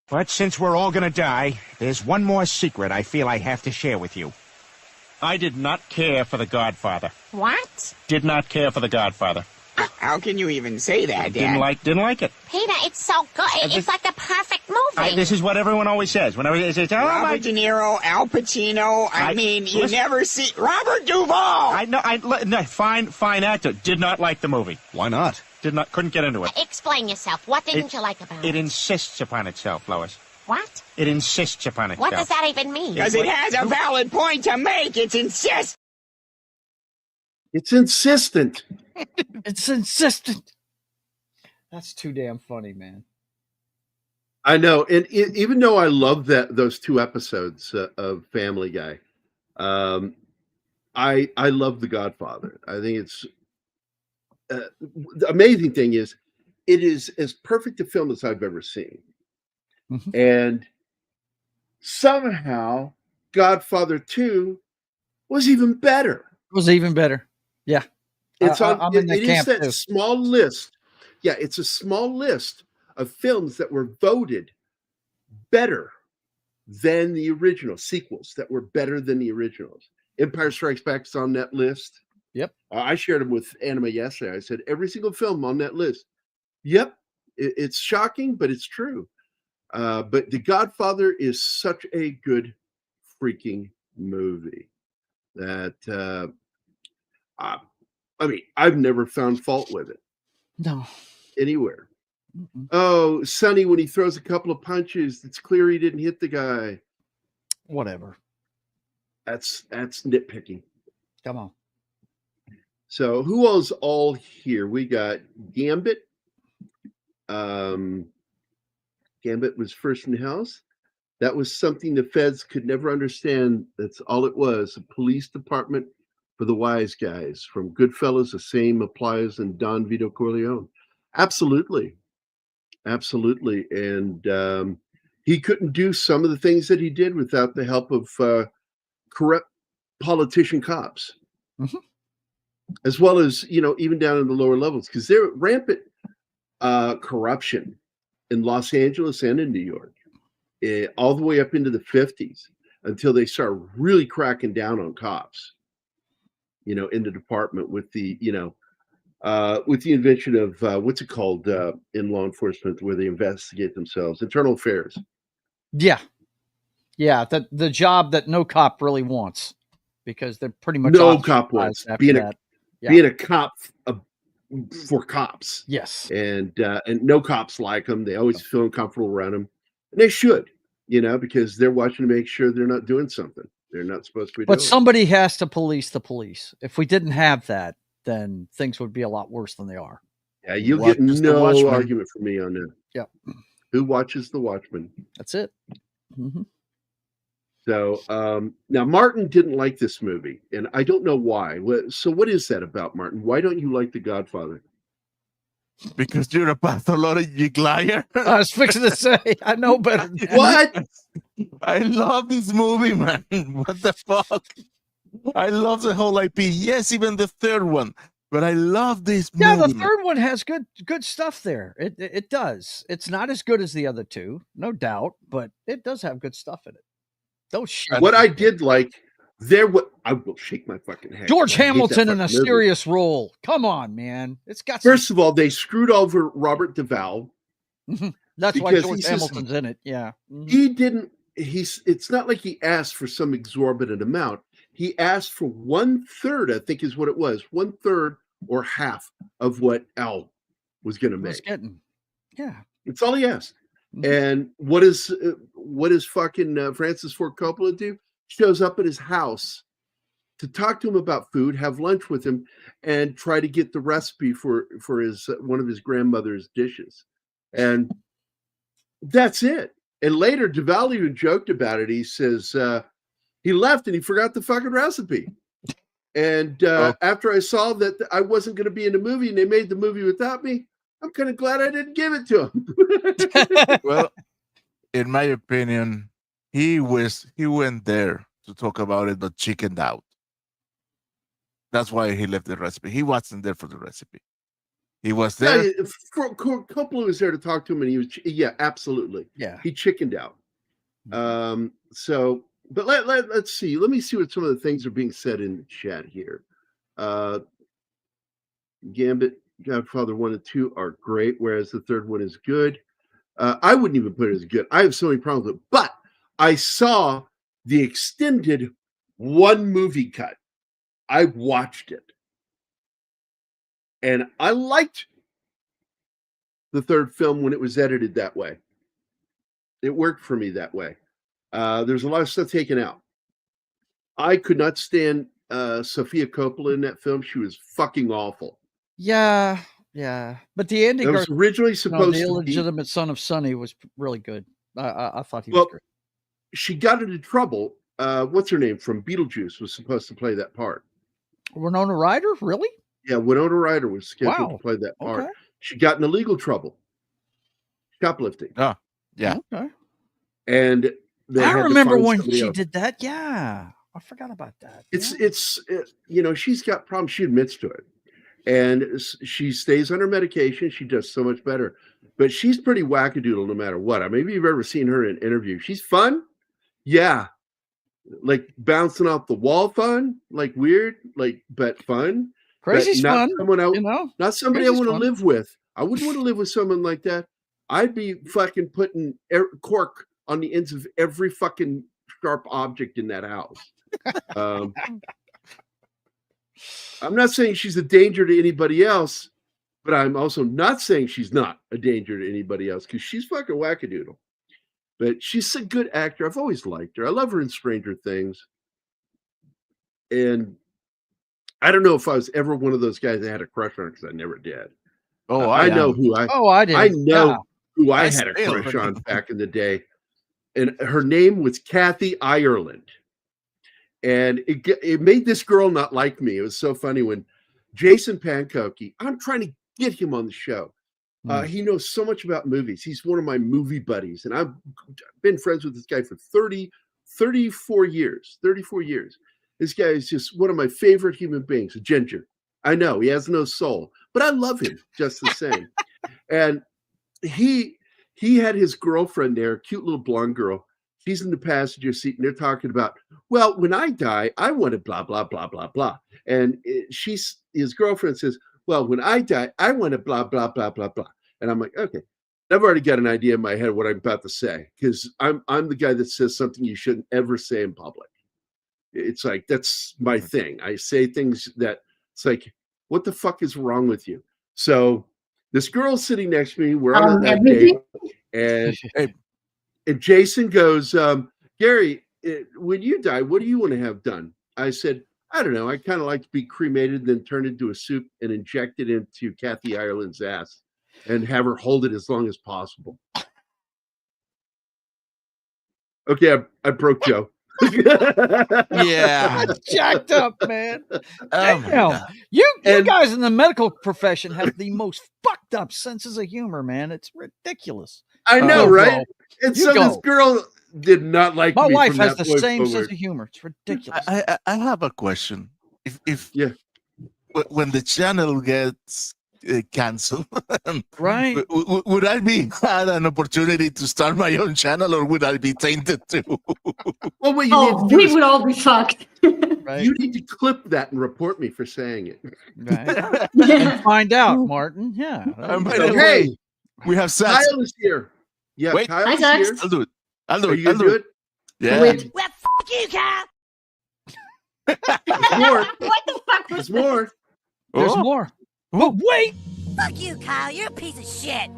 But since we're all gonna die, there's one more secret I feel I have to share with you. I did not care for The Godfather. What? Did not care for The Godfather. How can you even say that, Dad? Didn't like it. Peter, it's so good. It's like the perfect movie. This is what everyone always says. Whenever they say, Robert De Niro, Al Pacino. You never see Robert Duvall. No, fine actor. Did not like the movie. Why not? Couldn't get into it. Explain yourself. What didn't you like about it? It insists upon itself, Lois. What? It insists upon itself. What does that even mean? Because it has a valid point to make. It's insistent. It's insistent. It's insistent. That's too damn funny, man. I know, and even though I love those two episodes of Family Guy, I love The Godfather. I think it's the amazing thing is it is as perfect a film as I've ever seen, and somehow Godfather 2 was even better. It was even better. Yeah. It's on. I'm in that camp is that too. small list. Yeah, it's a small list of films that were voted better than the original sequels that were better than the originals. Empire Strikes Back is on that list. Yep. I shared them with Anima yesterday. I said every single film on that list. Yep. It's shocking, but it's true. But The Godfather is such a good freaking movie that I've never found fault with it. No. Anywhere. Oh, Sonny, when he throws a couple of punches, it's clear he didn't hit the guy. Whatever. That's nitpicking. Come on. So who else all here? We got Gambit. Gambit was first in the house. That was something the feds could never understand. That's all it was. A police department for the wise guys. From Goodfellas, the same applies in Don Vito Corleone. Absolutely. Absolutely. And he couldn't do some of the things that he did without the help of corrupt politician cops. As well as, even down in the lower levels, because they're rampant corruption in Los Angeles and in New York, all the way up into the 50s until they start really cracking down on cops, in the department with the invention of what's it called in law enforcement where they investigate themselves, internal affairs. Yeah. Yeah. The job that no cop really wants because they're pretty much no cop wants being a cop for cops. Yes. And no cops like them. They always feel uncomfortable around them. And they should, because they're watching to make sure they're not doing something they're not supposed to be doing. But somebody has to police the police. If we didn't have that, then things would be a lot worse than they are. Yeah, you'll get no argument from me on that. Yeah. Who watches The Watchmen? That's it. So now Martin didn't like this movie, and I don't know why. So what is that about, Martin? Why don't you like The Godfather? Because you're a pathologic liar. I was fixing to say, I know better. What? I love this movie, man. What the fuck? I love the whole IP. Yes, even the third one. But I love this movie. Yeah, the third one has good stuff there. It does. It's not as good as the other two, no doubt, but it does have good stuff in it. Don't shit. What I did like I will shake my fucking head. George Hamilton in a serious role. Come on, man. It's got First of all, they screwed over Robert Duvall. That's why George Hamilton's in it. Yeah. He didn't. It's not like he asked for some exorbitant amount. He asked for 1/3, I think is what it was, 1/3 or half of what Al was going to make. Yeah. It's all he asked. And what is fucking Francis Ford Coppola do? Shows up at his house to talk to him about food, have lunch with him, and try to get the recipe for his one of his grandmother's dishes. And that's it. And later, Duvall even joked about it. He says he left and he forgot the fucking recipe. And after I saw that I wasn't going to be in the movie and they made the movie without me, I'm kind of glad I didn't give it to him. Well, in my opinion, he went there to talk about it, but chickened out. That's why he left the recipe. He wasn't there for the recipe. He was there. Yeah, Coppola was there to talk to him, and he was, yeah, absolutely. Yeah. He chickened out. So, but let's see. Let me see what some of the things are being said in the chat here. Gambit, Godfather 1 and 2 are great, whereas the third one is good. I wouldn't even put it as good. I have so many problems with it, but I saw the extended one movie cut. I watched it, and I liked the third film when it was edited that way. It worked for me that way. There's a lot of stuff taken out. I could not stand Sofia Coppola in that film. She was fucking awful. Yeah, yeah. But the ending, It was originally supposed the to be. illegitimate son of Sonny, was really good. I thought he was great. She got into trouble. What's her name from Beetlejuice was supposed to play that part. Winona Ryder, really? Yeah, Winona Ryder was scheduled to play that part. Okay. She got in legal trouble, shoplifting. Oh, yeah. Okay. And I remember when she did that. Yeah, I forgot about that. It's you know, she's got problems. She admits to it, and she stays on her medication. She does so much better, but she's pretty wackadoodle no matter what. I mean, if you've ever seen her in an interview, she's fun. Yeah, like bouncing off the wall, fun, like weird, like but fun. Crazy's fun. Someone else, you know, not somebody Crazy's I want to fun. live with. I wouldn't want to live with someone like that. I'd be fucking putting cork on the ends of every fucking sharp object in that house. I'm not saying she's a danger to anybody else, but I'm also not saying she's not a danger to anybody else because she's fucking wackadoodle. But she's a good actor. I've always liked her. I love her in Stranger Things. And I don't know if I was ever one of those guys that had a crush on her because I never did. Oh, I know who I. Oh, I did. I know Yeah. who I had a crush on back in the day, and her name was Kathy Ireland, and it made this girl not like me. It was so funny when Jason Pankoki. I'm trying to get him on the show. He knows so much about movies. He's one of my movie buddies, and I've been friends with this guy for 34 years. 34 years. This guy is just one of my favorite human beings, a ginger. I know he has no soul, but I love him just the same. And he had his girlfriend there, a cute little blonde girl. She's in the passenger seat, and they're talking about, well, when I die, I want to blah, blah, blah, blah, blah. And his girlfriend says, well, when I die, I want to blah, blah, blah, blah, blah. And I'm like, okay. I've already got an idea in my head what I'm about to say, because I'm the guy that says something you shouldn't ever say in public. It's like, that's my thing. I say things that it's like, what the fuck is wrong with you? So this girl's sitting next to me. We're on that date, and Jason goes, Gary, when you die, what do you want to have done? I said, I don't know. I kind of like to be cremated, then turned into a soup and inject it into Kathy Ireland's ass and have her hold it as long as possible. Okay, I broke Joe. Yeah, That's jacked up, man. Damn. You guys in the medical profession have the most fucked up senses of humor, man. It's ridiculous. I know, right? And so this girl did not like my me. wife from has that the point same forward. sense of humor. It's ridiculous. I have a question. If when the channel gets canceled, right? Would I be had an opportunity to start my own channel, or would I be tainted too? Well, what you need to do we is, would all be fucked. Right? you need to clip that and report me for saying it. Right. And find out, Martin. Yeah. By the Hey, way, we have Sats. Kyle is here. Yeah, Wait. Kyle Hi, is Sax. here. I'll do it. I'll do Are it. you I'll gonna do do it. it? Yeah. Wait. Well, fuck you, Kyle. There's more. What the fuck There's was more. There's Oh. more. But wait. Fuck you, Kyle. You're a piece of shit.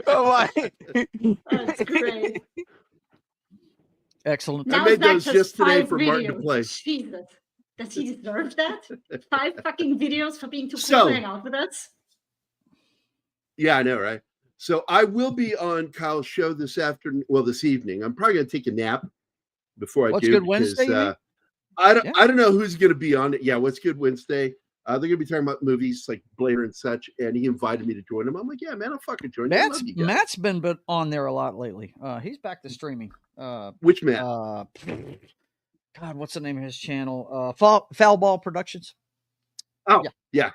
Oh my! That's great. Excellent. Now made Zach those has just today 5 for Martin to videos. play. Jesus. Does he deserve that? 5 fucking videos for being too cool So- to hang out with us? Yeah, I know, right? So I will be on Kyle's show this afternoon. Well, this evening. I'm probably gonna take a nap before I What's do. Good because, Wednesday, you mean? I don't. Yeah. I don't know who's gonna be on it. Yeah, What's Good Wednesday? They're gonna be talking about movies like Blair and such, and he invited me to join him. I'm like, yeah, man, I'll fucking join you. I love you guys. Matt's been on there a lot lately. He's back to streaming. Which Matt? God, what's the name of his channel? Foul Ball Productions. Oh, Yeah. yeah.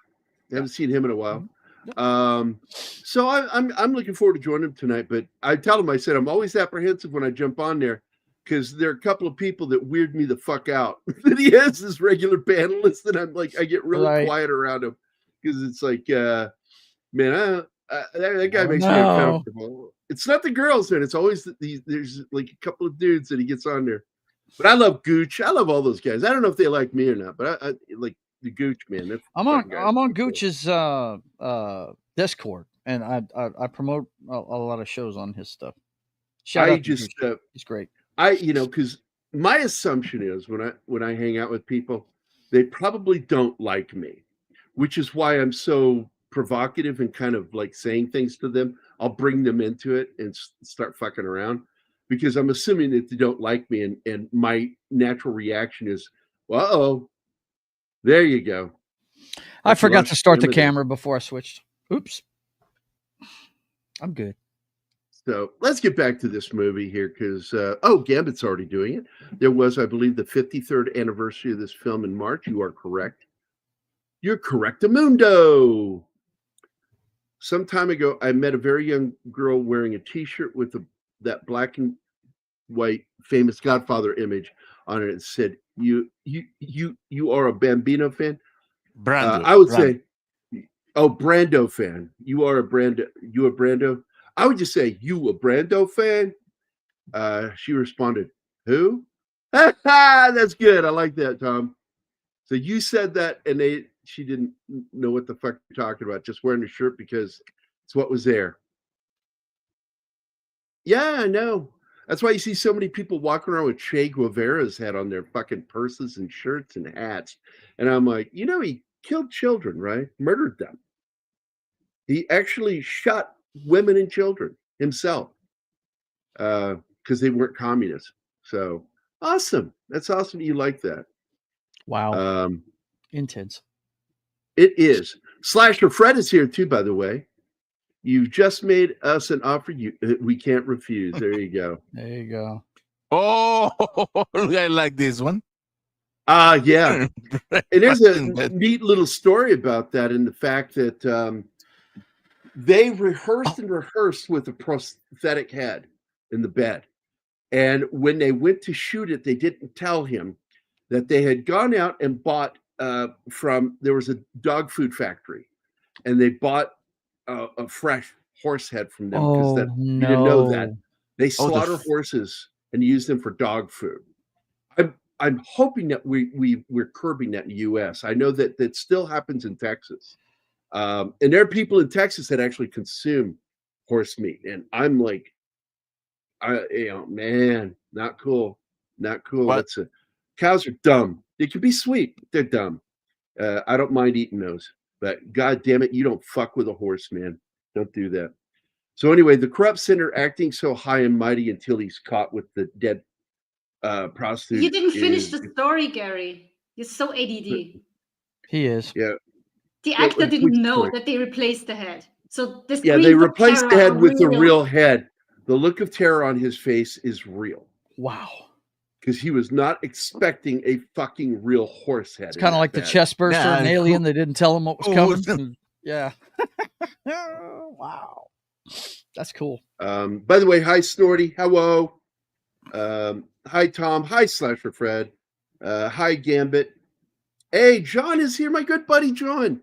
Haven't seen him in a while. Mhm. So I'm looking forward to joining him tonight. But I tell him, I said, I'm always apprehensive when I jump on there because there are a couple of people that weird me the fuck out. That he has this regular panelist, and I'm like, I get really Right. quiet around him because it's like, man, that guy Oh, makes me no. uncomfortable. It's not the girls, man. It's always there's like a couple of dudes that he gets on there. But I love Gooch. I love all those guys. I don't know if they like me or not, but I like the Gooch, man. I'm on Gooch's Discord, and I promote a lot of shows on his stuff. Shout out to Gooch. He's great. Because my assumption is when I hang out with people, they probably don't like me, which is why I'm so provocative and kind of like saying things to them. I'll bring them into it and start fucking around because I'm assuming that they don't like me, and my natural reaction is, "Uh-oh, there you go." I forgot to start the camera before I switched. Oops. I'm good. So let's get back to this movie here because, Gambit's already doing it. There was, I believe, the 53rd anniversary of this film in March. You are correct. You're correctamundo. Some time ago, I met a very young girl wearing a T-shirt with that black and white famous Godfather image on it. It said, "You are a Bambino fan." Brando. I would say, "Oh, Brando fan. You are a Brando. You a Brando." I would just say, "You a Brando fan?" She responded, "Who?" That's good. I like that, Tom. So you said that, and she didn't know what the fuck you're talking about, just wearing a shirt because it's what was there. Yeah, I know. That's why you see so many people walking around with Che Guevara's head on their fucking purses and shirts and hats. And I'm like, he killed children, right? Murdered them. He actually shot women and children himself because they weren't communists. So awesome. That's awesome. You like that. Wow. Intense. It is. Slasher Fred is here too, by the way. You've just made us an offer we can't refuse. There you go. There you go. Oh, I like this one. Yeah. And there's a neat little story about that in the fact that they rehearsed with a prosthetic head in the bed. And when they went to shoot it, they didn't tell him that they had gone out and bought there was a dog food factory, and they bought a fresh horse head from them because you didn't know that. They slaughter horses and use them for dog food. I'm hoping that we're curbing that in the U.S. I know that still happens in Texas, and there are people in Texas that actually consume horse meat, and I'm like, man, not cool, not cool. What? Cows are dumb. They can be sweet, but they're dumb. I don't mind eating those, but God damn it, you don't fuck with a horse, man. Don't do that. So anyway, the corrupt sinner acting so high and mighty until he's caught with the dead prostitute. You didn't finish the story, Gary. You're so ADD. He is. Yeah. The actor didn't know that they replaced the head. So this. Yeah, they replaced the head with the real head. The look of terror on his face is real. Wow. Because he was not expecting a fucking real horse head. It's kind of like the chest burster in Alien. They didn't tell him what was coming. Yeah. Wow. That's cool. By the way, hi Snorty. Hello. Hi Tom. Hi Slasher Fred. Hi Gambit. Hey, John is here. My good buddy John.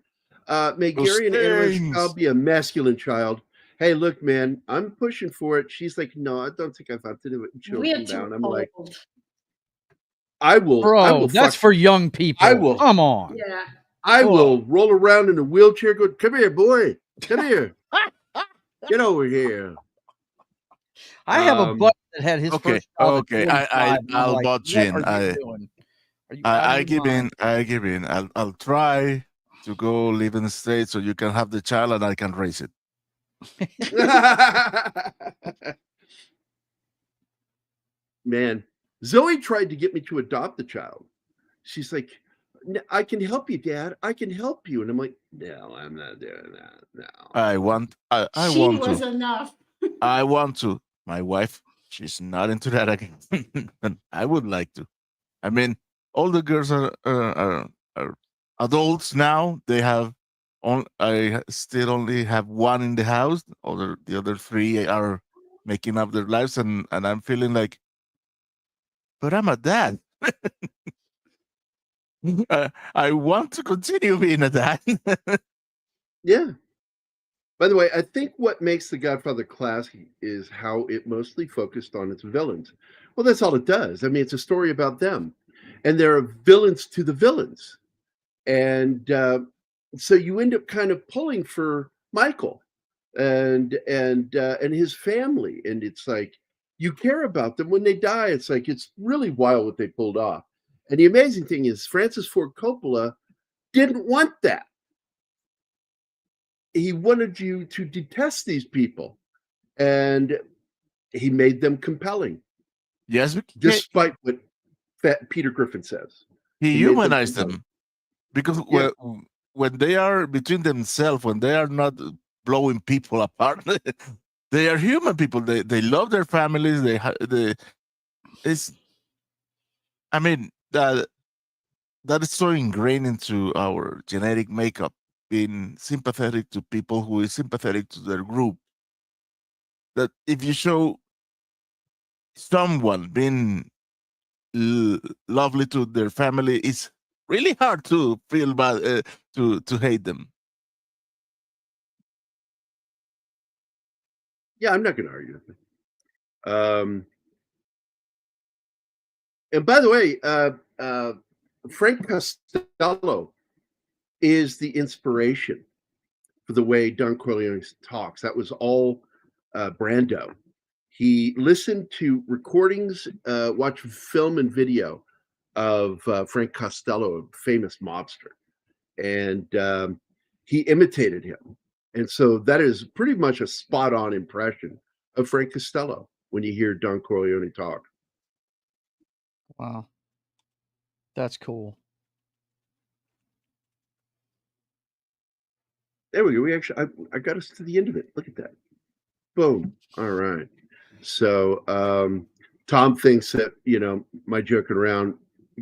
May Gary and Aaron child be a masculine child. Hey, look, man, I'm pushing for it. She's like, no, I don't think I've had to do it. Children down. I'm like, I will. Bro, I will that's for young people. I will. Come on. Yeah. I will roll around in a wheelchair. Go, come here, boy. Come here. Get over here. I have a buddy that had his first child. Okay. I'll butt in. I give in. I give in. I'll try to go live in the States so you can have the child and I can raise it. Man, Zoe tried to get me to adopt the child. She's like, I can help you, Dad. I can help you. And I'm like, no, I'm not doing that. No. I want to. Enough. I want to. My wife, she's not into that again. I would like to. I mean, all the girls are adults now. They have I still only have one in the house. The other three are making up their lives, and I'm feeling like, but I'm a dad. I want to continue being a dad. Yeah. By the way, I think what makes The Godfather classic is how it mostly focused on its villains. Well, that's all it does. I mean, it's a story about them, and there are villains to the villains, and so you end up kind of pulling for Michael and his family, and it's like you care about them when they die. It's like it's really wild what they pulled off. And the amazing thing is, Francis Ford Coppola didn't want that. He wanted you to detest these people, and he made them compelling. Yes, despite what Peter Griffin says. He humanized them because when they are between themselves, when they are not blowing people apart, they are human people. They love their families. It's. I mean that is so ingrained into our genetic makeup, being sympathetic to people who is sympathetic to their group. That if you show someone being lovely to their family, it's really hard to feel bad, to hate them. Yeah, I'm not going to argue with it. And by the way, Frank Costello is the inspiration for the way Don Corleone talks. That was all Brando. He listened to recordings, watched film and video of Frank Costello, a famous mobster, and he imitated him. And so that is pretty much a spot-on impression of Frank Costello when you hear Don Corleone talk. Wow. That's cool. There we go. We actually, I got us to the end of it. Look at that. Boom. All right. So Tom thinks that, my joking around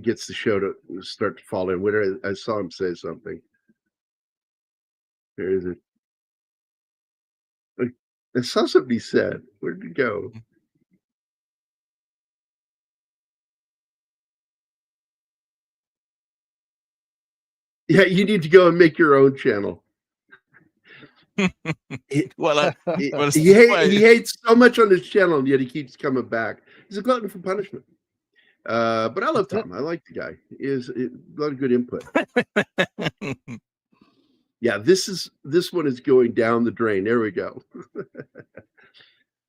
gets the show to start to fall in. I saw him say something. There is it. I saw something he said. Where did it go? Yeah, you need to go and make your own channel. He hates so much on his channel, and yet he keeps coming back. He's a glutton for punishment. But I love Tom. I like the guy. He is a lot of good input. Yeah, this one is going down the drain. There we go.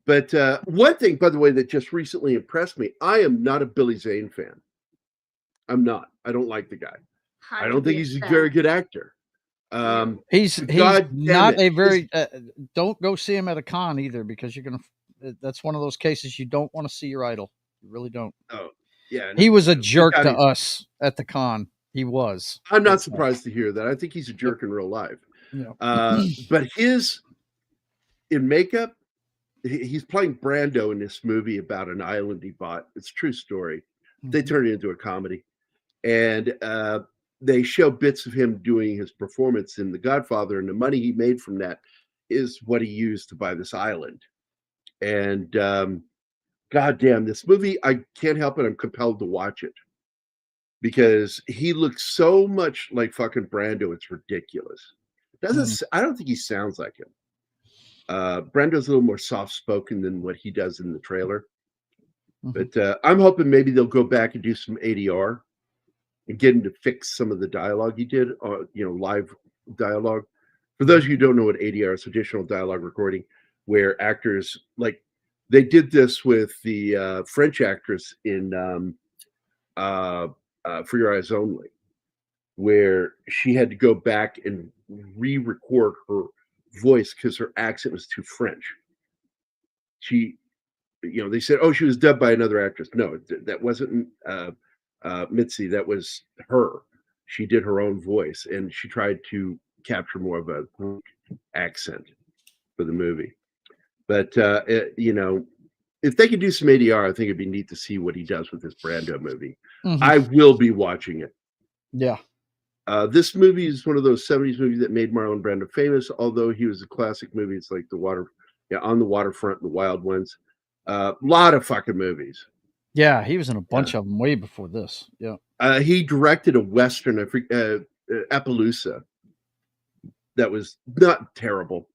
But one thing, by the way, that just recently impressed me, I am not a Billy Zane fan. I'm not. I don't like the guy. I don't think he's a very good actor. He's not a very. Don't go see him at a con either, because you're gonna. That's one of those cases you don't want to see your idol. You really don't. Oh, yeah. He was a jerk to us at the con. He was. I'm not surprised to hear that. I think he's a jerk in real life. Yeah. But in makeup, he's playing Brando in this movie about an island he bought. It's a true story. They turned it into a comedy, and they show bits of him doing his performance in The Godfather, and the money he made from that is what he used to buy this island. And goddamn, this movie, I can't help it. I'm compelled to watch it because he looks so much like fucking Brando. It's ridiculous. I don't think he sounds like him. Brando's a little more soft-spoken than what he does in the trailer. But I'm hoping maybe they'll go back and do some ADR and get him to fix some of the dialogue he did, live dialogue. For those of you who don't know what ADR is, additional dialogue recording, where actors, like, they did this with the French actress in For Your Eyes Only, where she had to go back and re-record her voice because her accent was too French. They said, oh, she was dubbed by another actress. No, that wasn't Mitzi. That was her. She did her own voice, and she tried to capture more of a Greek accent for the movie. But if they could do some ADR, I think it'd be neat to see what he does with this Brando movie. Mhm. I will be watching it. Yeah. This movie is one of those 70s movies that made Marlon Brando famous, although he was a classic movie. It's like On the Waterfront, The Wild Ones. A lot of fucking movies. Yeah, he was in a bunch of them way before this. Yeah. He directed a Western, Appaloosa, that was not terrible.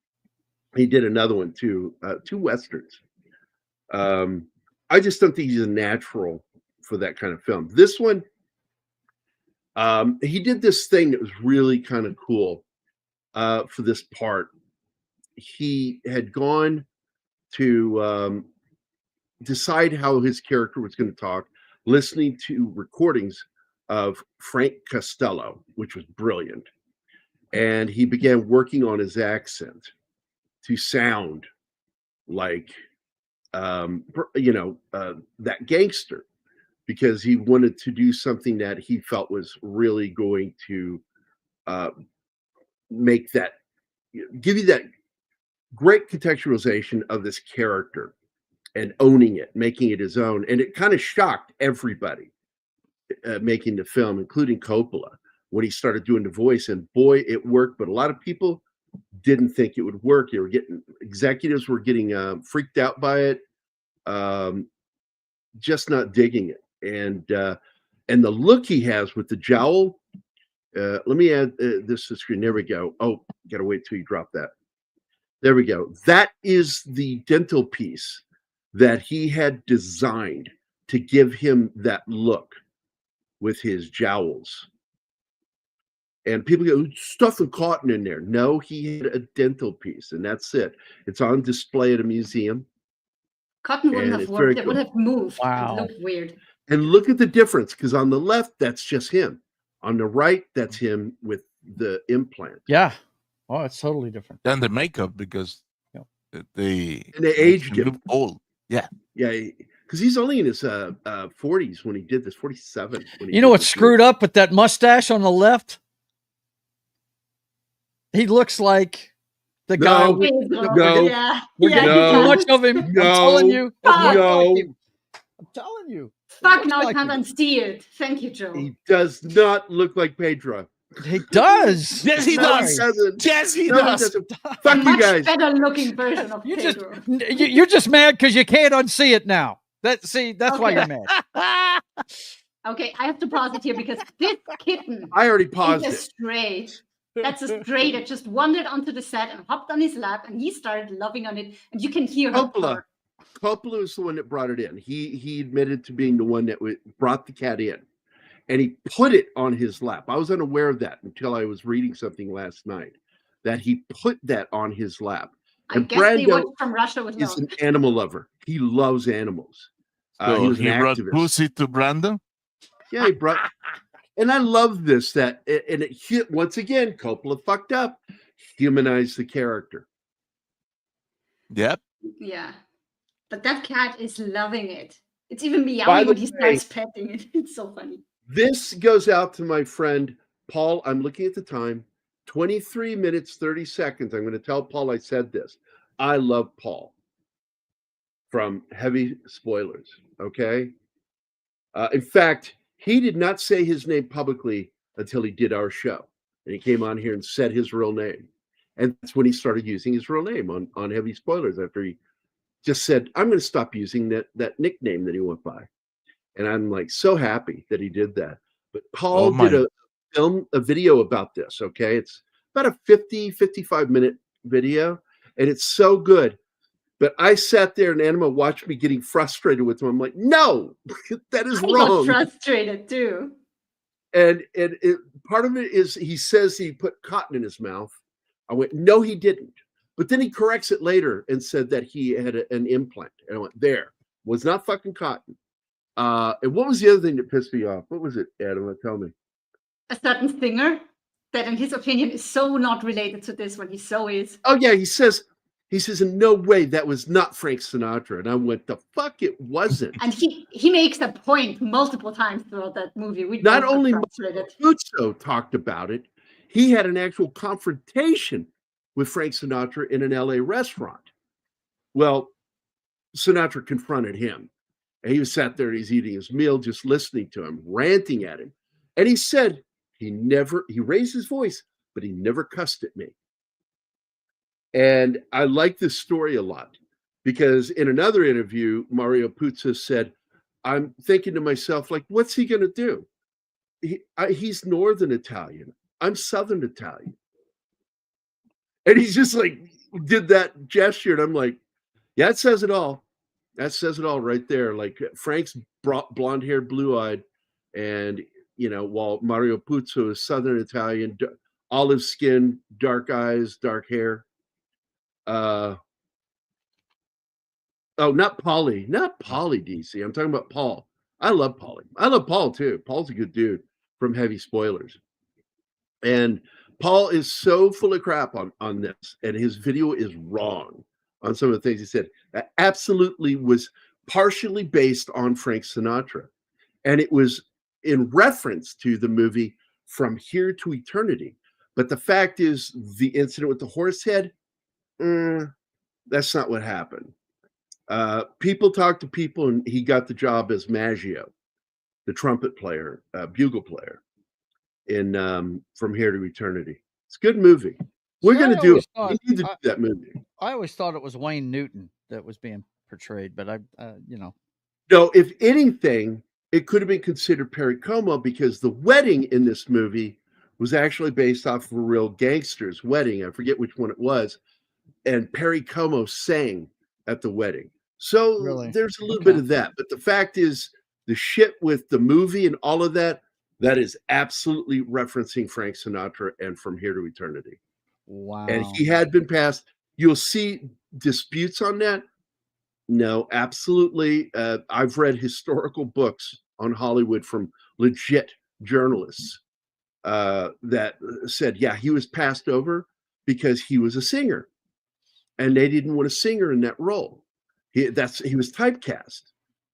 He did another one too, 2 Westerns. I just don't think he's a natural for that kind of film. This one, he did this thing that was really kind of cool for this part. He had gone to decide how his character was going to talk, listening to recordings of Frank Costello, which was brilliant. And he began working on his accent to sound like, that gangster, because he wanted to do something that he felt was really going to give you that great contextualization of this character and owning it, making it his own. And it kind of shocked everybody making the film, including Coppola, when he started doing the voice. And boy, it worked. But a lot of people didn't think it would work. Executives were getting freaked out by it, just not digging it. And the look he has with the jowl. Let me add this to the screen. There we go. Oh, gotta wait till you drop that. There we go. That is the dental piece that he had designed to give him that look with his jowls. And people go, stuffing cotton in there. No, he had a dental piece, and that's it. It's on display at a museum. Cotton wouldn't have worked. It would have moved. Wow. It looked weird. And look at the difference, because on the left, that's just him. On the right, that's him with the implant. Yeah. Oh, it's totally different. Than the makeup, because they aged him old. Yeah. Yeah, because he's only in his 40s when he did this, 47. You know what's screwed up with that mustache on the left? He looks like the guy. No, We're getting too much of him. I'm telling you. I'm telling you. Fuck, now I can't unsee it. Thank you, Joe. He does not look like Pedro. He does. Yes, he does. Yes, he does. Fuck you guys. Better looking version of Pedro. You're just mad because you can't unsee it now. That's why you're mad. Okay, I have to pause it here because this kitten. I already paused is a stray. That's a stray that just wandered onto the set and hopped on his lap, and he started loving on it, and you can hear her. Coppola is the one that brought it in. He admitted to being the one that brought the cat in, and he put it on his lap. I was unaware of that until I was reading something last night, that he put that on his lap. And guess Brando they watched from Russia with is an animal lover. He loves animals. So he was an brought activist. pussy to Brando? Yeah, he brought... And I love this, and it once again, Coppola fucked up, humanized the character. Yep. Yeah. But that cat is loving it. It's even meowing when he starts petting it. It's so funny. This goes out to my friend Paul. I'm looking at the time. 23 minutes, 30 seconds. I'm going to tell Paul I said this. I love Paul from Heavy Spoilers, okay? In fact, he did not say his name publicly until he did our show. And he came on here and said his real name. And that's when he started using his real name on Heavy Spoilers, after he just said, I'm going to stop using that nickname that he went by. And I'm like so happy that he did that. But Paul did a video about this, okay? It's about a 55 minute video, and it's so good. But I sat there and Anima watched me getting frustrated with him. I'm like, no, that is wrong. I got frustrated too. And part of it is he says he put cotton in his mouth. I went, no, he didn't. But then he corrects it later and said that he had an implant. And I went, there, was not fucking cotton. And what was the other thing that pissed me off? What was it, Adam? Tell me. A certain singer that, in his opinion, is so not related to this one. He so is. Oh, yeah, he says, in no way that was not Frank Sinatra. And I went, the fuck it wasn't. And he makes a point multiple times throughout that movie. Not only Puzo talked about it, he had an actual confrontation with Frank Sinatra in an LA restaurant. Well, Sinatra confronted him. And he was sat there and he's eating his meal, just listening to him, ranting at him. And he said he raised his voice, but he never cussed at me. And I like this story a lot because in another interview, Mario Puzo said, I'm thinking to myself, like, what's he going to do? He's Northern Italian. I'm Southern Italian. And he's just like, did that gesture. And I'm like, yeah, it says it all. That says it all right there. Like Frank's blonde haired, blue eyed. And, while Mario Puzo is Southern Italian, olive skin, dark eyes, dark hair. Oh, not Paulie, DC. I'm talking about Paul. I love Paulie. I love Paul too. Paul's a good dude from Heavy Spoilers. And Paul is so full of crap on this, and his video is wrong on some of the things he said. That absolutely was partially based on Frank Sinatra. And it was in reference to the movie From Here to Eternity. But the fact is, the incident with the horse head, that's not what happened. People talk to people, and he got the job as Maggio, the trumpet player, bugle player, in From Here to Eternity. It's a good movie. We're going to do it. We need to do that movie. I always thought it was Wayne Newton that was being portrayed, but No, if anything, it could have been considered Perry Como because the wedding in this movie was actually based off of a real gangster's wedding. I forget which one it was. And Perry Como sang at the wedding. So there's a little bit of that. But the fact is, the shit with the movie and all of that, that is absolutely referencing Frank Sinatra and From Here to Eternity. Wow. And he had been passed. You'll see disputes on that. No, absolutely. I've read historical books on Hollywood from legit journalists that said, yeah, he was passed over because he was a singer. And they didn't want a singer in that role. He was typecast.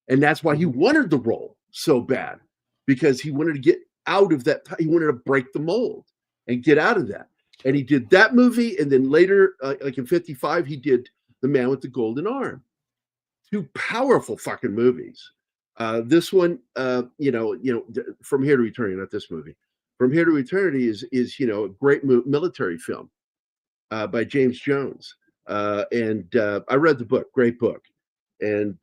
And that's why he wanted the role so bad, because he wanted to get out of that. He wanted to break the mold and get out of that. And he did that movie. And then later, like in 55, he did The Man with the Golden Arm. Two powerful fucking movies. This one, From Here to Eternity, not this movie. From Here to Eternity is a great military film by James Jones. And I read the book, great book. And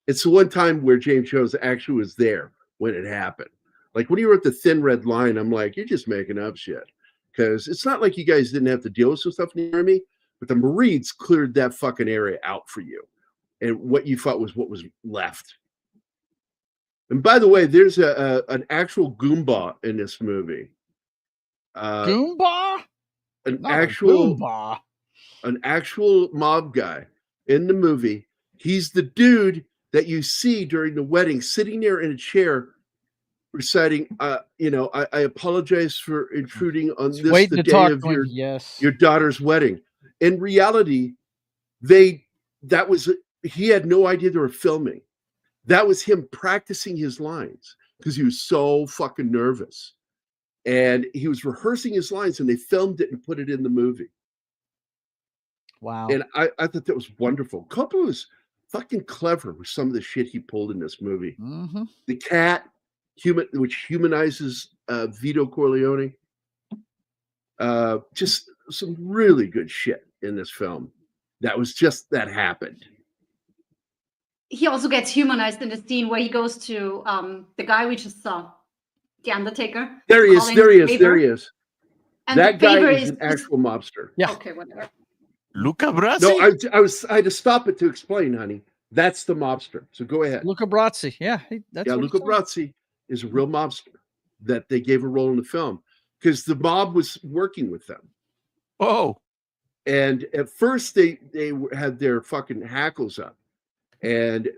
it's the one time where James Jones actually was there when it happened. Like when he wrote The Thin Red Line, I'm like, you're just making up shit. Because it's not like you guys didn't have to deal with some stuff in the Army, but the Marines cleared that fucking area out for you. And what you thought was what was left. And by the way, there's an actual Goomba in this movie. Goomba? An actual mob guy in the movie. He's the dude that you see during the wedding sitting there in a chair reciting, I apologize for intruding on this, the day of your daughter's wedding. In reality, he had no idea they were filming. That was him practicing his lines because he was so fucking nervous. And he was rehearsing his lines and they filmed it and put it in the movie. Wow. And I thought that was wonderful. Coppola was fucking clever with some of the shit he pulled in this movie. Mm-hmm. The cat, which humanizes Vito Corleone. Just some really good shit in this film. That happened. He also gets humanized in the scene where he goes to the guy we just saw, the Undertaker. There he is. And that guy is an actual mobster. Yeah. Okay, whatever. Luca Brasi? No, I had to stop it to explain, honey. That's the mobster. So go ahead. Luca Brasi. Yeah. Luca Brasi is a real mobster that they gave a role in the film because the mob was working with them. Oh. And at first they had their fucking hackles up. And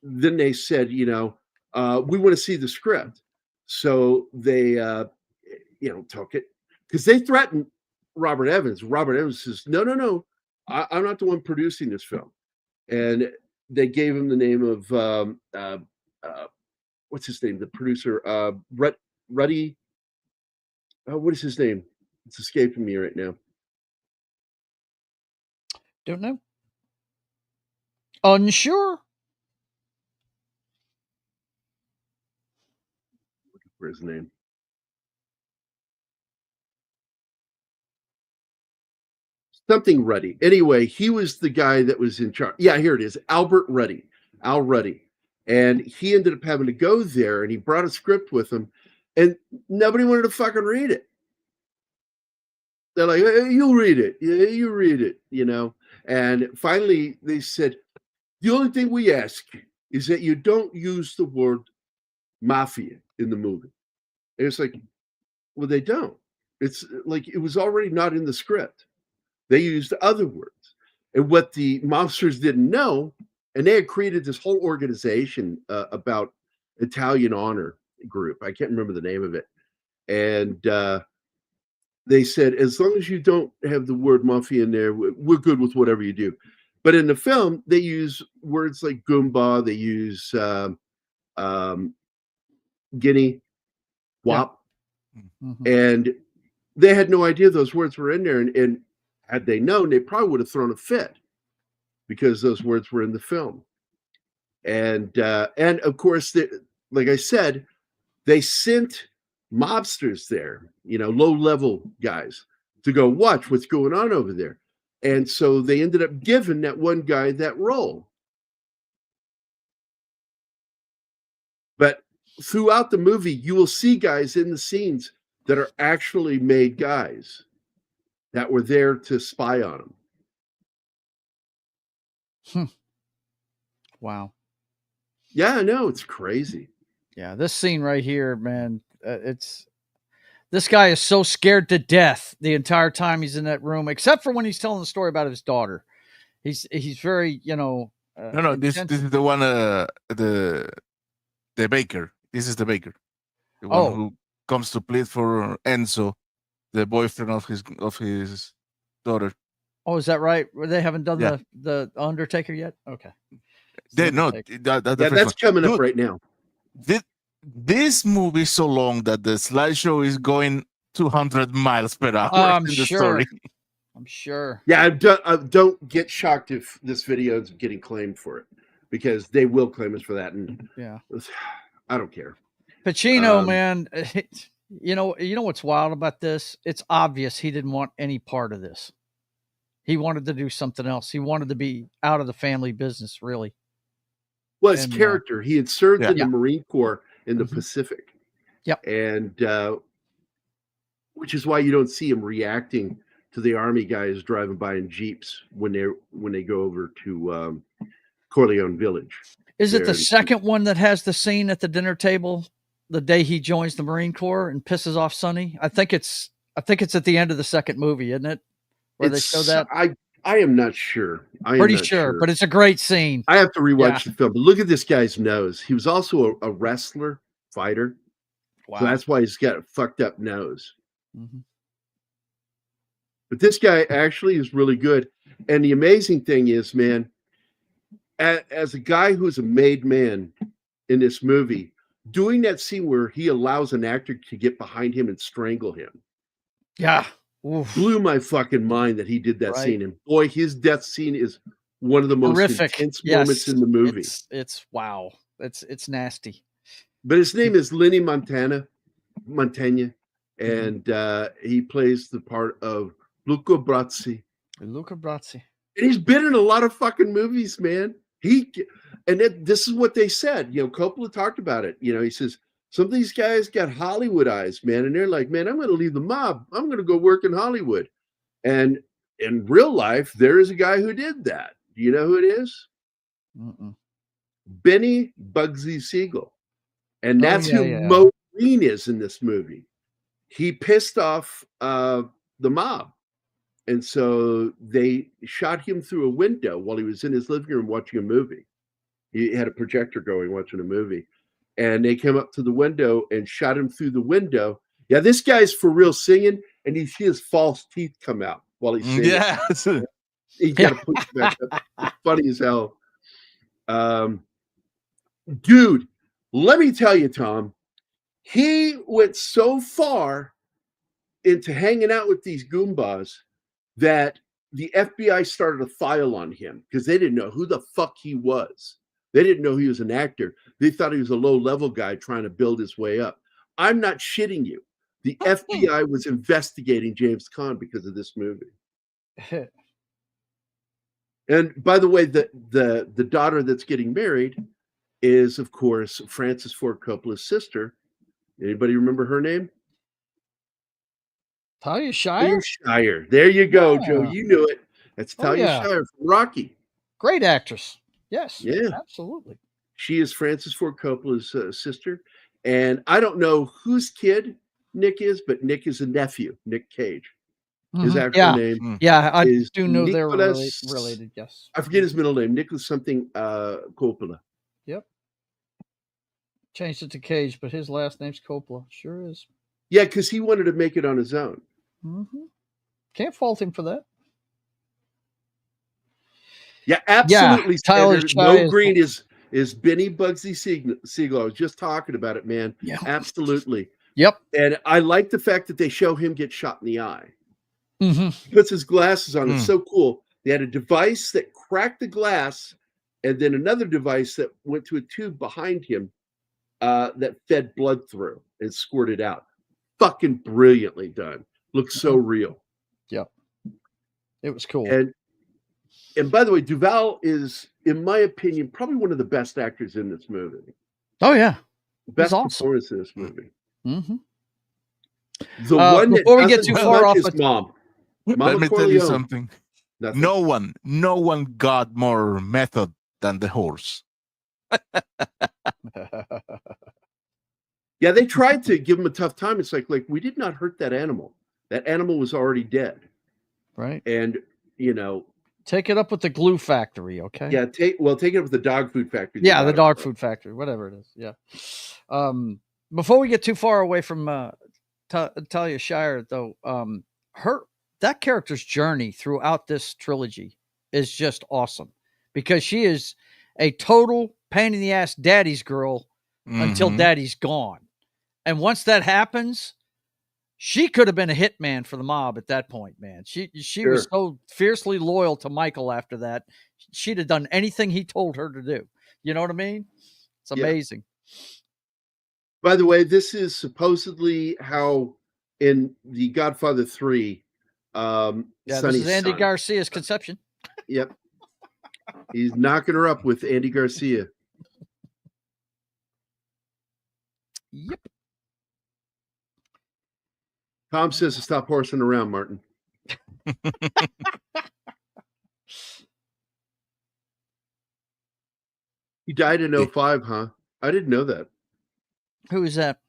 then they said, we want to see the script. So they, took it because they threatened Robert Evans. Robert Evans says, no, I'm not the one producing this film. And they gave him the name of, what's his name? The producer, Ruddy. What is his name? It's escaping me right now. Don't know. Unsure. Looking for his name. Something Ruddy. Anyway, he was the guy that was in charge. Yeah, here it is. Albert Ruddy. Al Ruddy. And he ended up having to go there, and he brought a script with him, and nobody wanted to fucking read it. They're like, hey, you'll read it. Yeah, you read it, you know. And finally, they said, the only thing we ask is that you don't use the word mafia in the movie. And it's like, well, they don't. It's like it was already not in the script. They used other words. And what the mobsters didn't know, and they had created this whole organization about Italian honor group. I can't remember the name of it. And they said, as long as you don't have the word mafia in there, we're good with whatever you do. But in the film, they use words like Goomba, they use Guinea, Wop, and they had no idea those words were in there. And had they known, they probably would have thrown a fit because those words were in the film. And of course, like I said, they sent mobsters there, you know, low-level guys, to go watch what's going on over there. And so they ended up giving that one guy that role. But throughout the movie, you will see guys in the scenes that are actually made guys that were there to spy on them. Wow. Yeah, I know. It's crazy. Yeah, this scene right here, man, this guy is so scared to death the entire time he's in that room, except for when he's telling the story about his daughter. He's very, you know. No, this is the one, the baker. This is the baker, the one who comes to plead for Enzo, the boyfriend of his daughter. Oh, is that right? They haven't done the Undertaker yet? Okay. That's coming up right now. This movie is so long that the slideshow is going 200 miles per hour. I'm sure. I'm sure. Yeah, don't get shocked if this video is getting claimed for it, because they will claim us for that. And yeah, I don't care. Pacino, man, you know what's wild about this? It's obvious he didn't want any part of this. He wanted to do something else. He wanted to be out of the family business, really. Well, his character, he had served in the Marine Corps in the Pacific. Yep. And which is why you don't see him reacting to the Army guys driving by in Jeeps when they go over to Corleone Village. Is it the second one that has the scene at the dinner table the day he joins the Marine Corps and pisses off Sonny? I think it's at the end of the second movie, isn't it? Where they show that? I am not sure. Pretty sure, but it's a great scene. I have to rewatch the film. But look at this guy's nose. He was also a wrestler, fighter. Wow. So that's why he's got a fucked up nose. Mm-hmm. But this guy actually is really good. And the amazing thing is, man, as a guy who's a made man in this movie, doing that scene where he allows an actor to get behind him and strangle him. Yeah. Oof. Blew my fucking mind that he did that scene. And boy, his death scene is one of the most intense moments in the movie. It's wow. It's nasty. But his name is Lenny Montagna, and he plays the part of Luca Brasi. And he's been in a lot of fucking movies, man. This is what they said. You know, Coppola talked about it. You know, he says, some of these guys got Hollywood eyes, man. And they're like, man, I'm going to leave the mob. I'm going to go work in Hollywood. And in real life, there is a guy who did that. Do you know who it is? Benny Bugsy Siegel. And that's who Mo Green is in this movie. He pissed off the mob. And so they shot him through a window while he was in his living room watching a movie. He had a projector going, watching a movie. And they came up to the window and shot him through the window. Yeah, this guy's for real singing, and you see his false teeth come out while he's singing. Yes. He's got to put it back up. It's funny as hell. Dude, let me tell you, Tom, he went so far into hanging out with these Goombas that the FBI started a file on him because they didn't know who the fuck he was. They didn't know he was an actor. They thought he was a low-level guy trying to build his way up. I'm not shitting you. The FBI was investigating James Caan because of this movie. And by the way, the daughter that's getting married is, of course, Francis Ford Coppola's sister. Anybody remember her name? Talia Shire? Shire. There you go, Yeah. Joe. You knew it. That's Talia yeah. Shire from Rocky. Great actress. Yes. Yeah. Absolutely. She is Francis Ford Coppola's sister. And I don't know whose kid Nick is, but Nick is a nephew, Nick Cage. His actual name. Yeah, I is do know they're Nicholas, related. Yes. I forget his middle name. Nicholas something Coppola. Yep. Changed it to Cage, but his last name's Coppola. Sure is. Yeah, because he wanted to make it on his own. Can't fault him for that. Yeah, absolutely. Tyler No Green is Benny Bugsy Siegel. I was just talking about it, man. Yeah. Absolutely. Yep. And I like the fact that they show him get shot in the eye. Mm-hmm. He puts his glasses on. It's so cool. They had a device that cracked the glass, and then another device that went to a tube behind him that fed blood through and squirted out. Fucking brilliantly done. Looks so real. Yep. It was cool. And by the way, Duvall is, in my opinion, probably one of the best actors in this movie. Oh yeah, best awesome. performance in this movie. Mm-hmm. The one before we get too far off, his mom. Let me tell you something. Nothing. No one got more method than the horse. Yeah, they tried to give him a tough time. It's like we did not hurt that animal. That animal was already dead. Right. And take it up with the glue factory, okay? Yeah, take it up with the dog food factory. Yeah, the dog food factory, whatever it is. Yeah. Before we get too far away from Talia Shire, though, that character's journey throughout this trilogy is just awesome because she is a total pain in the ass daddy's girl until daddy's gone. And once that happens, she could have been a hitman for the mob at that point, man. She was so fiercely loyal to Michael after that. She'd have done anything he told her to do. You know what I mean? It's amazing. By the way, this is supposedly how in the Godfather 3, this is Andy Garcia's conception. Yep. He's knocking her up with Andy Garcia. Yep. Tom says to stop horsing around, Martin. He died in 2005, huh? I didn't know that. Who is that?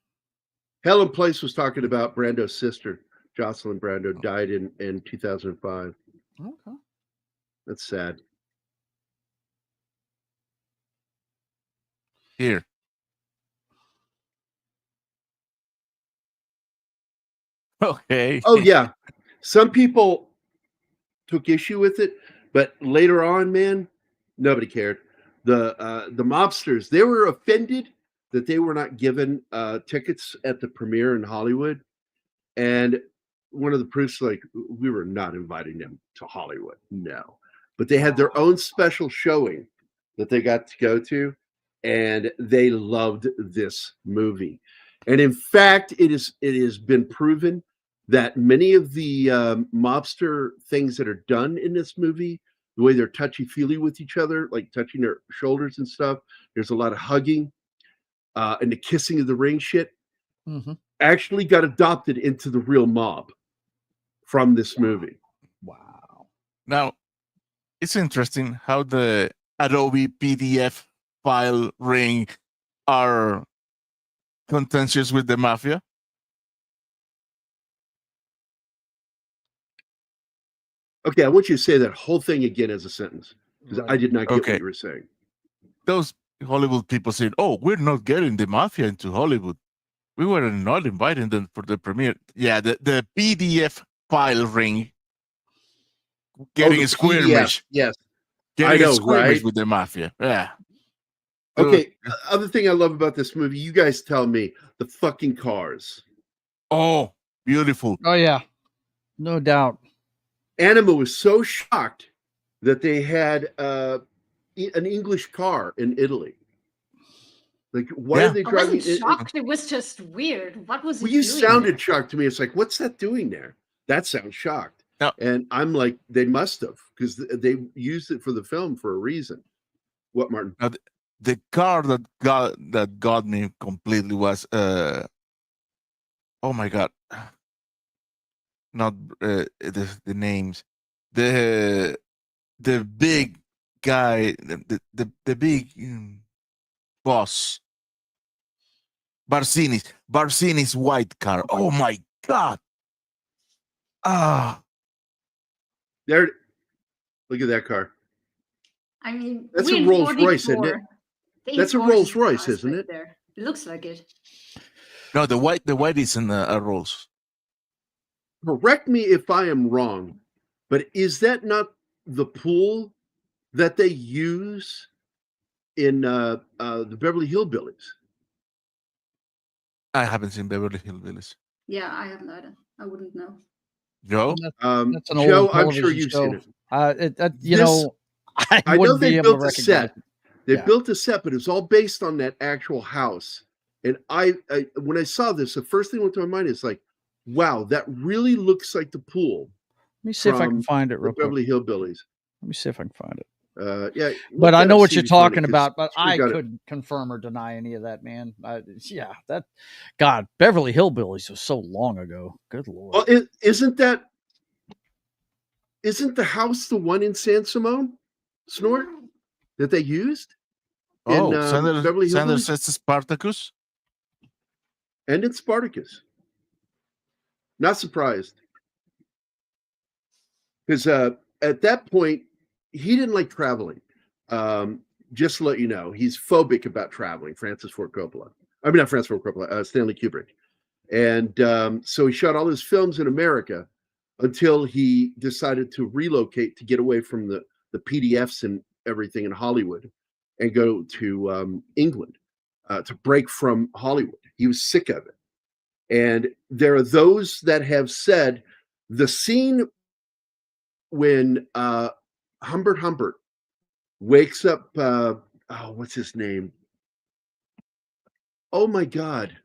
Helen Place was talking about Brando's sister, Jocelyn Brando, died in 2005. Okay. That's sad. Here. Okay. Oh, yeah. Some people took issue with it, but later on, man, nobody cared. The mobsters, they were offended that they were not given tickets at the premiere in Hollywood. And one of the proofs, like, we were not inviting them to Hollywood. No. But they had their own special showing that they got to go to, and they loved this movie. And in fact, it has been proven that many of the mobster things that are done in this movie, the way they're touchy-feely with each other, like touching their shoulders and stuff, there's a lot of hugging and the kissing of the ring shit, actually got adopted into the real mob from this movie. Wow. Now, it's interesting how the Adobe PDF file ring are contentious with the mafia. Okay, I want you to say that whole thing again as a sentence, because I did not get what you were saying. Those Hollywood people said, "Oh, we're not getting the mafia into Hollywood. We were not inviting them for the premiere." Yeah, the PDF file ring getting squirmish. Yes, getting squirmish with the mafia. Yeah. Okay, other thing I love about this movie, you guys tell me, the fucking cars. Oh, beautiful. Oh, yeah. No doubt. ALAMO was so shocked that they had an English car in Italy. Like, why are they I driving? wasn't shocked. It was just weird. What was Well, it you doing sounded there? shocked to me. It's like, what's that doing there? That sounds shocked. No. And I'm like, they must have, because they used it for the film for a reason. What, Martin? Now, the car that got me completely was oh my god, not the names, the big guy, the big boss, Barcini's white car. Oh my god! There, look at that car. I mean, That's we're a in Rolls Royce, isn't it? 44. The That's a A4 Rolls is Royce, fast isn't right it? There. It looks like it. No, the white is in a Rolls. Correct me if I am wrong, but is that not the pool that they use in the Beverly Hillbillies? I haven't seen Beverly Hillbillies. Yeah, I haven't either. I wouldn't know. Joe? That's an Joe, old I'm sure television you've show. seen it. You This- know, I I know wouldn't they be able to built a recognize set. it. They Yeah. built a set, but it's all based on that actual house. And I when I saw this, the first thing that went to my mind is like, wow, that really looks like the pool Let me see if I can from find it the real quick. Beverly Hillbillies. Let me see if I can find it. Yeah, But I know what you're talking because about, but I got it. couldn't confirm or deny any of that, man. God, Beverly Hillbillies was so long ago. Good Lord. Well, isn't the house the one in San Simone, Snort, that they used? Oh, in Beverly Sanders Hillbillies? says Spartacus. And in Spartacus. Not surprised. Because at that point, he didn't like traveling. Just to let you know, he's phobic about traveling, Francis Ford Coppola. I mean, not Francis Ford Coppola, Stanley Kubrick. And so he shot all his films in America until he decided to relocate to get away from the PDFs and everything in Hollywood and go to England to break from Hollywood. He was sick of it. And there are those that have said the scene when Humbert wakes up, what's his name? Oh my God.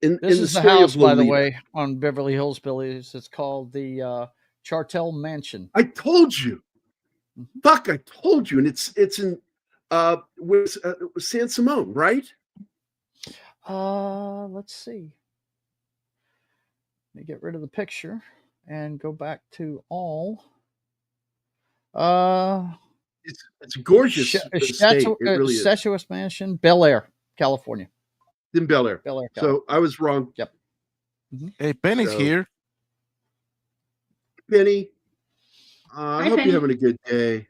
This is the house, by the way, on Beverly Hillbillies. It's called the Chartel Mansion. I told you. Fuck, I told you. And it's in San Simone, right? Let's see. Let me get rid of the picture and go back to all. It's a gorgeous state. It really is. Statuous Mansion, Bel Air, California. In Bel Air. Bel Air, California. So I was wrong. Yep. Hey, Penny's here. Penny, I hope Penny. you're having a good day.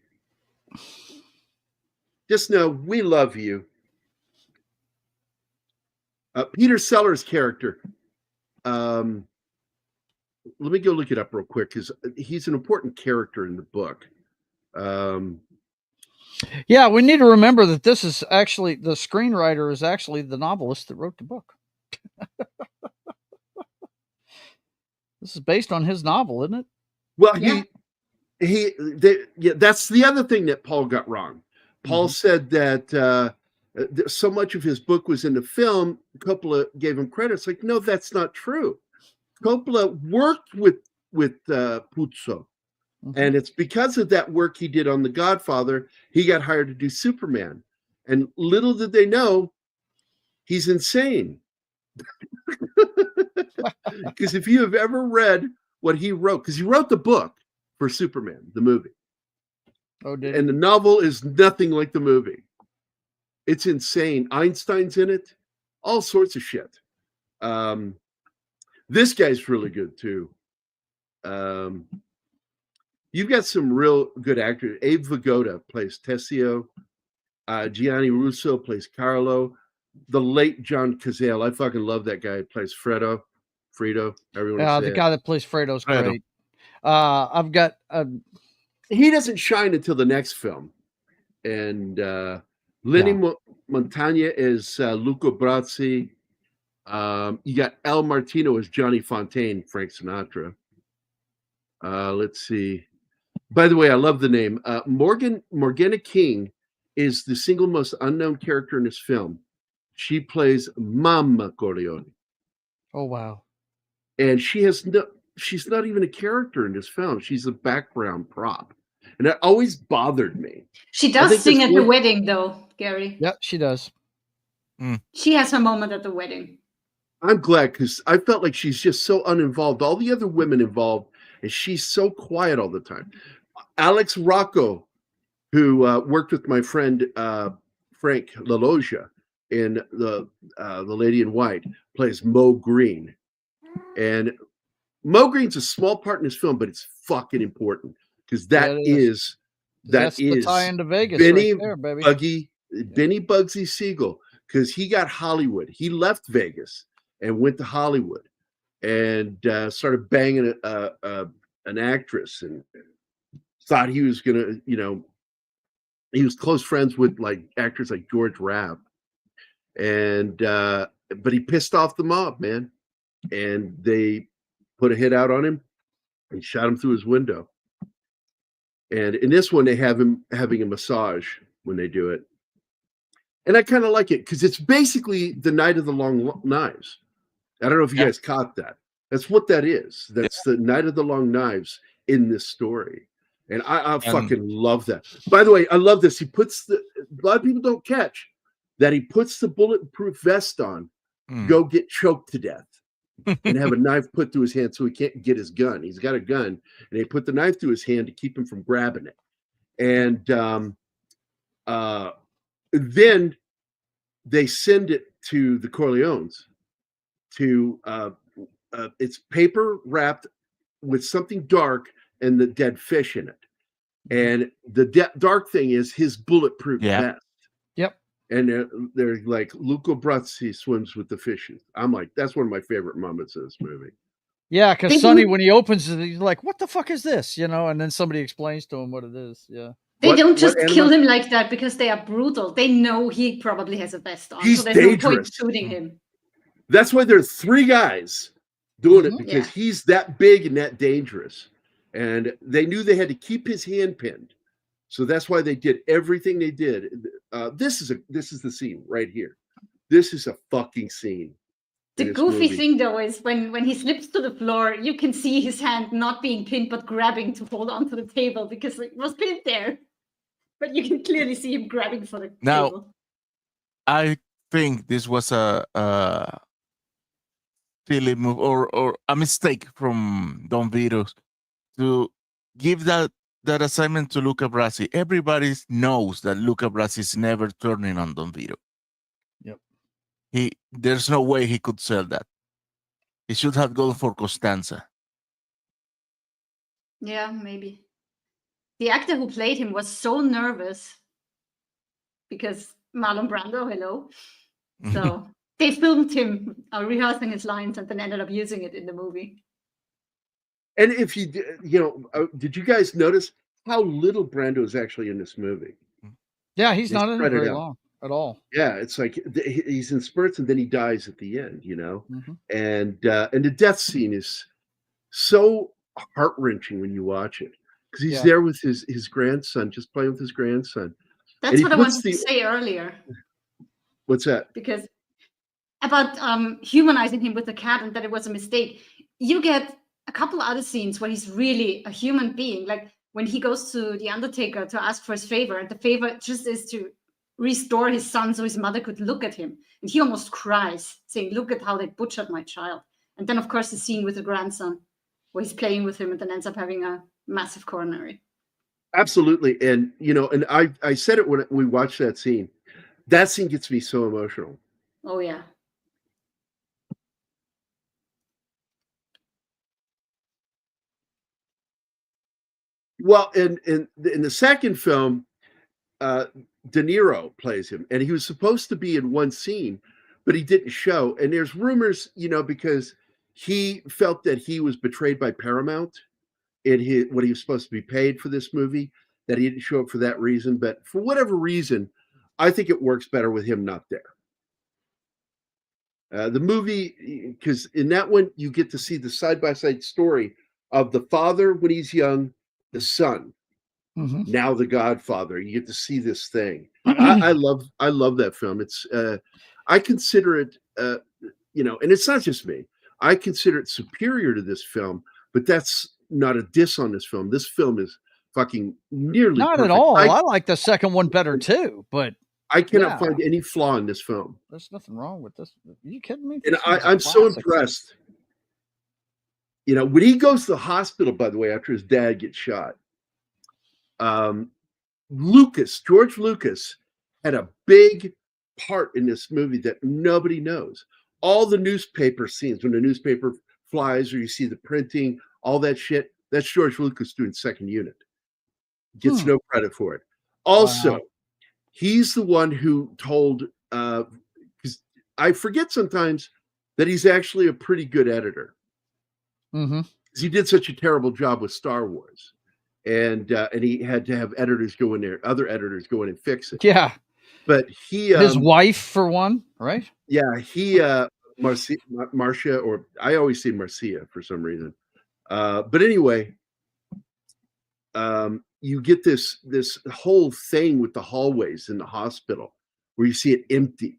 Just know we love you. Peter Sellers' character. Let me go look it up real quick because he's an important character in the book. Yeah, we need to remember that this is actually the screenwriter is actually the novelist that wrote the book. This is based on his novel, isn't it? Well, Yeah. that's the other thing that Paul got wrong. Paul said that so much of his book was in the film. Coppola gave him credit. It's like, no, that's not true. Coppola worked with Puzo. And it's because of that work he did on The Godfather, he got hired to do Superman. And little did they know, he's insane. Because if you have ever read what he wrote, because he wrote the book for Superman, the movie. Oh, did And the novel is nothing like the movie. It's insane. Einstein's in it. All sorts of shit. This guy's really good, too. You've got some real good actors. Abe Vigoda plays Tessio. Gianni Russo plays Carlo. The late John Cazale. I fucking love that guy. He plays Fredo. Everyone. Yeah, the guy that plays Fredo's Fredo. great. I've got. He doesn't shine until the next film. And Lenny Montagna is Luca Brasi. You got Al Martino as Johnny Fontaine, Frank Sinatra. Let's see. By the way, I love the name. Morgana King is the single most unknown character in this film. She plays Mama Corleone. Oh wow. And she's not even a character in this film. She's a background prop. And that always bothered me. She does sing at the wedding, though, Gary. Yep, she does. She has her moment at the wedding. I'm glad, because I felt like she's just so uninvolved. All the other women involved, and she's so quiet all the time. Alex Rocco, who worked with my friend Frank LaLoggia in the Lady in White, plays Mo Green. And Mo Green's a small part in this film, but it's fucking important, because that's the tie into Vegas Benny right there, baby. Benny Bugsy Siegel, because he got Hollywood. He left Vegas and went to Hollywood and started banging an actress, and thought he was gonna, he was close friends with like actors like George Rapp, and but he pissed off the mob, man, and they put a hit out on him and shot him through his window. And in this one, they have him having a massage when they do it, and I kind of like it because it's basically the Night of the Long Knives. I don't know if you guys caught that. That's what that is. That's the Night of the Long Knives in this story. And I fucking love that. By the way, I love this. A lot of people don't catch that he puts the bulletproof vest on, go get choked to death, and have a knife put through his hand so he can't get his gun. He's got a gun, and they put the knife through his hand to keep him from grabbing it. And then they send it to the Corleones. It's paper wrapped with something dark and the dead fish in it. And the dark thing is his bulletproof vest. Yep. And they're like, Luca Brasi swims with the fishes. I'm like, that's one of my favorite moments of this movie. Yeah, because Sonny, when he opens it, he's like, what the fuck is this? And then somebody explains to him what it is. Yeah. They don't just kill him like that because they are brutal. They know he probably has a vest on. He's so there's dangerous. No point shooting him. That's why there's 3 guys doing it, because he's that big and that dangerous. And they knew they had to keep his hand pinned. So that's why they did everything they did. This is the scene right here. This is a fucking scene. The goofy thing, though, is when he slips to the floor, you can see his hand not being pinned, but grabbing to hold onto the table because it was pinned there. But you can clearly see him grabbing for the table. I think this was a silly move or a mistake from Don Vito to give that assignment to Luca Brasi. Everybody knows that Luca Brasi is never turning on Don Vito. Yep. There's no way he could sell that. He should have gone for Costanza. Yeah, maybe. The actor who played him was so nervous because Marlon Brando, hello. So they filmed him rehearsing his lines and then ended up using it in the movie. And if did you guys notice how little Brando is actually in this movie? Yeah, he's not in it very long at all. Yeah, it's like he's in spurts and then he dies at the end, And the death scene is so heart-wrenching when you watch it because he's there with his grandson, just playing with his grandson. That's what I wanted to say earlier. What's that? Because about humanizing him with the cat and that it was a mistake. You get a couple other scenes where he's really a human being, like when he goes to the Undertaker to ask for his favor, and the favor just is to restore his son so his mother could look at him. And he almost cries, saying, look at how they butchered my child. And then, of course, the scene with the grandson where he's playing with him and then ends up having a massive coronary. Absolutely. And, and I said it when we watched that scene. That scene gets me so emotional. Oh, yeah. Well, in the second film, De Niro plays him, and he was supposed to be in one scene, but he didn't show. And there's rumors, because he felt that he was betrayed by Paramount in what he was supposed to be paid for this movie, that he didn't show up for that reason. But for whatever reason, I think it works better with him not there. The movie, because in that one, you get to see the side-by-side story of the father when he's young, the son, Mhm. now the Godfather. You get to see this thing. I love that film. It's I consider it and it's not just me. I consider it superior to this film, but that's not a diss on this film. This film is fucking nearly Not perfect. at all. I like the second one better too, but I cannot find any flaw in this film. There's nothing wrong with this. Are you kidding me? And I'm so impressed. When he goes to the hospital, by the way, after his dad gets shot, George Lucas had a big part in this movie that nobody knows. All the newspaper scenes, when the newspaper flies or you see the printing, all that shit, that's George Lucas doing second unit. Gets no credit for it. Also, he's the one who told, because I forget sometimes that he's actually a pretty good editor. Mm-hmm. Because he did such a terrible job with Star Wars. And he had to have editors go in there, other editors go in and fix it. Yeah. But his wife, for one, right? Yeah, Marcia, or I always say Marcia for some reason. But anyway, you get this whole thing with the hallways in the hospital where you see it empty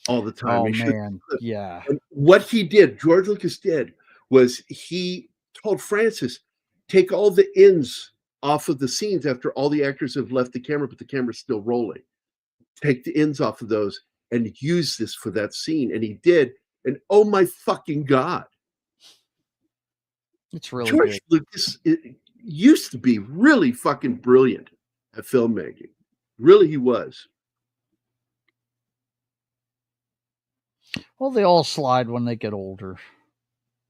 all the time. Oh, man. Yeah. And what he did, George Lucas did, was he told Francis, take all the ends off of the scenes after all the actors have left the camera, but the camera's still rolling. Take the ends off of those and use this for that scene. And he did. And oh my fucking God. It's really George Lucas used to be really fucking brilliant at filmmaking. Really, he was. Well, they all slide when they get older.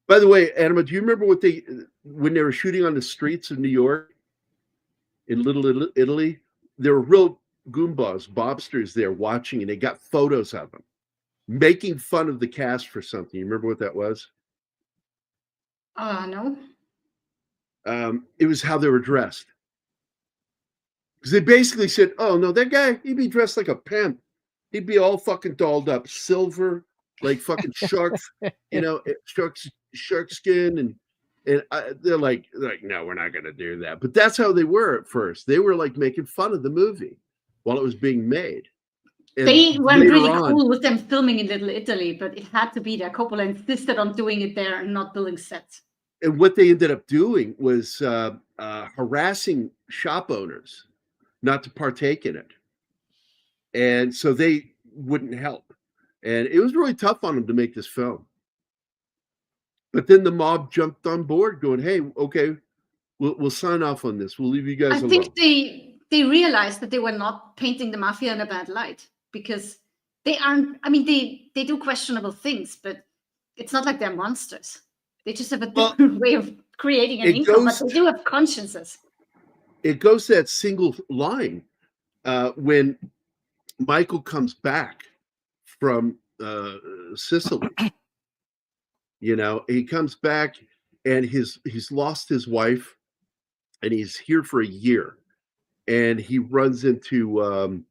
By the way, Anima, do you remember when they were shooting on the streets of New York in Little Italy? There were real goombas, bobsters there watching, and they got photos of them making fun of the cast for something. You remember what that was? No. It was how they were dressed. Because they basically said, oh, no, that guy, he'd be dressed like a pimp. He'd be all fucking dolled up, silver, like fucking shark, shark skin. And they're like, no, we're not going to do that. But that's how they were at first. They were like making fun of the movie while it was being made. And they went really cool with them filming in Little Italy, but it had to be there. Coppola insisted on doing it there and not building sets. And what they ended up doing was harassing shop owners not to partake in it. And so they wouldn't help. And it was really tough on them to make this film. But then the mob jumped on board going, hey, okay, we'll sign off on this. We'll leave you guys alone. I think they realized that they were not painting the mafia in a bad light because they aren't, I mean, they do questionable things, but it's not like they're monsters. They just have a different way of creating an income, but they do have consciences. It goes to that single line when Michael comes back from Sicily. He comes back and he's lost his wife and he's here for a year. And he runs into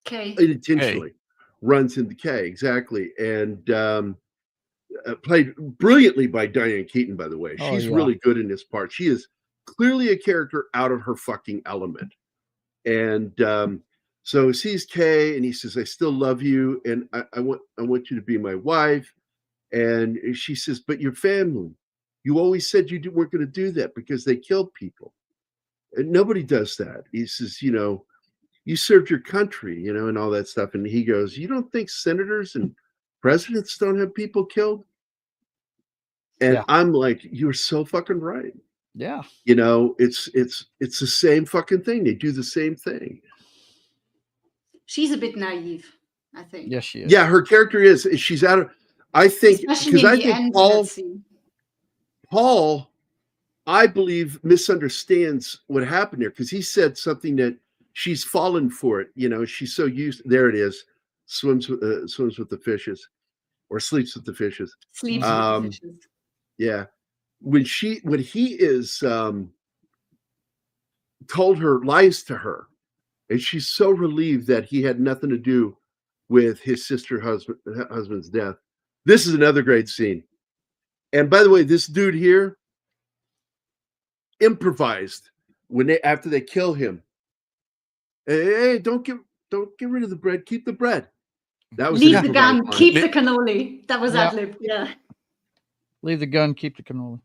Kay. Intentionally runs into Kay, exactly. And played brilliantly by Diane Keaton, by the way. She's really good in this part. She is clearly a character out of her fucking element. And so he sees Kay and he says, I still love you and I want you to be my wife. And she says, but your family, you always said you weren't going to do that because they killed people. And nobody does that. He says, you served your country, and all that stuff. And he goes, you don't think senators and presidents don't have people killed? And I'm like, you're so fucking right. Yeah. It's the same fucking thing. They do the same thing. She's a bit naive, I think. Yes, she is. Yeah, her character is. She's out of, I think, because I think Paul, I believe, misunderstands what happened here because he said something that she's fallen for it. She's so used. There it is. Swims with the fishes, or sleeps with the fishes. Sleeps with the fishes. Yeah, when he is told her, lies to her, and she's so relieved that he had nothing to do with his husband's death. This is another great scene. And by the way, this dude here, improvised after they kill him. Hey, don't get rid of the bread. Keep the bread. That was leave the gun, keep the cannoli. That was ad lib. Yeah. Leave the gun, keep the cannoli.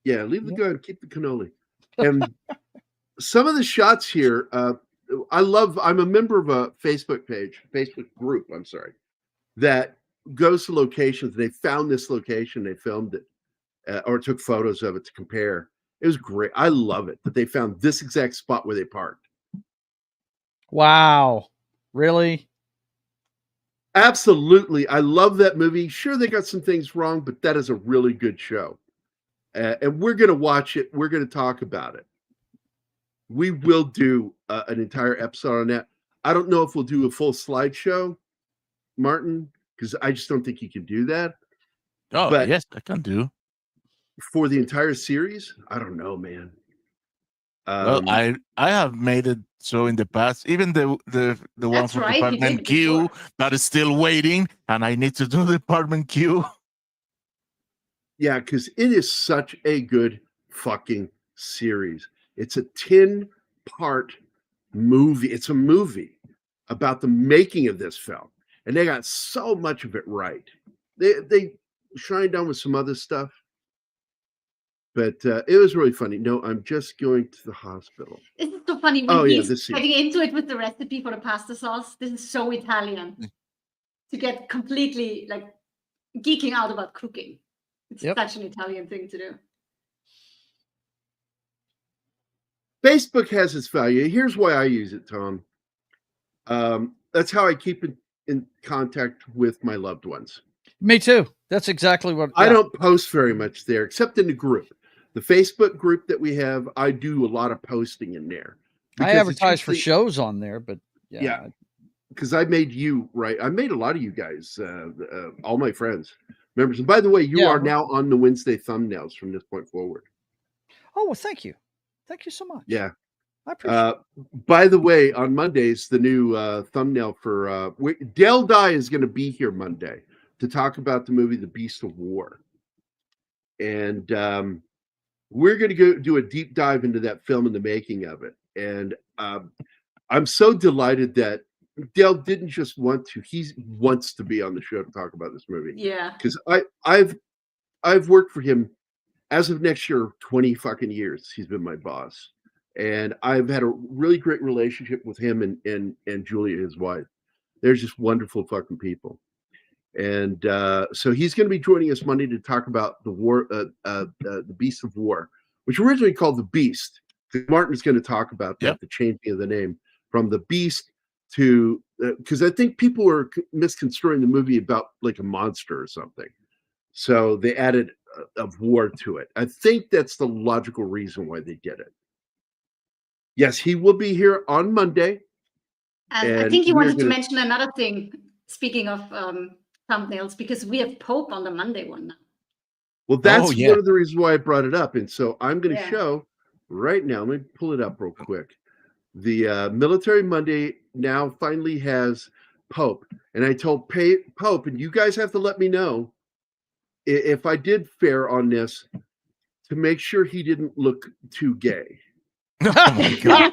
Yeah, leave the gun, keep the cannoli. And some of the shots here, I'm a member of a Facebook group, that goes to locations. They found this location, they filmed it, or took photos of it to compare. It was great. I love it that they found this exact spot where they parked. Wow. Really? Absolutely. I love that movie. Sure, they got some things wrong, but that is a really good show. And we're going to watch it. We're going to talk about it. We will do an entire episode on that. I don't know if we'll do a full slideshow, Martin, because I just don't think you can do that. Oh, but yes, I can do. For the entire series? I don't know, man. Well, I have made it so in the past, even the one from Department Q that is still waiting, and I need to do Department Q. Yeah, because it is such a good fucking series. It's a 10-part movie. It's a movie about the making of this film, and they got so much of it right. They shined down with some other stuff, but it was really funny. No, I'm just going to the hospital. This is so funny when he's getting into it with the recipe for the pasta sauce. This is so Italian to get completely like geeking out about cooking. It's such an Italian thing to do. Facebook has its value. Here's why I use it, Tom. That's how I keep in contact with my loved ones. Me too. That's exactly what I don't post very much there, except in the group. The Facebook group that we have, I do a lot of posting in there. I advertise for shows on there, but yeah, because I made you, right? I made a lot of you guys, all my friends, members. And by the way, you are now on the Wednesday thumbnails from this point forward. Oh, well, thank you. Thank you so much. Yeah. I appreciate it. By the way, on Mondays, the new thumbnail for Dale Dye is going to be here Monday to talk about the movie The Beast of War. And we're going to go do a deep dive into that film and the making of it. And I'm so delighted that Dale didn't just want to, he wants to be on the show to talk about this movie. Yeah. Because I've worked for him as of next year, 20 fucking years. He's been my boss. And I've had a really great relationship with him and Julia, his wife. They're just wonderful fucking people. And so he's going to be joining us Monday to talk about the war, the Beast of War, which originally called The Beast. Martin's going to talk about that, the changing of the name from The Beast to, because I think people were misconstruing the movie about like a monster or something. So they added of war to it. I think that's the logical reason why they did it. Yes, he will be here on Monday. And I think you wanted to mention another thing, speaking of thumbnails, because we have Pope on the Monday one now. Well, that's one of the reasons why I brought it up. And so I'm going to show right now, let me pull it up real quick. The Military Monday now finally has Pope. And I told Pope, and you guys have to let me know if I did fair on this, to make sure he didn't look too gay. Oh my God.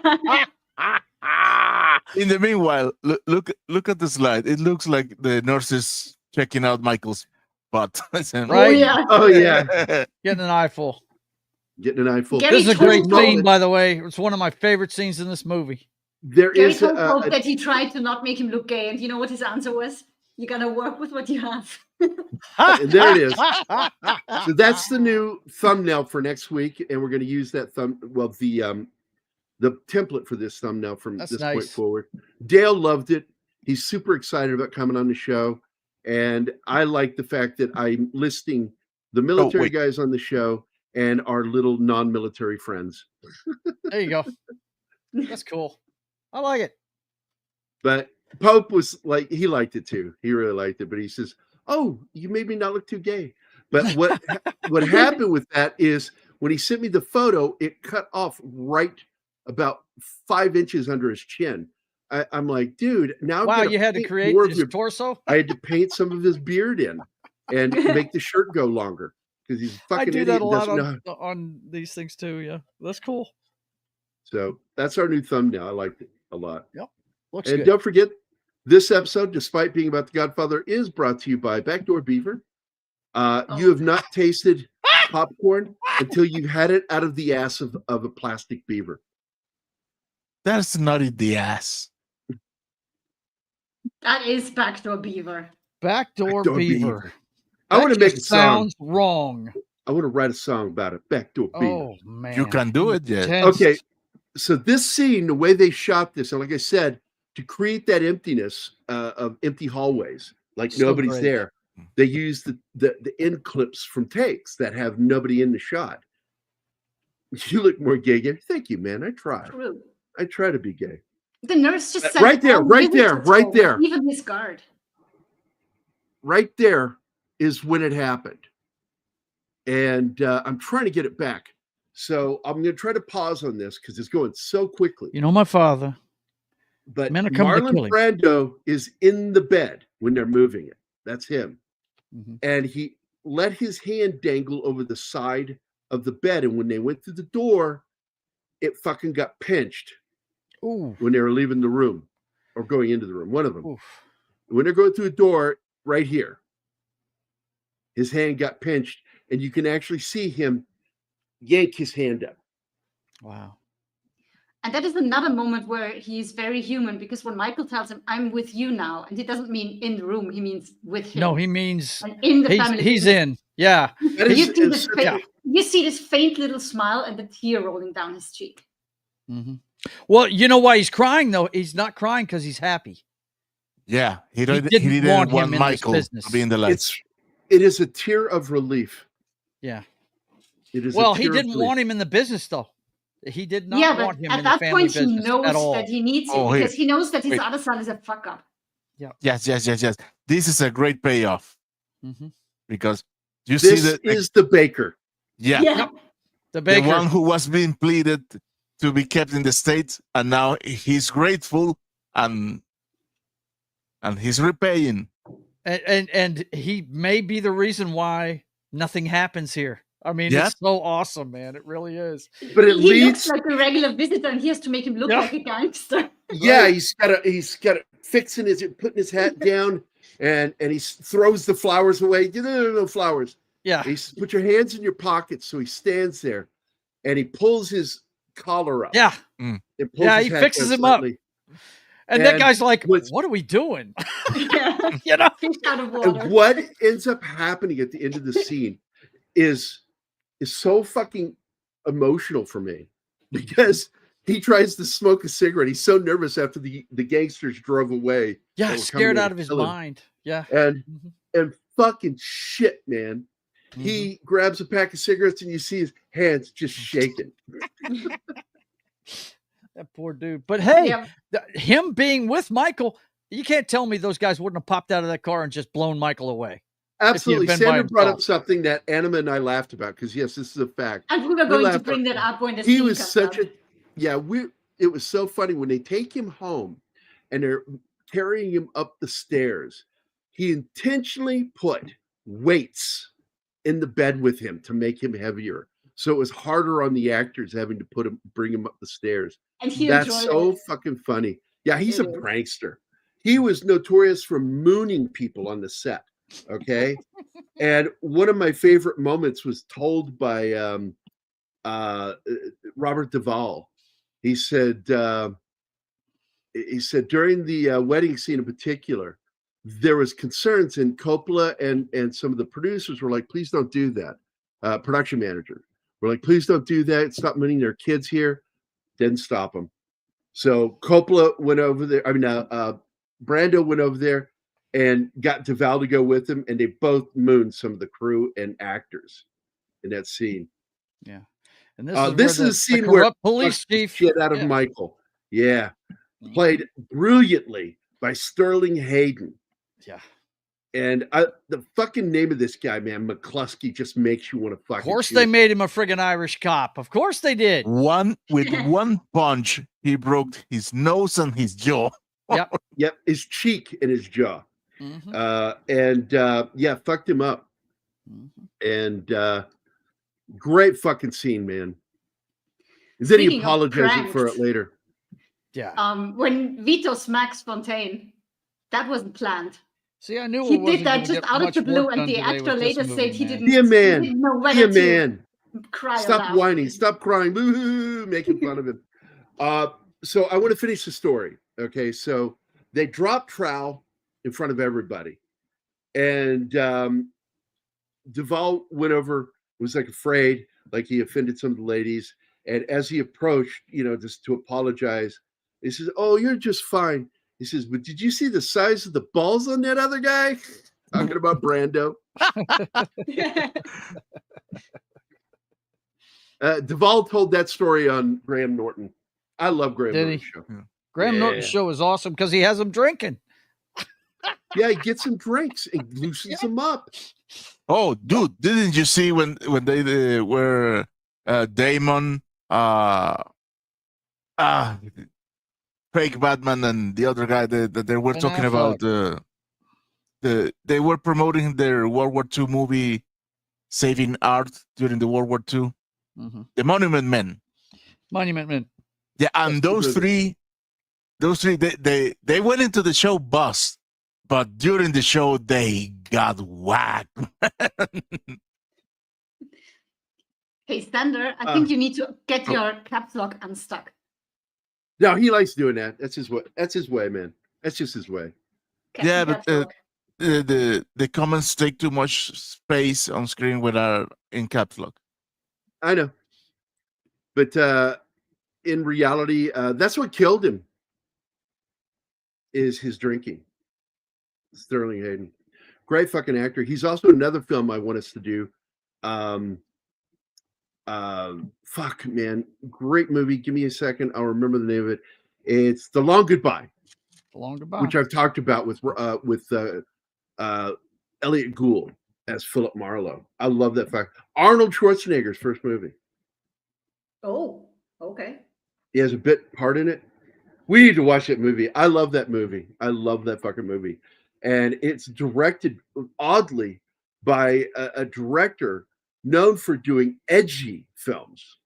In the meanwhile, look at the slide. It looks like the nurses checking out Michael's butt. Right? Oh yeah. Getting an eyeful. Getting an eyeful. This is a great scene, by the way. It's one of my favorite scenes in this movie. There Gary is told Pope that he tried to not make him look gay, and you know what his answer was? You gotta work with what you have. There it is. So that's the new thumbnail for next week, and we're going to use that the template for this thumbnail from this point forward. Dale loved it. He's super excited about coming on the show, and I like the fact that I'm listing the military guys on the show and our little non-military friends. There you go. That's cool. I like it. But Pope was like, he liked it too. He really liked it. But he says, "Oh, you made me not look too gay." But what happened with that is when he sent me the photo, it cut off right about 5 inches under his chin. I'm like, dude, now wow, you had to create his torso? I had to paint some of his beard in and make the shirt go longer because he's a I fucking do idiot that a and lot doesn't know. on these things too. Yeah, that's cool. So that's our new thumbnail. I liked it a lot. Yep, looks And good. don't forget, this episode, despite being about the Godfather, is brought to you by Backdoor Beaver. You have not tasted popcorn until you've had it out of the ass of a plastic beaver. That's not in the ass. That is Backdoor Beaver. Backdoor Backdoor Beaver. Beaver. I want to make a song. Sounds wrong. I want to write a song about it. Backdoor Beaver. Oh man, You can do it, yeah. Intense. Okay, so this scene, the way they shot this, and like I said, to create that emptiness of empty hallways, like So nobody's great. there, they use the end clips from takes that have nobody in the shot. You look more gay. Thank you, man. I try. True. I try to be gay. The nurse just said, Right there, "Oh, right there, visitors right home," there. Even his guard. Right there is when it happened. And I'm trying to get it back. So I'm going to try to pause on this because it's going so quickly. You know my father. But Men are coming to kill Marlon him. Brando is in the bed when they're moving it. That's him. Mhm. And he let his hand dangle over the side of the bed. And when they went through the door, it fucking got pinched Ooh. when they were leaving the room or going into the room. One of them. Oof. When they're going through the door right here, his hand got pinched. And you can actually see him yank his hand up. Wow. And that is another moment where he's very human, because when Michael tells him, "I'm with you now," and he doesn't mean in the room, he means with him. No, he means and in the family. he's in. Yeah. That You is- see, is- you see this faint little smile and the tear rolling down his cheek. Mm-hmm. Well, you know why he's crying though? He's not crying because he's happy. Yeah, he didn't didn't want want him in this Michael business. to be in the lights. it is a tear of relief. Yeah. It is. Well, he didn't want him in the business though. He did not Yeah, want but him at in the that family point he business knows at all. that he needs Oh, him, because here. he knows that his Wait. other son is a fuck up. Yes. This is a great payoff Mm-hmm. because you This see that is the baker. yeah, The the baker. one who was being pleaded to be kept in the States, and now he's grateful and he's repaying. And he may be the reason why nothing happens here. I mean, Yeah. it's so awesome, man. It really is. But it He leads. looks like a regular visitor, and he has to make him look Yeah. like a gangster. Yeah, he's got to fixing putting his hat down, and he throws the flowers away. No flowers. Yeah. He says, "Put your hands in your pockets." So he stands there, and he pulls his collar up. Yeah. And pulls Yeah, his he hat fixes down him up. slightly. And that And guy's like, what's- what are we doing? Yeah. You know? Fish out of water. And what ends up happening at the end of the scene is so fucking emotional for me, because he tries to smoke a cigarette. He's so nervous after the gangsters drove away. Yeah, They were scared coming in out to of his kill him. mind. Yeah. And Mhm. and fucking shit, man. Mm-hmm. He grabs a pack of cigarettes and you see his hands just shaking. That poor dude. But hey, Yeah. him being with Michael, you can't tell me those guys wouldn't have popped out of that car and just blown Michael away. Absolutely. been by Sandra brought up himself. something that Anima and I laughed about, because yes, this is a fact. And we were going to laughed bring at- that up when the He scene was comes such up. it was so funny when they take him home and they're carrying him up the stairs. He intentionally put weights in the bed with him to make him heavier. So it was harder on the actors having to bring him up the stairs. And he That's enjoyed so it. fucking funny. Yeah, he's a It is. prankster. He was notorious for mooning people on the set. Okay. And one of my favorite moments was told by Robert Duvall. He said during the wedding scene in particular, there was concerns, and Coppola and some of the producers were like, "Please don't do that." Production manager were like, "Please don't do that. Stop mooning their kids here." Didn't stop them. So Coppola went over there. Brando went over there and got Duvall to go with him, and they both mooned some of the crew and actors in that scene. Yeah. And This is where a scene the where corrupt police fucked the chief shit out of yeah. Michael. Yeah, played brilliantly by Sterling Hayden. Yeah. And the fucking name of this guy, man, McCluskey, just makes you want to fucking. Of course shoot they him. made him a friggin' Irish cop. Of course they did. With one punch, he broke his nose and his jaw. Yep, his cheek and his jaw. Mhm. Fucked him up. And great fucking scene, man. And then he Speaking of apologizing for it pranks, later. Yeah. When Vito smacks Fontaine, that wasn't planned. See, I knew He it wasn't did that gonna just get out of much the blue, work and done the today actor with this later movie, said he man. didn't, Be a he man. didn't know Be whether a to man. cry or Stop laugh. whining. Stop crying. Boo-hoo, making fun of him. So I want to finish the story. Okay, so they dropped Trow in front of everybody, and Duvall went over, was like afraid, like he offended some of the ladies. And as he approached, just to apologize, he says, "Oh, you're just fine." He says, "But did you see the size of the balls on that other guy?" Talking about Brando. Duvall told that story on Graham Norton. I love Graham Did Norton's he? show. Graham Norton's show is awesome because he has them drinking. Yeah, he gets some drinks and loosens them up. Oh, dude, didn't you see when they were Damon, fake Batman, and the other guy that they were Ben talking Affleck. about they were promoting their World War II movie, Saving Art during the World War II, the Monument Men. Monument Men. Yeah, and those three, they went into the show bust, but during the show they got whacked. Hey, Sander, I think you need to get your caps lock unstuck. No, he likes doing that. That's his way. That's his way, man. That's just his way. Yeah, but the comments take too much space on screen when are in caps lock. I know, but in reality, that's what killed him. Is his drinking. Sterling Hayden, great fucking actor. He's also another film I want us to do. Fuck, man, great movie. Give me a second. I'll remember the name of it. It's The Long Goodbye. The Long Goodbye, which I've talked about with Elliot Gould as Philip Marlowe. I love that fact. Arnold Schwarzenegger's first movie. Oh, okay. He has a bit part in it. We need to watch that movie. I love that movie. I love that fucking movie. And it's directed oddly by a director known for doing edgy films.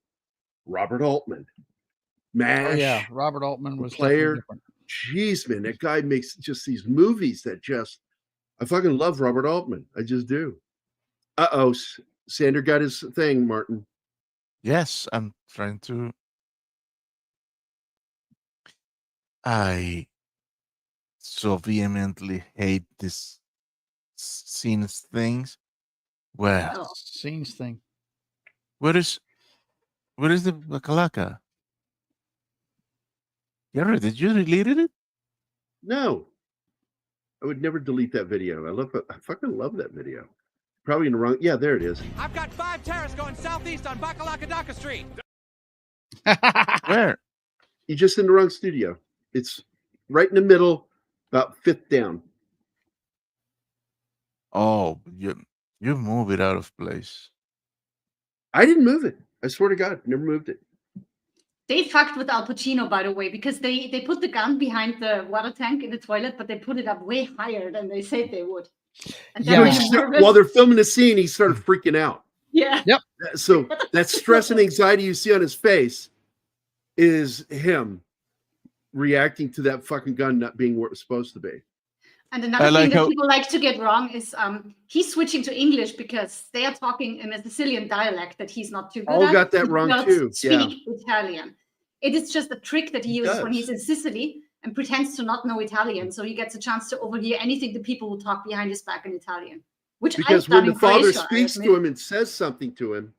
Robert Altman. MASH. Oh, yeah. Robert Altman was Player. Different. Jeez, man, that guy makes just these movies that I fucking love Robert Altman. I just do. Uh-oh, Sander got his thing, Martin. Yes, I'm trying to. I so vehemently hate this scenes things. Well, scenes thing. Where is the Bakalaka? Gary, did you delete it? No. I would never delete that video. I fucking love that video. Probably in the wrong. Yeah, there it is. I've got 5 terrace going southeast on Bakalakadaka Street. Where? You're just in the wrong studio. It's right in the middle, about 5th down. Oh, you move it out of place. I didn't move it. I swear to God, never moved it. They fucked with Al Pacino, by the way, because they put the gun behind the water tank in the toilet, but they put it up way higher than they said they would. And While they're filming the scene, he started freaking out. Yeah. Yep. So that stress and anxiety you see on his face is him reacting to that fucking gun not being where it was supposed to be. And another thing that people like to get wrong is he's switching to English because they are talking in a Sicilian dialect that he's not too good at. All got that wrong too. Speak Italian. It is just a trick that he uses when he's in Sicily and pretends to not know Italian, so he gets a chance to overhear anything the people will talk behind his back in Italian. Because when the father speaks to him and says something to him,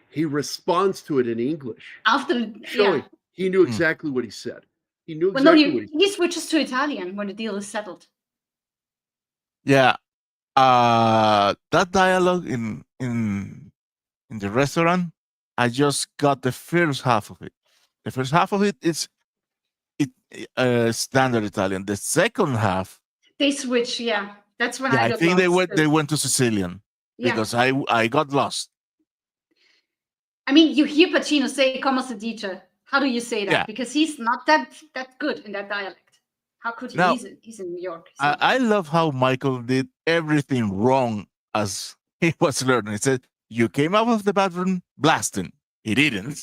he responds to it in English. After he knew exactly what he said. He knew exactly what he said. He switches to Italian when the deal is settled. Yeah. That dialogue in the restaurant, I just got the first half of it. The first half of it is standard Italian. The second half, they switch. Yeah, that's when I think they went to Sicilian because I got lost. I mean, you hear Pacino say "Como si dice." How do you say that? Yeah. Because he's not that good in that dialect. How could he? Now, He's in New York. I love how Michael did everything wrong as he was learning. He said, "You came out of the bathroom blasting." He didn't.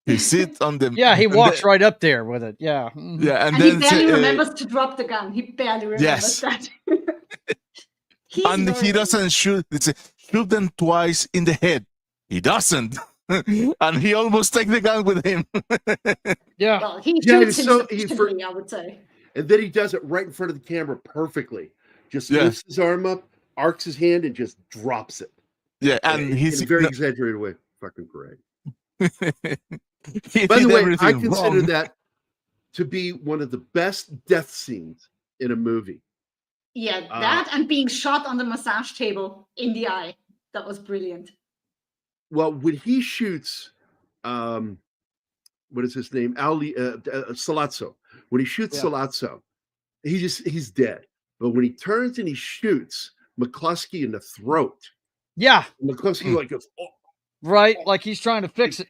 He sits on the Yeah, he walks right up there with it. Yeah. Mhm. Yeah, And then he barely remembers to drop the gun. He barely yes, remembers that. and he doesn't shoot. It's shoot them twice in the head. He doesn't, and he almost take the gun with him. Yeah. Well, he Yeah, shoots he's him so- he sufficiently, I would say. And then he does it right in front of the camera perfectly. Just Yeah. lifts his arm up, arcs his hand, and just drops it. Yeah, and he's in a very exaggerated way. Fucking great. he By the did way, I everything consider wrong. that to be one of the best death scenes in a movie. Yeah, that and being shot on the massage table in the eye. That was brilliant. Well, when he shoots, what is his name? Salazzo. When he shoots Salazzo, he's dead. But when he turns and he shoots McCluskey in the throat, Yeah. McCluskey like goes, oh, Right. Like he's trying to fix it.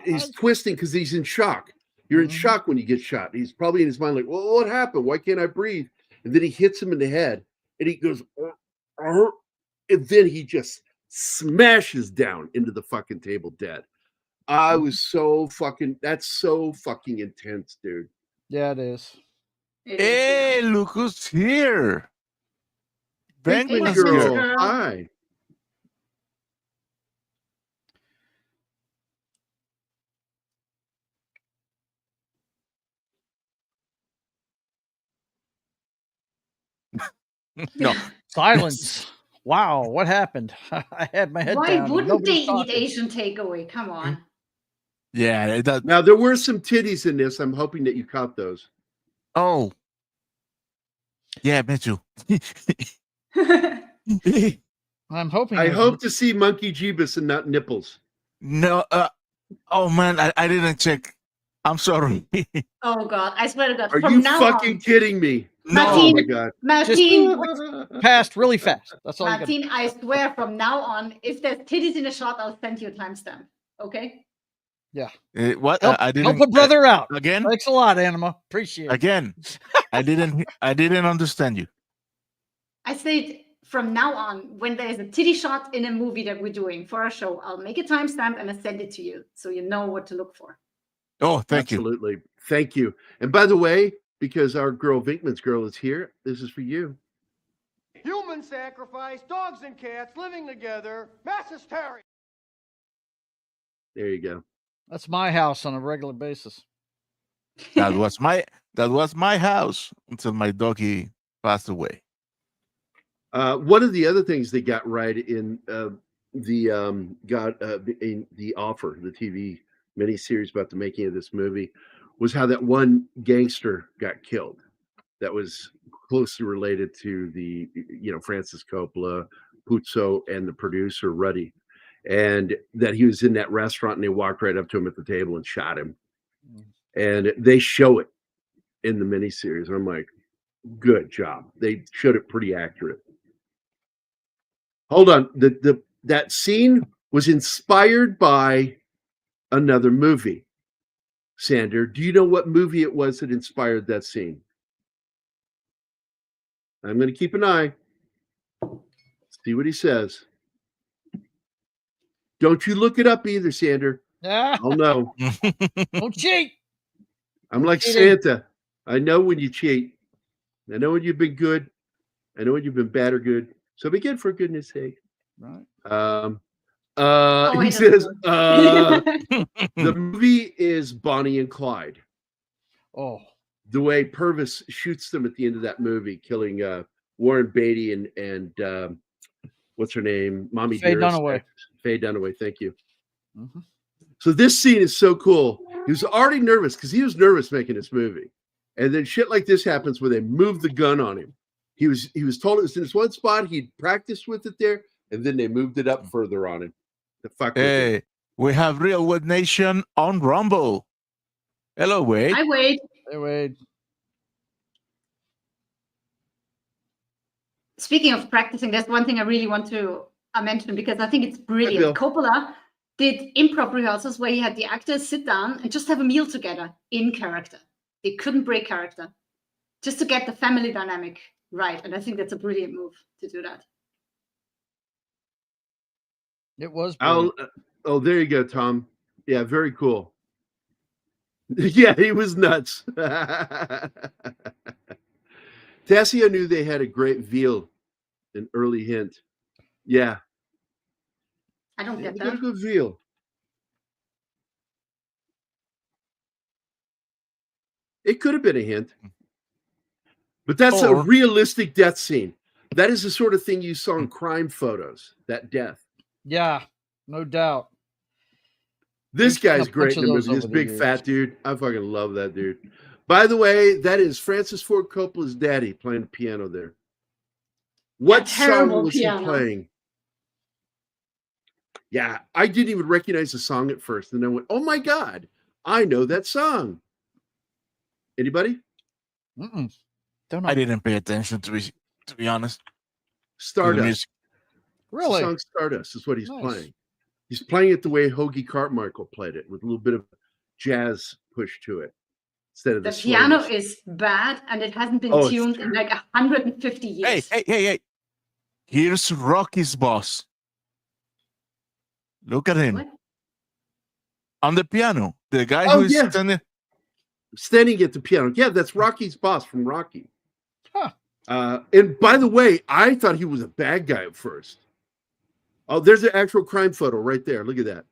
he's twisting because he's in shock. You're in shock when you get shot. He's probably in his mind like, well, what happened? Why can't I breathe? And then he hits him in the head and he goes, and then he just smashes down into the fucking table dead. I was that's so fucking intense, dude. Yeah, it is. Hey, look who's here. Penguin Penguin girl. girl. Hi. No. Silence. Wow, what happened? I had my head Why down. and wouldn't nobody they was eat talking. Asian takeaway? Come on. Yeah, that. Now there were some titties in this. I'm hoping that you caught those. Oh. Yeah, me too. I'm hoping. I there's- hope to see Monkey Jeebus and not nipples. No. Oh man, I didn't check. I'm sorry. Oh God, I swear to God. Are From you now fucking on, kidding me? No. Oh my god. Martine, Passed really fast. That's all you got. Martine, I swear from now on, if there's titties in a shot, I'll send you a timestamp. Okay? Yeah. What? Help, I didn't. help a brother out. Again? Thanks a lot, Anima. Appreciate it. Again. I didn't understand you. I said from now on, when there's a titty shot in a movie that we're doing for our show, I'll make a timestamp and I'll send it to you so you know what to look for. Oh, thank you. Absolutely. Thank you. And by the way, because our girl Vinkman's girl is here, this is for you. Human sacrifice, dogs and cats living together, mass hysteria. There you go. That's my house on a regular basis. That was my house until my doggy passed away. One of the other things they got right in in the offer, the TV miniseries about the making of this movie, was how that one gangster got killed. That was closely related to the Francis Coppola, Puzo, and the producer Ruddy, and that he was in that restaurant and they walked right up to him at the table and shot him. And they show it in the miniseries. I'm like, good job. They showed it pretty accurate. Hold on. That scene was inspired by another movie. Sander, do you know what movie it was that inspired that scene? I'm going to keep an eye. See what he says. Don't you look it up either, Sander. Yeah. I'll know. Don't cheat. I'm like cheating. Santa. I know when you cheat. I know when you've been good. I know when you've been bad or good. So be good for goodness sake. Right. He says the movie is Bonnie and Clyde. Oh. The way Purvis shoots them at the end of that movie, killing Warren Beatty and what's her name? Mommy Faye Dearest. Dunaway. Faye Dunaway, thank you. Mm-hmm. So this scene is so cool. He was already nervous because he was nervous making this movie. And then shit like this happens where they move the gun on him. He was told it was in this one spot. He'd practiced with it there, and then they moved it up further on him. The fuck with him. Hey, we have Real Wed Nation on Rumble. Hello, Wade. Hi, Wade. Hey, Wade. Speaking of practicing, there's one thing I really want to mention because I think it's brilliant. Coppola did improv rehearsals where he had the actors sit down and just have a meal together in character. They couldn't break character just to get the family dynamic right. And I think that's a brilliant move to do that. It was. Oh, there you go, Tom. Yeah, very cool. Yeah, he was nuts. Tassio knew they had a great veal, an early hint. Yeah. I don't get They got a that. good veal. It could have been a hint. But that's a realistic death scene. That is the sort of thing you saw in crime photos, that death. Yeah, no doubt. This We've seen guy's a great bunch in of the those movie. This over the big years. fat dude. I fucking love that dude. By the way, that is Francis Ford Coppola's daddy playing the piano there. What song terrible was piano. he playing? Yeah, I didn't even recognize the song at first. And I went, oh my God, I know that song. Anybody? Don't know. I didn't pay attention to be honest. Stardust. Really? The song Stardust is what he's Nice. playing. He's playing it the way Hoagie Carmichael played it, with a little bit of jazz push to it instead of The the piano slowness. is bad, and it hasn't been Oh, it's tuned in like 150 years. Hey. Here's Rocky's boss. Look at him. What? On the piano. The guy Oh, who's yeah. standing at the piano. Yeah, that's Rocky's boss from Rocky. Huh. And by the way, I thought he was a bad guy at first. Oh, there's an actual crime photo right there. Look at that.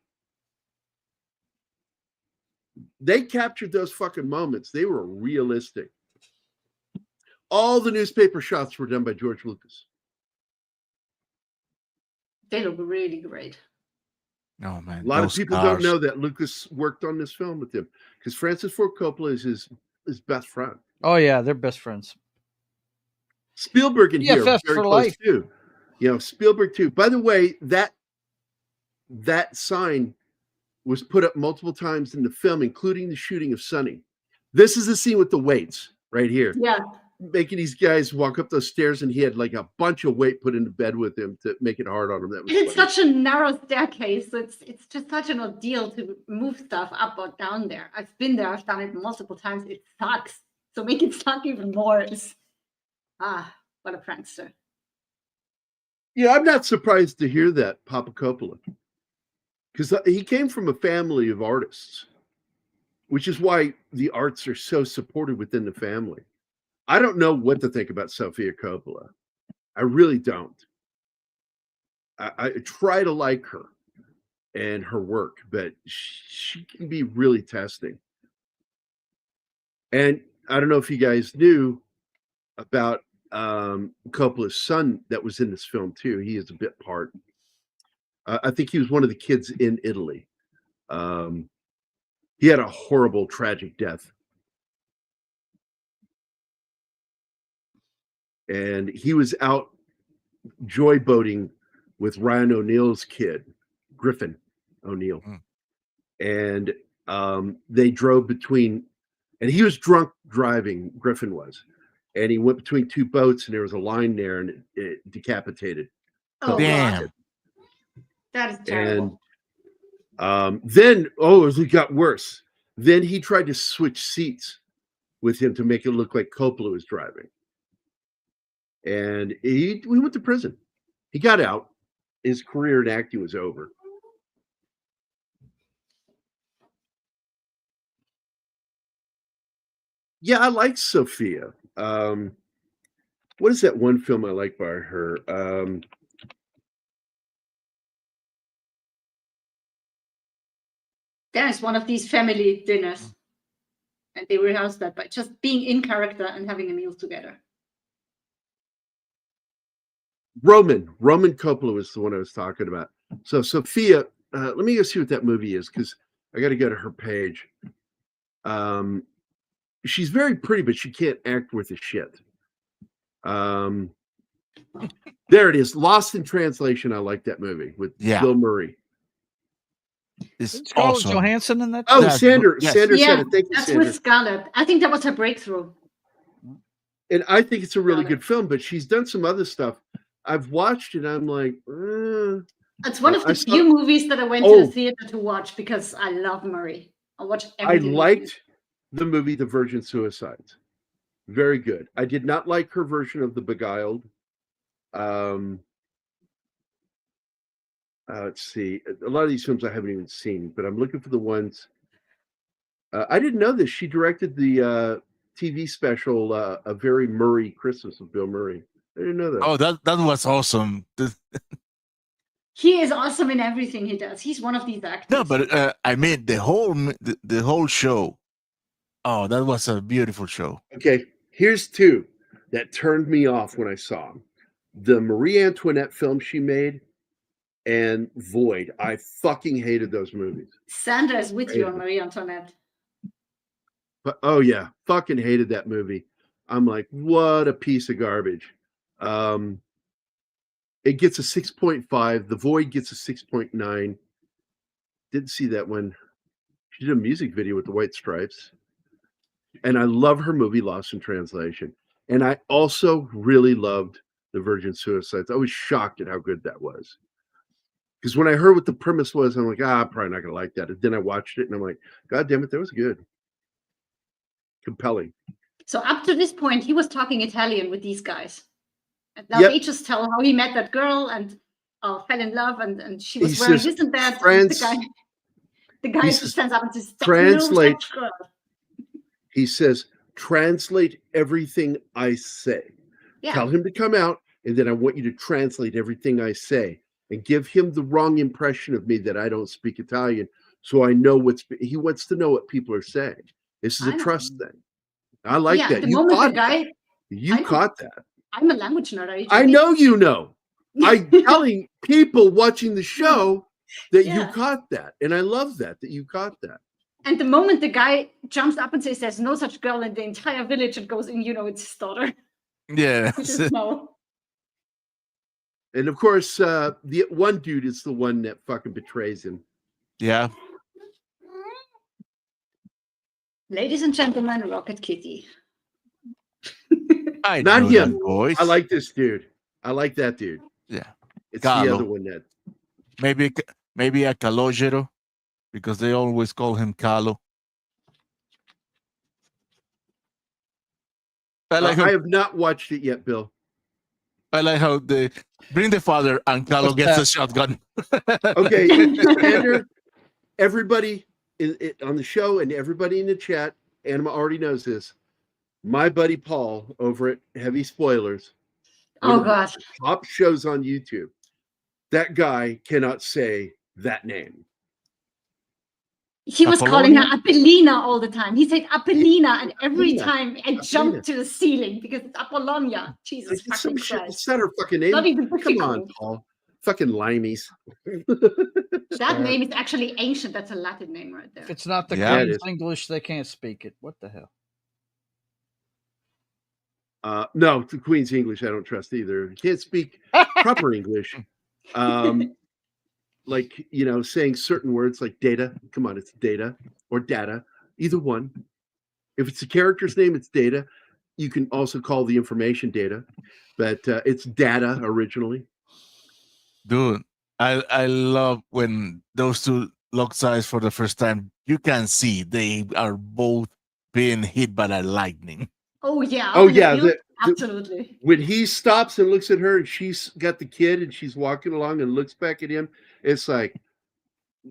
They captured those fucking moments. They were realistic. All the newspaper shots were done by George Lucas. They look really great. Oh man. A lot of those people cars. don't know that Lucas worked on this film with him because Francis Ford Coppola is his best friend. Oh yeah, they're best friends. Spielberg and he are BFFs very for close life. too. You know, Spielberg too. By the way, that sign was put up multiple times in the film, including the shooting of Sonny. This is the scene with the weights right here. Yeah. Making these guys walk up those stairs, and he had like a bunch of weight put into bed with him to make it hard on him. That was And it's funny. such a narrow staircase. So it's just such an ordeal to move stuff up or down there. I've been there. I've done it multiple times. It sucks. So make it suck even more. What a prankster. Yeah, I'm not surprised to hear that, Papa Coppola, because he came from a family of artists, which is why the arts are so supported within the family. I don't know what to think about Sofia Coppola. I really don't. I try to like her and her work, but she can be really testing. And I don't know if you guys knew about Coppola's son that was in this film too. He is a bit part. I think he was one of the kids in Italy. He had a horrible, tragic death. And he was out joy boating with Ryan O'Neill's kid, Griffin O'Neill. And they drove between, and he was drunk driving, Griffin was. And he went between two boats, and there was a line there, and it decapitated. Oh, Damn. God. That is terrible. And then, it got worse. Then he tried to switch seats with him to make it look like Coppola was driving. And we went to prison. He got out. His career in acting was over. Yeah, I like Sophia. What is that one film I like by her? There is one of these family dinners. And they rehearse that by just being in character and having a meal together. Roman Coppola was the one I was talking about. So Sophia, let me go see what that movie is, because I got to go to her page. She's very pretty, but she can't act worth a shit. There it is, Lost in Translation. I like that movie with Bill Murray. It's Scarlett awesome. Johansson in that. Oh, Yes. Sandra Yes. said Yeah, it. Thank you, that's Sandra. with Scarlett. I think that was her breakthrough. And I think it's a really Got it. good film, but she's done some other stuff. I've watched it. I'm like, It's one of the I saw- few movies that I went to the theater to watch because I love Murray. I watch I everything. liked the movie The Virgin Suicides. Very good. I did not like her version of The Beguiled. Let's see. A lot of these films I haven't even seen, but I'm looking for the ones. I didn't know this. She directed the TV special A Very Murray Christmas with Bill Murray. I didn't know that. Oh, that was awesome. He is awesome in everything he does. He's one of these actors. No, but I mean the whole show. Oh, that was a beautiful show. Okay, here's two that turned me off when I saw them. The Marie Antoinette film she made and Void. I fucking hated those movies. Sandra is with you on Marie Antoinette. But oh yeah, fucking hated that movie. I'm like, what a piece of garbage. It gets a 6.5. The Void gets a 6.9. Didn't see that one. She did a music video with the White Stripes. And I love her movie Lost in Translation. And I also really loved The Virgin Suicides. I was shocked at how good that was. Because when I heard what the premise was, I'm like, I'm probably not going to like that. And then I watched it and I'm like, God damn it, that was good. Compelling. So up to this point, he was talking Italian with these guys. And now they just tell how he met that girl and fell in love and she was wearing this and that. The guy just stands up and says, translate. He says, translate everything I say. Yeah. Tell him to come out, and then I want you to translate everything I say and give him the wrong impression of me that I don't speak Italian. So I know he wants to know what people are saying. This is a trust thing. I like that. You caught that. I'm a language nerd. I know you know. I'm telling people watching the show that you caught that. And I love that you caught that. And the moment the guy jumps up and says there's no such girl in the entire village and goes in, it's his daughter. Yeah. And of course, the one dude is the one that fucking betrays him. Yeah. Ladies and gentlemen, Rocket Kitty. Not him. I like this dude. I like that dude. Yeah. It's the other one that. Maybe a Calogero, because they always call him Calo. I have not watched it yet, Bill. I like how they bring the father and Calo gets a shotgun. Okay, Andrew, everybody on the show and everybody in the chat, Anima already knows this. My buddy Paul over at Heavy Spoilers. Oh, gosh. Top shows on YouTube. That guy cannot say that name. He was calling her Apellina all the time. He said Apellina, and every time I jumped to the ceiling because it's Apollonia. Jesus fucking Christ. It's not her fucking name. Not even Come on, Paul. Fucking limeys. That name is actually ancient. That's a Latin name right there. If it's not the Queen's English, they can't speak it. What the hell? No, the Queen's English I don't trust either. You can't speak proper English. Like, saying certain words like data. Come on, it's data or data. Either one. If it's a character's name, it's data. You can also call the information data, but it's data originally. Dude, I love when those two lock eyes for the first time. You can see they are both being hit by that lightning. Oh, yeah. Oh, yeah. Absolutely. When he stops and looks at her and she's got the kid and she's walking along and looks back at him, it's like,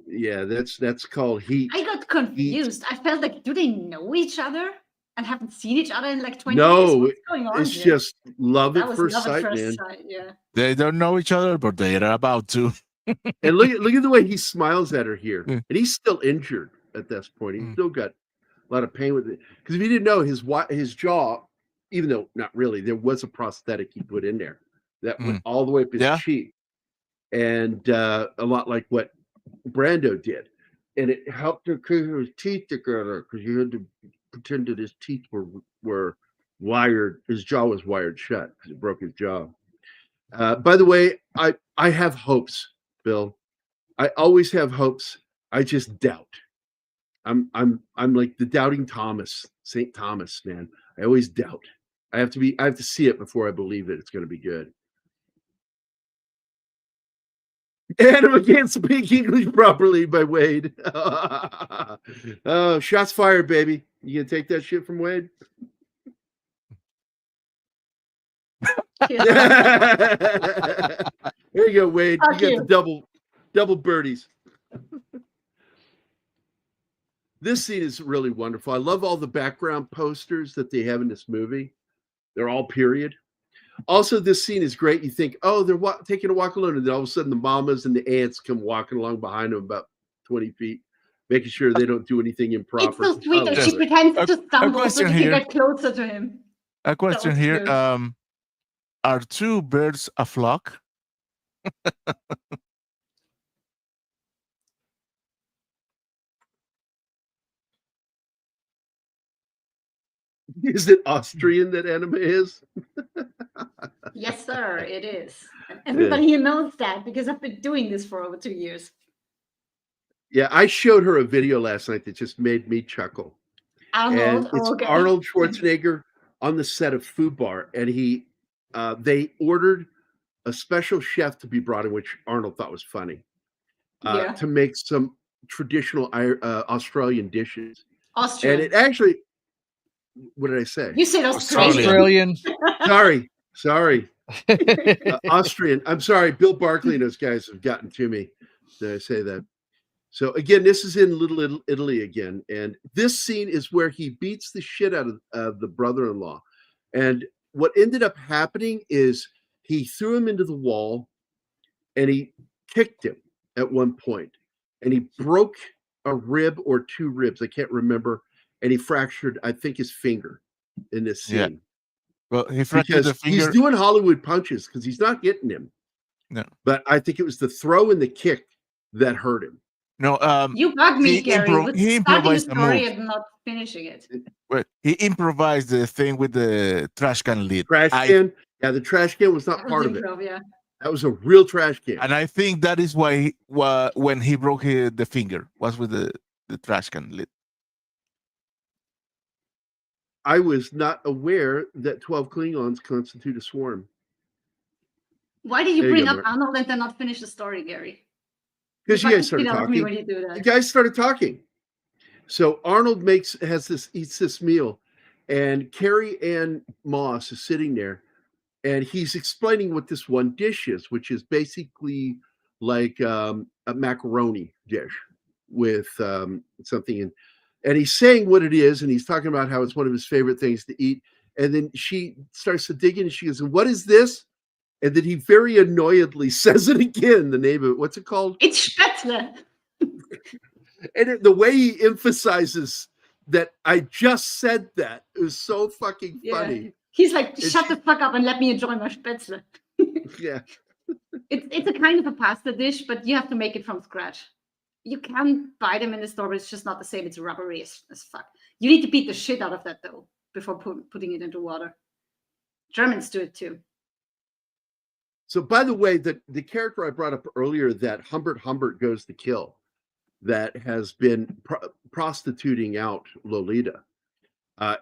yeah, that's called heat. I got confused. I felt like, do they know each other and haven't seen each other in like 20 years? No, what's going on it's here? just love at first sight, man. Yeah. They don't know each other, but they are about to. And look at the way he smiles at her here. And he's still injured at this point. He's still got a lot of pain with it. Because if you didn't know, his jaw, even though not really, there was a prosthetic he put in there that went all the way up his cheek. And a lot like what Brando did. And it helped her keep his teeth together because you had to pretend that his teeth were wired. His jaw was wired shut because it broke his jaw. By the way, I have hopes, Bill. I always have hopes. I just doubt. I'm like the doubting Thomas, St. Thomas, man. I always doubt. I have to see it before I believe that it's going to be good. Anima can't speak English properly by Wade. Oh, shots fired, baby. You gonna take that shit from Wade? you. There you go, Wade. Fuck You you. got the double birdies. This scene is really wonderful. I love all the background posters that they have in this movie. They're all period. Also, this scene is great. You think, oh, they're taking a walk alone, and then all of a sudden the mamas and the aunts come walking along behind them about 20 feet, making sure they don't do anything It's improper. so sweet I that love she it. pretends to stumble so question she here. can get closer to him. A question was here. cute. Are two birds a flock? Is it Austrian that anime is? Yes, sir, it is. And everybody here knows that because I've been doing this for over 2 years. Yeah, I showed her a video last night that just made me chuckle. And Arnold, it's okay. Arnold Schwarzenegger on the set of Food Bar, and they ordered a special chef to be brought in, which Arnold thought was funny, Yeah. to make some traditional Australian dishes. Austrian. And it actually, what did I say? You said Australian. Australian. Sorry. Austrian. I'm sorry. Bill Barkley and those guys have gotten to me. Did I say that? So again, this is in Little Italy again, and this scene is where he beats the shit out of the brother-in-law. And what ended up happening is he threw him into the wall, and he kicked him at one point, and he broke a rib or two ribs. I can't remember, and he fractured, I think, his finger in this scene. Yeah. Well, he fractured Because the finger. he's doing Hollywood punches because he's not hitting him. No. But I think it was the throw and the kick that hurt him. No, You bug me, he Gary, with he starting the improvised a story move. and not finishing it. Well, he improvised the thing with the trash can lid. Trash can? Yeah, the trash can was not That part was of it. improv, yeah. That was a real trash can. And I think that is why when he broke the finger was with the trash can lid. I was not aware that 12 Klingons constitute a swarm. Why did you There you bring go, up Mark. Arnold and then not finish the story, Gary? Because you guys started Get out of me when talking. you do The that. guys started talking. So Arnold eats this meal, and Carrie Ann Moss is sitting there, and he's explaining what this one dish is, which is basically like a macaroni dish with something in. And he's saying what it is, and he's talking about how it's one of his favorite things to eat. And then she starts to dig in, and she goes, "What is this?" And then he very annoyedly says it again, the name of it. What's it called? It's Spätzle. And the way he emphasizes that I just said that is so fucking funny. He's like, shut the fuck up and let me enjoy my Spätzle. Yeah. It's a kind of a pasta dish, but you have to make it from scratch. You can buy them in the store, but it's just not the same. It's rubbery as fuck. You need to beat the shit out of that dough before putting it into water. Germans do it too. So, by the way, the character I brought up earlier that Humbert goes to kill, that has been prostituting out Lolita,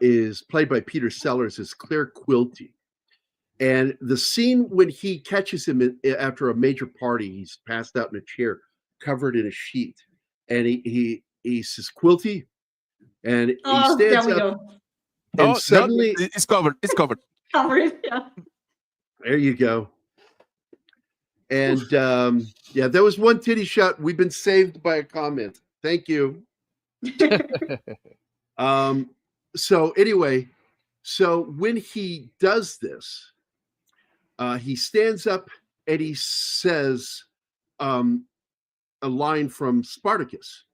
is played by Peter Sellers as Claire Quilty. And the scene when he catches him after a major party, he's passed out in a chair, covered in a sheet, and he says, "Quilty," and he stands there we up, go. and suddenly it's covered. It's covered. Covered, yeah. There you go. And yeah, there was one titty shot. We've been saved by a comment. Thank you. So anyway, so when he does this, he stands up and he says a line from Spartacus.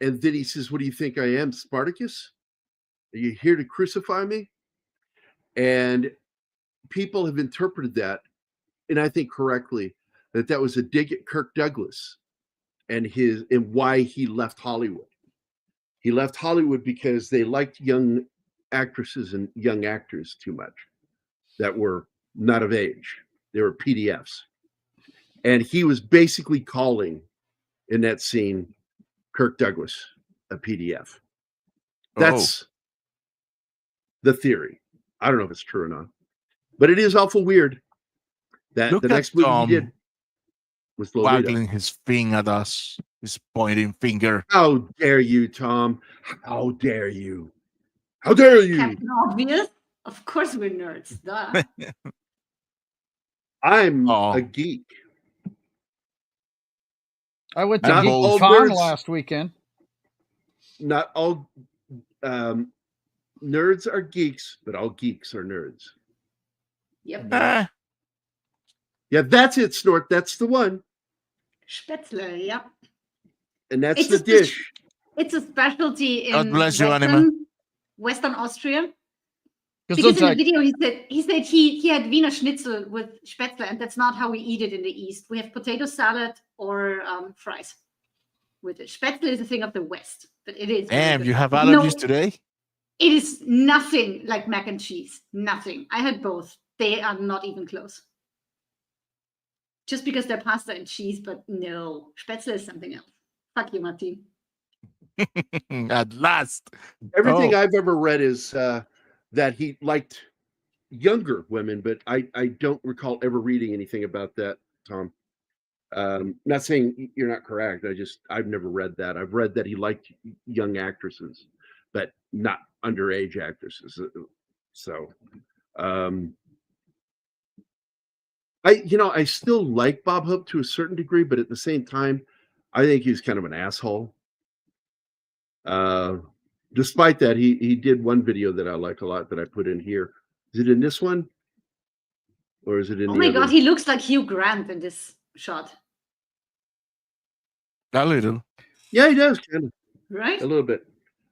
And then he says, "What do you think I am, Spartacus? Are you here to crucify me?" And people have interpreted that, and I think correctly, that was a dig at Kirk Douglas and why he left Hollywood. He left Hollywood because they liked young actresses and young actors too much that were not of age. They were PDFs. And he was basically calling in that scene Kirk Douglas a PDF. That's the theory. I don't know if it's true or not, but it is awful weird that Look the next movie he did was Lolita. Waggling his finger at us, his pointing finger. How dare you, Tom? How dare you? How dare you? Captain Obvious. Of course we're nerds. Duh. I'm Oh. a geek. I went to Not Geek all Con nerds. last weekend. Not all nerds are geeks, but all geeks are nerds. Yep. Ah, Yeah, that's it, Snort. That's the one. Spätzle, yep. And that's It's the a spec- dish. It's a specialty God in bless you, Anima. Western Austria. Because in the video he said he had Wiener Schnitzel with Spätzle, and that's not how we eat it in the East. We have potato salad or fries with it. Spätzle is a thing of the West, but it is. damn, you have allergies today? It is nothing like mac and cheese. Nothing. I had both. They are not even close. Just because they're pasta and cheese, but no. Spätzle is something else. Fuck you, Martin. At last. Everything Oh. I've ever read is that he liked younger women, but I don't recall ever reading anything about that, Tom. Not saying you're not correct. I've never read that. I've read that he liked young actresses, but not underage actresses. So, I still like Bob Hope to a certain degree, but at the same time, I think he's kind of an asshole. Despite that, he did one video that I like a lot that I put in here. Is it in this one? Or is it in Oh the my other? god, he looks like Hugh Grant in this shot. A little. Yeah, he does, kind of. Right? A little bit.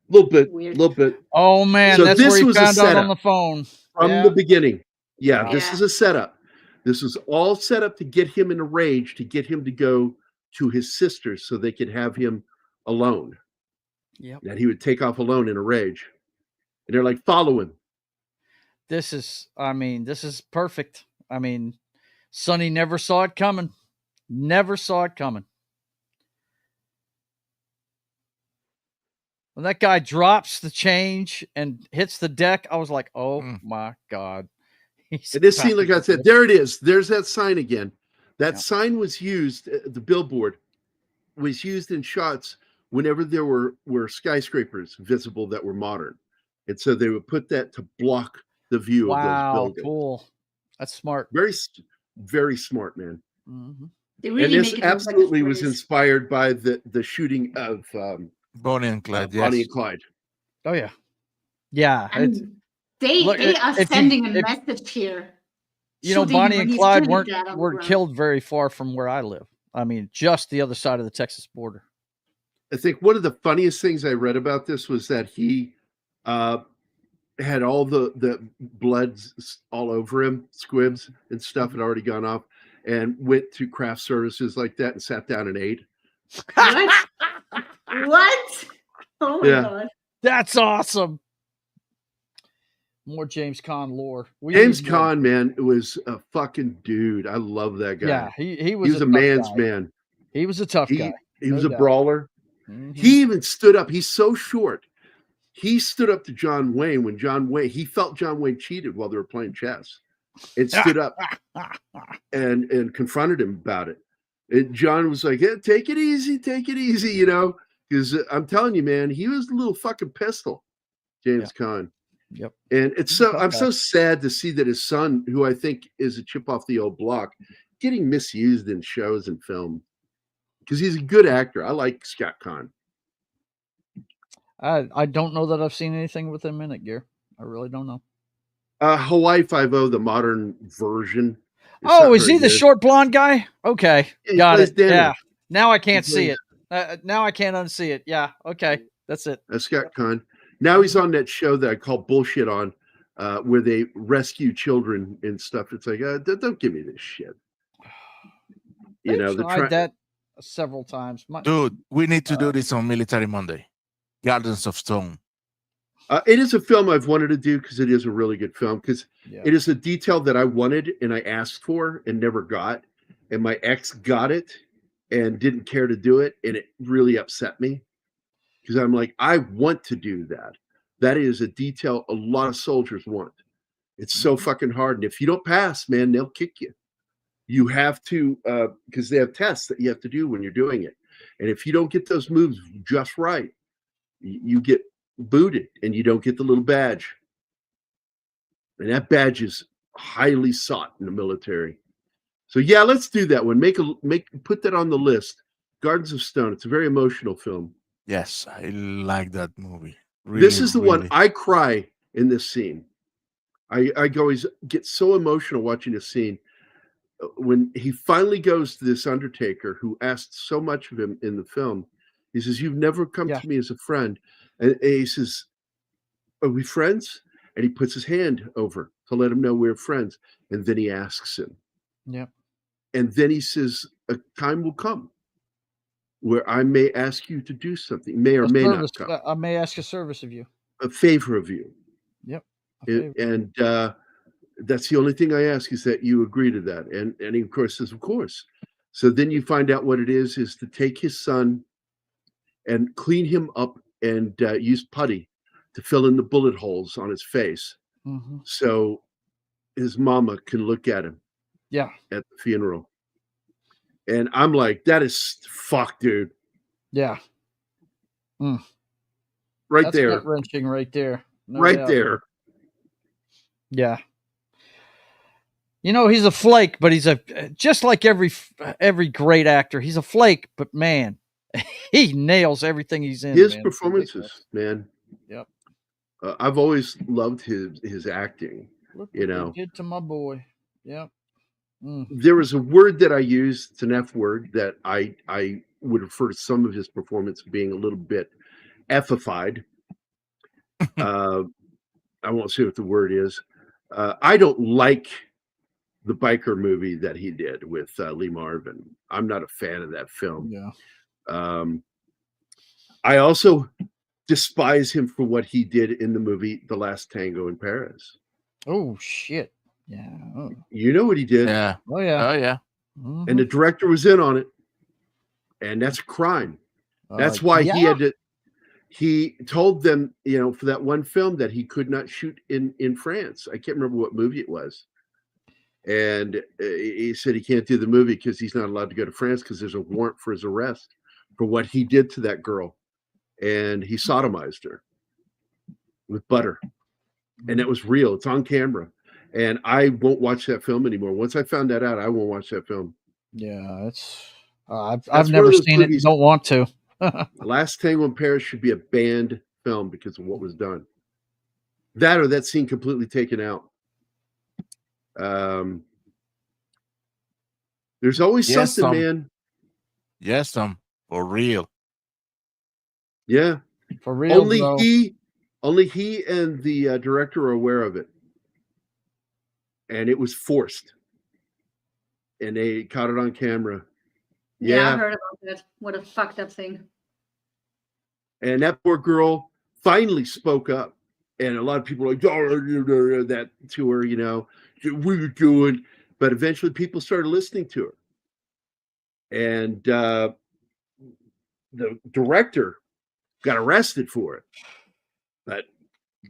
Weird. Little bit. Oh man, So that's this where he was a found out on setup the phone. From the beginning. Yeah, Wow. this is a setup. This is all set up to get him in a rage, to get him to go to his sisters so they could have him alone. Yep. That he would take off alone in a rage. And they're like, follow him. This is perfect. I mean, Sonny never saw it coming. Never saw it coming. When that guy drops the change and hits the deck, I was like, oh my God. And this scene, like I said, there it is. There's that sign again. That sign was used, the billboard was used in shots whenever there were skyscrapers visible that were modern. And so they would put that to block the view of those buildings. Cool. That's smart. Very, very smart, man. Mm-hmm. They really and this make it look like a absolutely was phrase. inspired by the shooting of Bonnie and Clyde. Yes. Bonnie and Clyde. Oh yeah, yeah. And they are sending a message here. You know, shooting Bonnie when and he's Clyde clearly dead on the weren't ground. killed very far from where I live. I mean, just the other side of the Texas border. I think one of the funniest things I read about this was that he had all the blood all over him, squibs and stuff had already gone off, and went to craft services like that and sat down and ate. What? What? Oh my God. That's awesome. More James Caan lore. James Caan, man, it was a fucking dude. I love that guy. Yeah, he was a man's man. He was a tough guy. He was a doubt. brawler. Mm-hmm. He even stood up. He's so short. He stood up to John Wayne when he felt John Wayne cheated while they were playing chess, and stood up and confronted him about it. And John was like, "Yeah, take it easy, you know, because I'm telling you, man, he was a little fucking pistol, James Caan." Yep. And I'm so sad to see that his son, who I think is a chip off the old block, getting misused in shows and film, because he's a good actor. I like Scott Caan. I don't know that I've seen anything with him in it, Gear. I really don't know. Hawaii Five-0, the modern version. Oh, is he the short blonde guy? Okay, Yeah, got it. Danny. Yeah, now I can't see it. Now I can't unsee it. Yeah, okay, that's it. That's Scott Caan. Now he's on that show that I call Bullshit On, where they rescue children and stuff. It's like, don't give me this shit. You know, tried that several times. Dude, we need to do this on Military Monday. Gardens of Stone. It is a film I've wanted to do because it is a really good film, because it is a detail that I wanted and I asked for and never got. And my ex got it and didn't care to do it. And it really upset me, because I'm like, I want to do that. That is a detail a lot of soldiers want. It's so fucking hard. And if you don't pass, man, they'll kick you. You have to, because they have tests that you have to do when you're doing it. And if you don't get those moves just right, you get booted and you don't get the little badge. And that badge is highly sought in the military. So yeah, let's do that one. Put that on the list. Gardens of Stone. It's a very emotional film. Yes, I like that movie. This is the one really. I cry in this scene. I always get so emotional watching this scene. When he finally goes to this undertaker who asked so much of him in the film, he says, "You've never come Yeah. to me as a friend." And he says, "Are we friends?" And he puts his hand over to let him know we're friends. And then he asks him. Yep. And then he says, "A time will come where I may ask you to do something, may or may not come, I may ask a service of you. a favor of you." Yep. And that's the only thing I ask, is that you agree to that. And he, of course, says, "Of course." So then you find out what it is to take his son and clean him up and use putty to fill in the bullet holes on his face, so his mama can look at him Yeah. at the funeral. And I'm like, that is fuck, dude. Yeah. Right That's there. gut-wrenching right there. No Right doubt. there. Yeah. You know, he's a flake, but he's just like every great actor. He's a flake, but man, he nails everything he's in. His man. performances, man. Yep. I've always loved his acting. Look You what know, they did to my boy. Yep. there was a word that I used. It's an F word that I would refer to some of his performance being a little bit effified. I won't say what the word is. I don't like the biker movie that he did with Lee Marvin. I'm not a fan of that film. Yeah. I also despise him for what he did in the movie The Last Tango in Paris. Oh shit. Yeah. Oh. You know what he did? Yeah. Oh yeah. Oh yeah. And the director was in on it. And that's a crime. That's why he had to. He told them, for that one film that he could not shoot in France. I can't remember what movie it was. And he said he can't do the movie because he's not allowed to go to France because there's a warrant for his arrest for what he did to that girl. And he sodomized her with butter. And it was real. It's on camera. And I won't watch that film anymore. Once I found that out, I won't watch that film. Yeah, it's I've never seen it. Don't want to. Last Tango in Paris should be a banned film because of what was done. That or that scene completely taken out. There's always something, man. Yes, Tom. For real. Yeah. For real. Only he and the director are aware of it. And it was forced. And they caught it on camera. Yeah, I heard about that. What a fucked up thing. And that poor girl finally spoke up. And a lot of people were like, oh, that to her, what are you doing? But eventually people started listening to her. And the director got arrested for it. But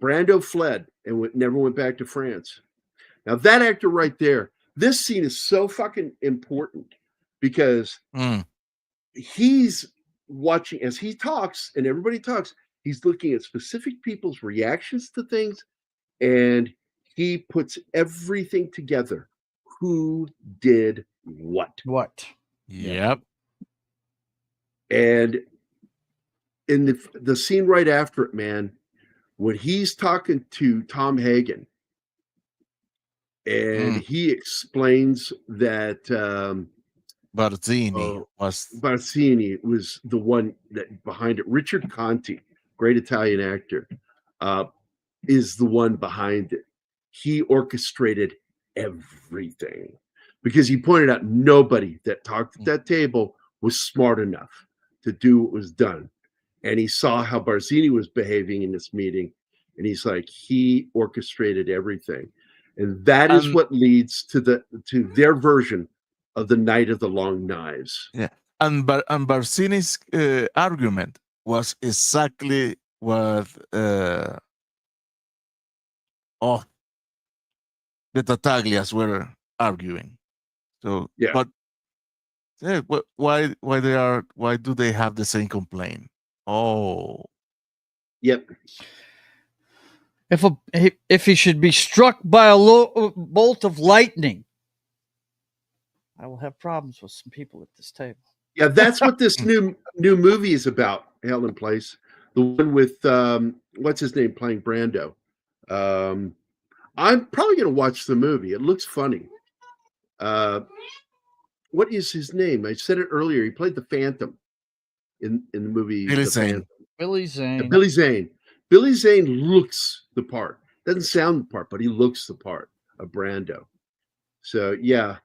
Brando fled and never went back to France. Now, that actor right there, this scene is so fucking important because he's watching, as he talks and everybody talks, he's looking at specific people's reactions to things, and he puts everything together. Who did what? What? Yep. And in the scene right after it, man, when he's talking to Tom Hagen, and he explains that Barzini was the one that behind it. Richard Conti, great Italian actor, is the one behind it. He orchestrated everything because he pointed out nobody that talked at that table was smart enough to do what was done. And he saw how Barzini was behaving in this meeting. And he's like, he orchestrated everything. And that is what leads to their version of the Night of the Long Knives. Yeah. And Barzini's argument was exactly what the Tattaglias were arguing. So yeah. But why do they have the same complaint? Oh. Yep. if he should be struck by a bolt of lightning, I will have problems with some people at this table. Yeah, that's what this new movie is about. Helen Place, the one with what's his name playing Brando. I'm probably going to watch the movie. It looks funny. What is his name? I said it earlier. He played the Phantom in the movie. Billy The Zane. Phantom. Billy Zane. Billy Zane. Billy Zane looks the part. Doesn't sound the part, but he looks the part of Brando. So yeah.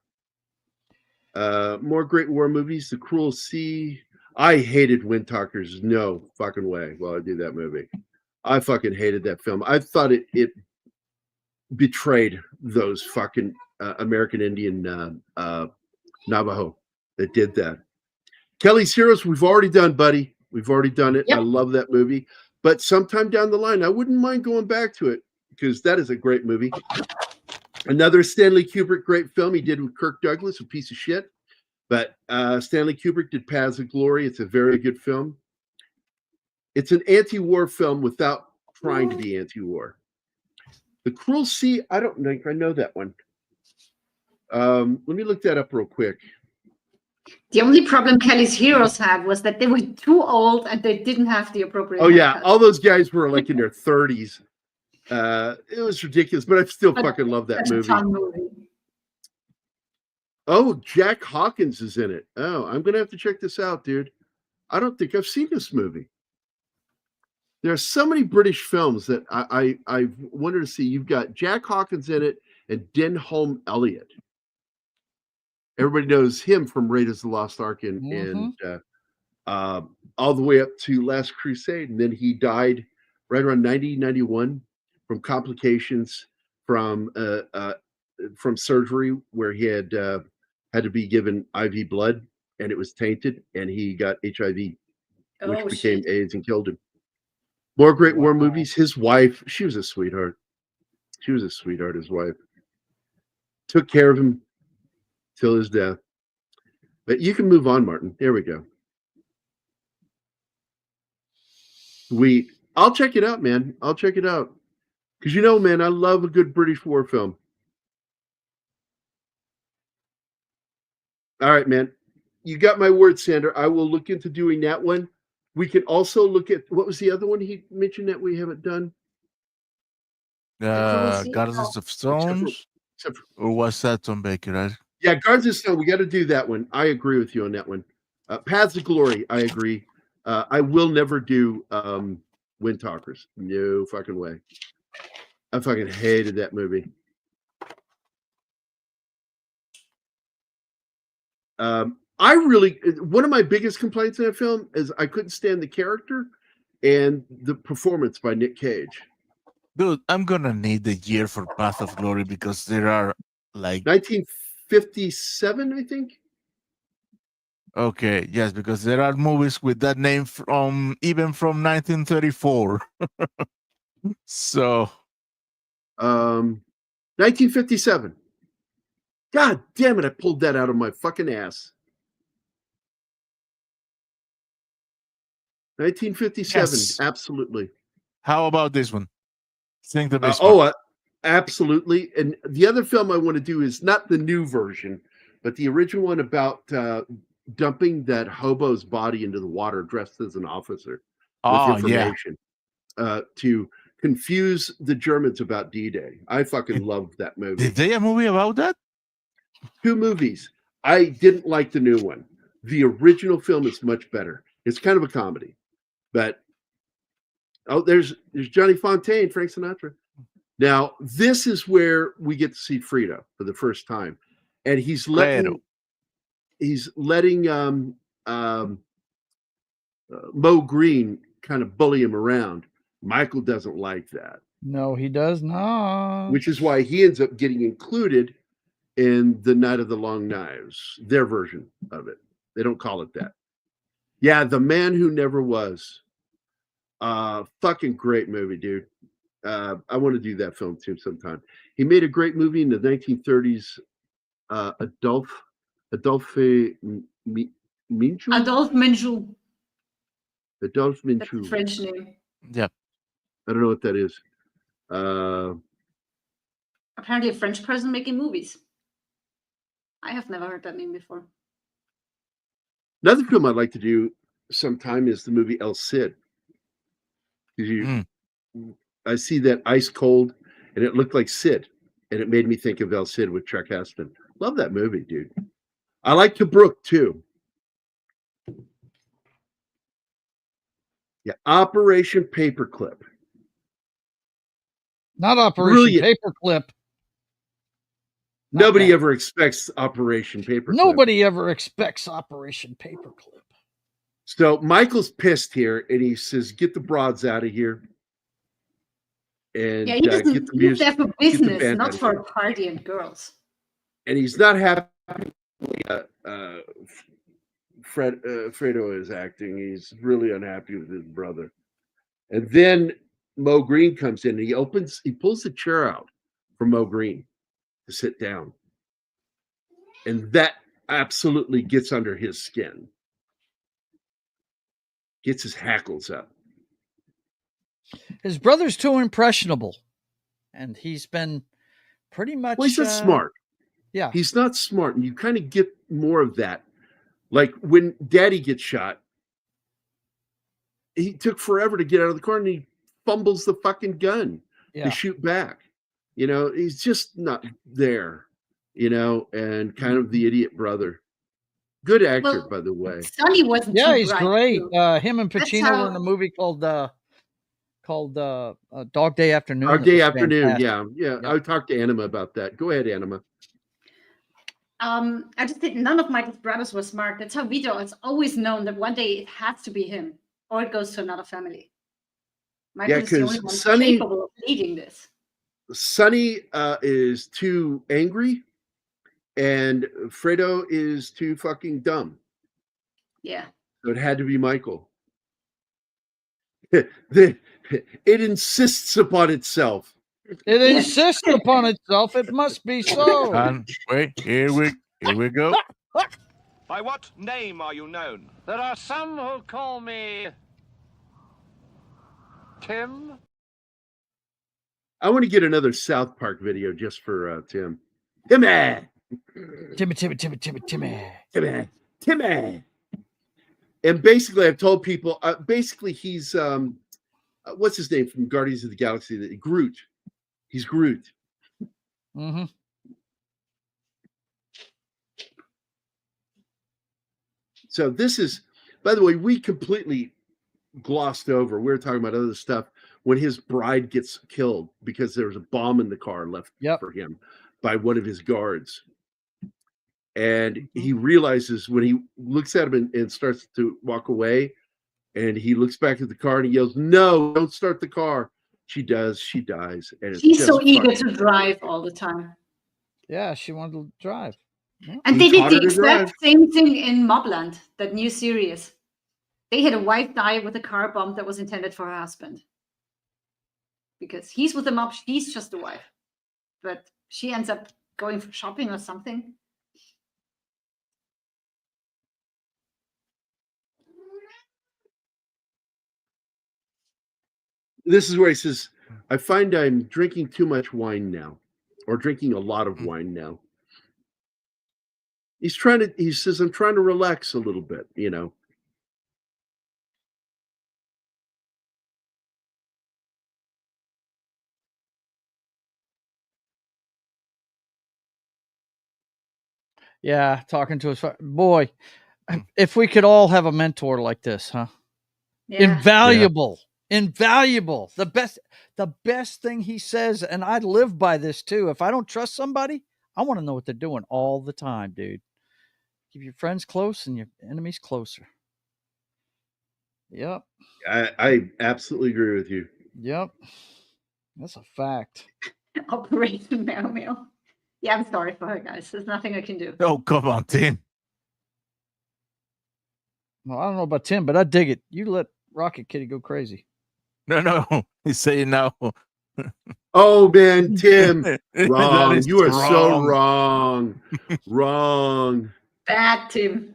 More great war movies. The Cruel Sea. I hated Windtalkers. No fucking way. While I do that movie, I fucking hated that film. I thought it betrayed those fucking American Indian Navajo that did that. Kelly's Heroes. We've already done, buddy. We've already done it. Yep. I love that movie. But sometime down the line, I wouldn't mind going back to it because that is a great movie. Another Stanley Kubrick great film he did with Kirk Douglas, a piece of shit. But Stanley Kubrick did Paths of Glory. It's a very good film. It's an anti-war film without trying to be anti-war. The Cruel Sea, I don't think I know that one. Let me look that up real quick. The only problem Kelly's Heroes had was that they were too old and they didn't have the appropriate. Oh yeah, haircut. all those guys were like in their 30s. It was ridiculous, but I still fucking love that That's a movie. fun movie. Oh, Jack Hawkins is in it. Oh, I'm gonna have to check this out, dude. I don't think I've seen this movie. There are so many British films that I wanted to see. You've got Jack Hawkins in it and Denholm Elliott. Everybody knows him from Raiders of the Lost Ark and all the way up to Last Crusade. And then he died right around 1991 from complications from surgery where he had to be given IV blood and it was tainted and he got HIV, which became AIDS and killed him. More great war movies. His wife, she was a sweetheart. She was a sweetheart, his wife. Took care of him till his death. But you can move on, Martin. There we go. I'll check it out, man. I'll check it out. Because you know, man, I love a good British war film. All right, man. You got my word, Sander. I will look into doing that one. We can also look at, what was the other one he mentioned that we haven't done? Gardens of Stones. Or was that Tom Baker? Right? Yeah, Gardens of Stone. We got to do that one. I agree with you on that one. Paths of Glory. I agree. I will never do Windtalkers. No fucking way. I fucking hated that movie. One of my biggest complaints in that film is I couldn't stand the character and the performance by Nick Cage. Dude, I'm gonna need the year for Path of Glory because there are like 1957, I think. Okay, yes, because there are movies with that name even from 1934. So 1957. God damn it, I pulled that out of my fucking ass. 1957, yes. Absolutely. How about this one? Sing the best part. Absolutely. And the other film I want to do is not the new version, but the original one about dumping that hobo's body into the water dressed as an officer with information to confuse the Germans about D-Day. I fucking loved that movie. Did they a movie about that? 2 movies. I didn't like the new one. The original film is much better. It's kind of a comedy, but there's Johnny Fontaine, Frank Sinatra. Now this is where we get to see Frida for the first time, and he's letting Mo Green kind of bully him around. Michael doesn't like that. No, he does not. Which is why he ends up getting included in The Night of the Long Knives, their version of it. They don't call it that. Yeah, The Man Who Never Was. Fucking great movie, dude. I want to do that film too sometime. He made a great movie in the 1930s. Adolphe Menchou. Adolphe Menchou. Adolphe Menchou. That's a French name. Yeah. I don't know what that is. Apparently a French person making movies. I have never heard that name before. Another film I'd like to do sometime is the movie El Cid. I see that ice cold, and it looked like Sid, and it made me think of El Cid with Chuck Heston. Love that movie, dude. I like Tobruk too. Yeah, Operation Paperclip. Not Operation Brilliant. Paperclip. Nobody ever expects Operation Paperclip. Nobody ever expects Operation Paperclip. So Michael's pissed here, and he says, "Get the broads out of here." And yeah, he doesn't. get the He's music, there for get the business, band not out of for here. a party and girls. And he's not happy. Fredo is acting. He's really unhappy with his brother. And then Mo Green comes in. And he pulls the chair out for Mo Green to sit down, and that absolutely gets under his skin. Gets his hackles up. His brother's too impressionable, and he's been pretty much. Well, he's not smart. Yeah, he's not smart, and you kind of get more of that. Like when Daddy gets shot, he took forever to get out of the car, and he fumbles the fucking gun to shoot back. You know, he's just not there. You know, and kind of the idiot brother. Good actor, by the way. Sonny wasn't. Yeah, too he's bright, great. too. Him and Pacino were in a movie called Dog Day Afternoon. Dog Day Afternoon. Fantastic. Yeah. I talked to Anima about that. Go ahead, Anima. I just think none of Michael's brothers were smart. That's how Vito has always known that one day it has to be him, or it goes to another family. Michael is the only one capable of leading this. Sonny is too angry, and Fredo is too fucking dumb. Yeah. So it had to be Michael. It insists upon itself. It insists upon itself. It must be so. And wait, here we go. By what name are you known? There are some who call me Tim. I want to get another South Park video just for Tim. Timmy. And basically, I've told people. Basically, he's what's his name from Guardians of the Galaxy? Groot. He's Groot. Mm-hmm. So this is, by the way, we completely glossed over. We were talking about other stuff when his bride gets killed because there was a bomb in the car left for him by one of his guards. And he realizes when he looks at him and starts to walk away, and he looks back at the car and he yells, "No, don't start the car." She does. She dies. And she's so eager to drive all the time. Yeah, she wanted to drive. Yeah. And they did the exact same thing in Mobland, that new series. They had a wife die with a car bomb that was intended for her husband. Because he's with the mob, she's just the wife. But she ends up going for shopping or something. This is where he says, "I find I'm drinking too much wine now, or drinking a lot of wine now." He says, "I'm trying to relax a little bit, you know." Yeah, talking to his boy. If we could all have a mentor like this, huh? Yeah. Invaluable. The best thing he says, and I live by this too. If I don't trust somebody, I want to know what they're doing all the time, dude. Keep your friends close and your enemies closer. Yep. I absolutely agree with you. Yep. That's a fact. Operation Meow Meow. Yeah, I'm sorry for her, guys. There's nothing I can do. Oh, come on, Tim. Well, I don't know about Tim, but I dig it. You let Rocket Kitty go crazy. No. He's saying no. Oh, man, Tim. Wrong. You are so wrong. Wrong. Bad Tim.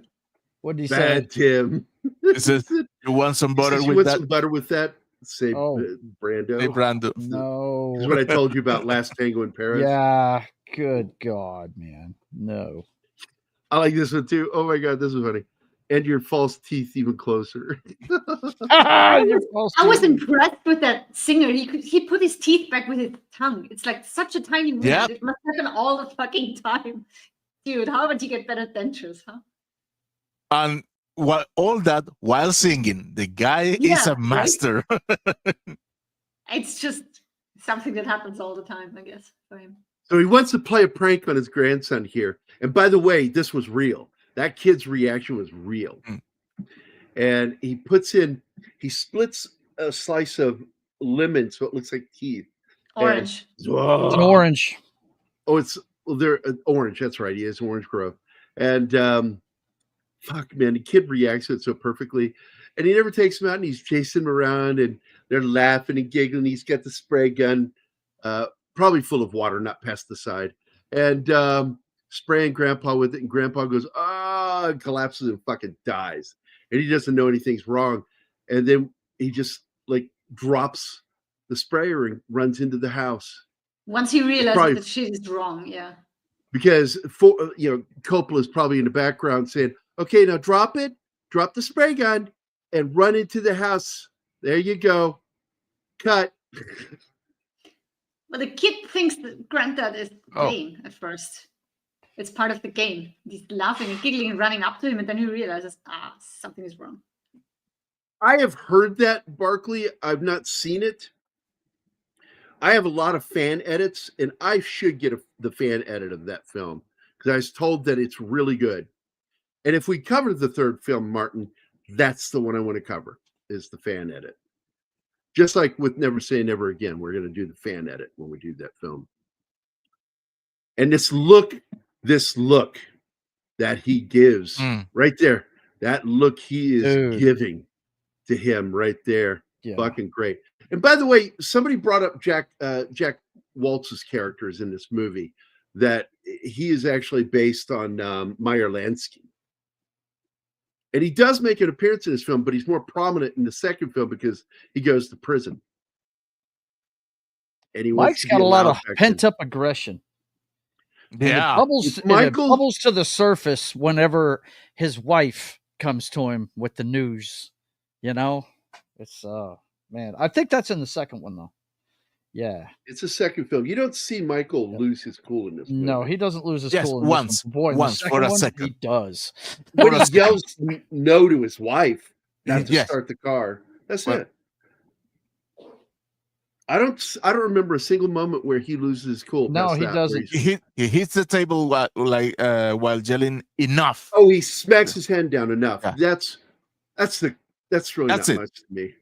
What did he say? Bad Tim. He says, "You want some butter with that?" Some butter with that? say Brando. Hey, Brando. No. This is what I told you about Last Tango in Paris. Yeah. Good God, man. No. I like this one too. Oh my God, this is funny. And your false teeth even closer. I was impressed with that singer. He put his teeth back with his tongue. It's like such a tiny movement. Yep. It must happen all the fucking time. Dude, how would you get better dentures, huh? And all that while singing. The guy is a master. Right? It's just something that happens all the time, I guess, for him. So he wants to play a prank on his grandson here. And by the way, this was real. That kid's reaction was real. And he splits a slice of lemon so it looks like teeth. Orange. It's an orange. Oh, they're orange. That's right. He has orange growth. And fuck, man, the kid reacts to it so perfectly. And he never takes him out, and he's chasing him around, and they're laughing and giggling. He's got the spray gun, probably full of water, not pesticide. And spraying Grandpa with it, and Grandpa goes, and collapses and fucking dies. And he doesn't know anything's wrong. And then he just like drops the sprayer and runs into the house. Once he realizes that shit is wrong, yeah. Because Coppola's probably in the background saying, "Okay, now drop it, drop the spray gun, and run into the house. There you go. Cut." But the kid thinks that Granddad is playing at first. It's part of the game. He's laughing and giggling and running up to him, and then he realizes, something is wrong. I have heard that, Barkley. I've not seen it. I have a lot of fan edits, and I should get the fan edit of that film because I was told that it's really good. And if we cover the third film, Martin, that's the one I want to cover, is the fan edit. Just like with Never Say Never Again, we're going to do the fan edit when we do that film. And this look that he gives right there, that look he is giving to him right there, fucking great. And by the way, somebody brought up Jack Waltz's characters in this movie, that he is actually based on Meyer Lansky. And he does make an appearance in this film, but he's more prominent in the second film because he goes to prison. And Mike's got a lot of pent-up aggression. Yeah. It bubbles to the surface whenever his wife comes to him with the news. You know? It's man. I think that's in the second one though. Yeah. It's a second film. You don't see Michael lose his cool in this movie. No, he doesn't lose his cool in once. This one. Boy, once for a second. He does. When he yells no to his wife, not to start the car. That's it. I don't remember a single moment where he loses his cool. No, he doesn't. He hits the table while yelling enough. Oh, he smacks his hand down enough. Yeah. That's really not it. much to me.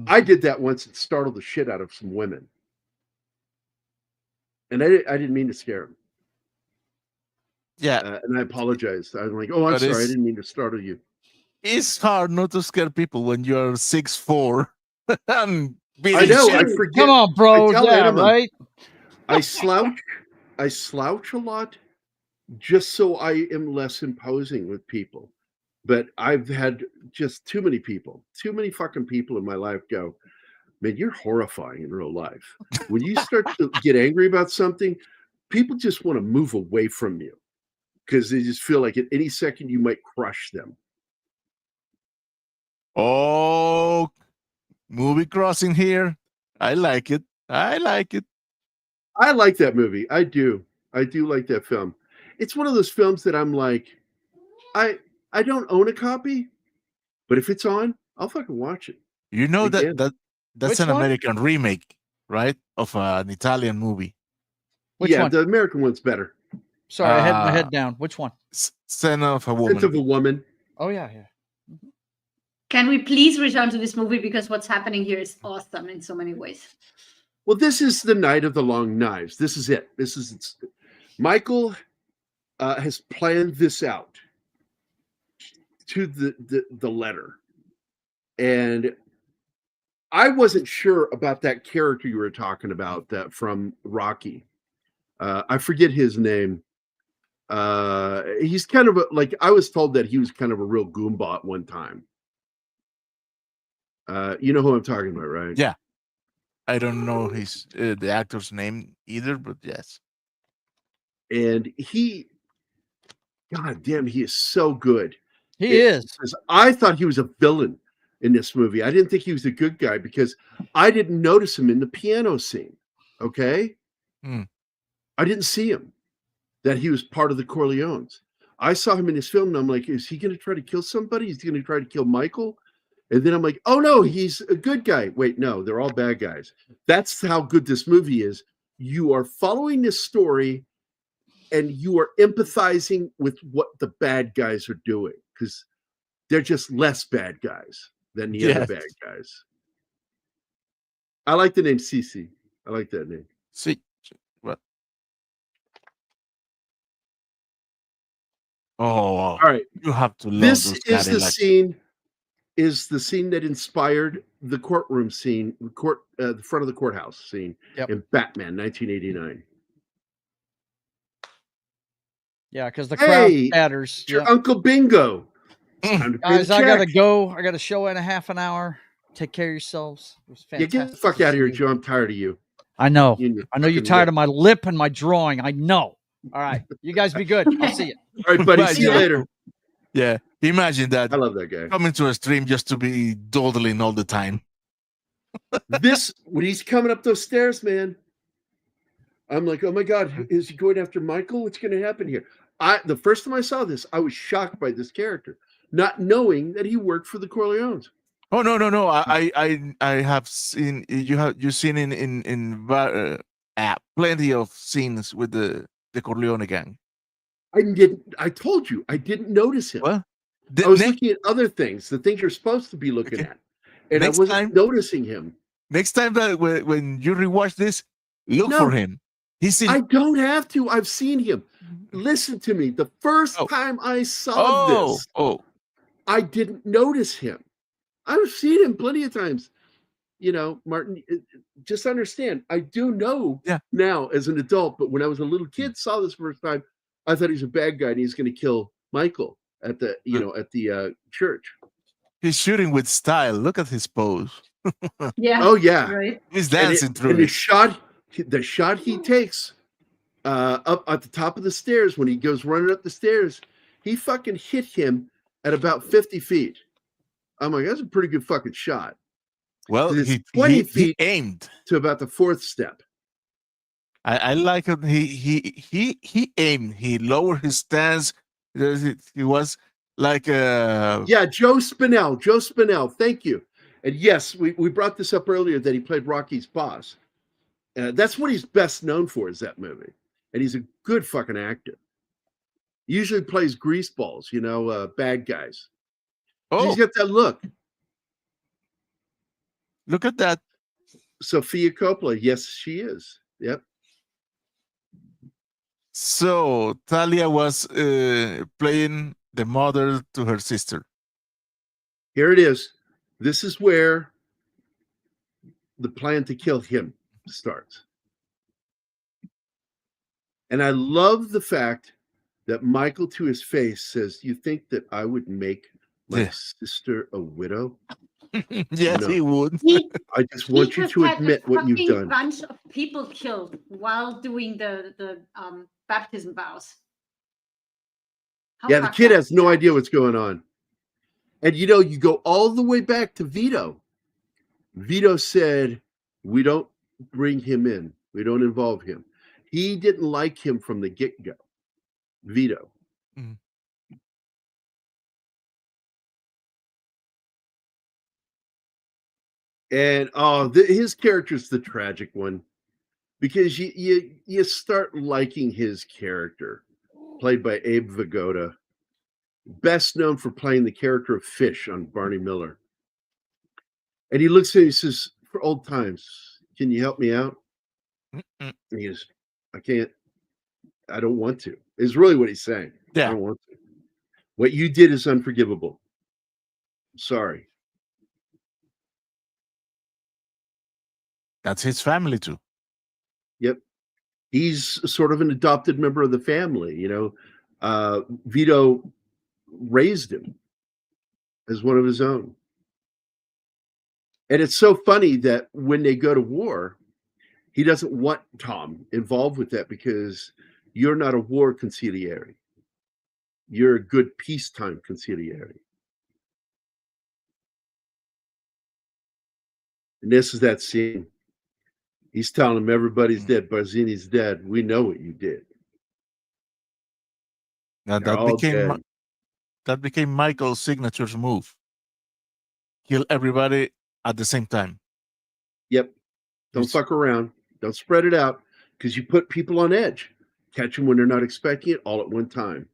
I did that once. It startled the shit out of some women. And I didn't mean to scare him. Yeah. And I apologize. I'm like, I'm sorry. I didn't mean to startle you. It's hard not to scare people when you're 6'4". I know. I forget. Come on, bro. Yeah, right? I slouch a lot just so I am less imposing with people. But I've had just too many fucking people in my life go, man, you're horrifying in real life. When you start to get angry about something, people just want to move away from you because they just feel like at any second you might crush them. Oh, movie crossing here. I like it. I like that movie. I do like that film. It's one of those films that I'm like, I don't own a copy, but if it's on, I'll fucking watch it. You know that's Which an one? American remake, right? Of an Italian movie. Which one? The American one's better. Sorry, I had my head down. Which one? Son of a Woman. Scent of a Woman. Oh, yeah. Can we please return to this movie because what's happening here is awesome in so many ways. Well, this is the Night of the Long Knives. This is it. Michael has planned this out to the letter. And I wasn't sure about that character you were talking about from Rocky. I forget his name. He's kind of I was told that he was kind of a real goomba at one time. You know who I'm talking about, right? Yeah. I don't know his the actor's name either, but yes. And he, God damn, he is so good. He is. Because I thought he was a villain in this movie. I didn't think he was a good guy because I didn't notice him in the piano scene. Okay. Mm. I didn't see him, that he was part of the Corleones. I saw him in this film and I'm like, is he going to try to kill somebody? Is he going to try to kill Michael? And then I'm like, oh no, he's a good guy. Wait, no, they're all bad guys. That's how good this movie is. You are following this story and you are empathizing with what the bad guys are doing because they're just less bad guys than the other bad guys. I like the name Cece. I like that name. See, what? Oh, all right. You have to love this those is the Cadillacs. scene. Is the scene that inspired the courtroom scene, the front of the courthouse scene in Batman 1989. Yeah, because the crowd scatters. Your Uncle Bingo. Guys, I gotta go. I got a show in a half an hour. Take care of yourselves. It was fantastic. Yeah, get the fuck out of here, Joe. I'm tired of you. I know. I know you're tired of my lip and my drawing. I know. All right. You guys be good. I'll see you. All right, buddy. See you later. Yeah. Imagine that. I love that guy. Coming to a stream just to be dawdling all the time. When he's coming up those stairs, man, I'm like, oh my God, is he going after Michael? What's going to happen here? The first time I saw this, I was shocked by this character, not knowing that he worked for the Corleones. Oh no! I have seen you've seen in plenty of scenes with the Corleone gang. I told you I didn't notice him. What? I was looking at other things, the things you're supposed to be looking at, and I wasn't noticing him. Next time that when you rewatch this, look for him. I don't have to. I've seen him. Listen to me. The first time I saw this, I didn't notice him. I've seen him plenty of times. You know, Martin, just understand, I do know now as an adult, but when I was a little kid, saw this first time, I thought he was a bad guy and he's going to kill Michael at the, at the church. He's shooting with style. Look at his pose. Yeah. Oh yeah. Right. He's dancing through and the shot he takes up at the top of the stairs when he goes running up the stairs, he fucking hit him at about 50 feet. I'm like, that's a pretty good fucking shot. Well, he aimed to about the fourth step. I like it. He aimed. He lowered his stance. He was like Joe Spinell. Joe Spinell. Thank you. And yes, we brought this up earlier that he played Rocky's boss. That's what he's best known for, is that movie. And he's a good fucking actor. He usually plays greaseballs, bad guys. Oh, he's got that look. Look at that. Sophia Coppola. Yes, she is. Yep. So Talia was playing the mother to her sister. Here it is. This is where the plan to kill him starts. And I love the fact that Michael, to his face, says, "You think that I would make my sister a widow?" Yes, No. he would. I just want you to admit what you've done. Bunch of people killed while doing the baptism vows. The kid has no idea what's going on. And you go all the way back to Vito. Vito said, "We don't bring him in. We don't involve him." He didn't like him from the get-go. Vito. Mm. And his character's the tragic one, because you start liking his character, played by Abe Vigoda, best known for playing the character of Fish on Barney Miller. And he looks at him and says, "For old times, can you help me out?" And he goes, "I can't. I don't want to." Is really what he's saying. Yeah. I don't want to. What you did is unforgivable. Sorry. That's his family too. Yep. He's sort of an adopted member of the family, Vito raised him as one of his own. And it's so funny that when they go to war, he doesn't want Tom involved with that because you're not a war conciliary. You're a good peacetime conciliary. And this is that scene. He's telling him everybody's dead. Barzini's dead. We know what you did. Now They're all dead. that became Michael's signature move. Kill everybody at the same time. Yep. Don't fuck around. Don't spread it out because you put people on edge. Catch them when they're not expecting it all at one time.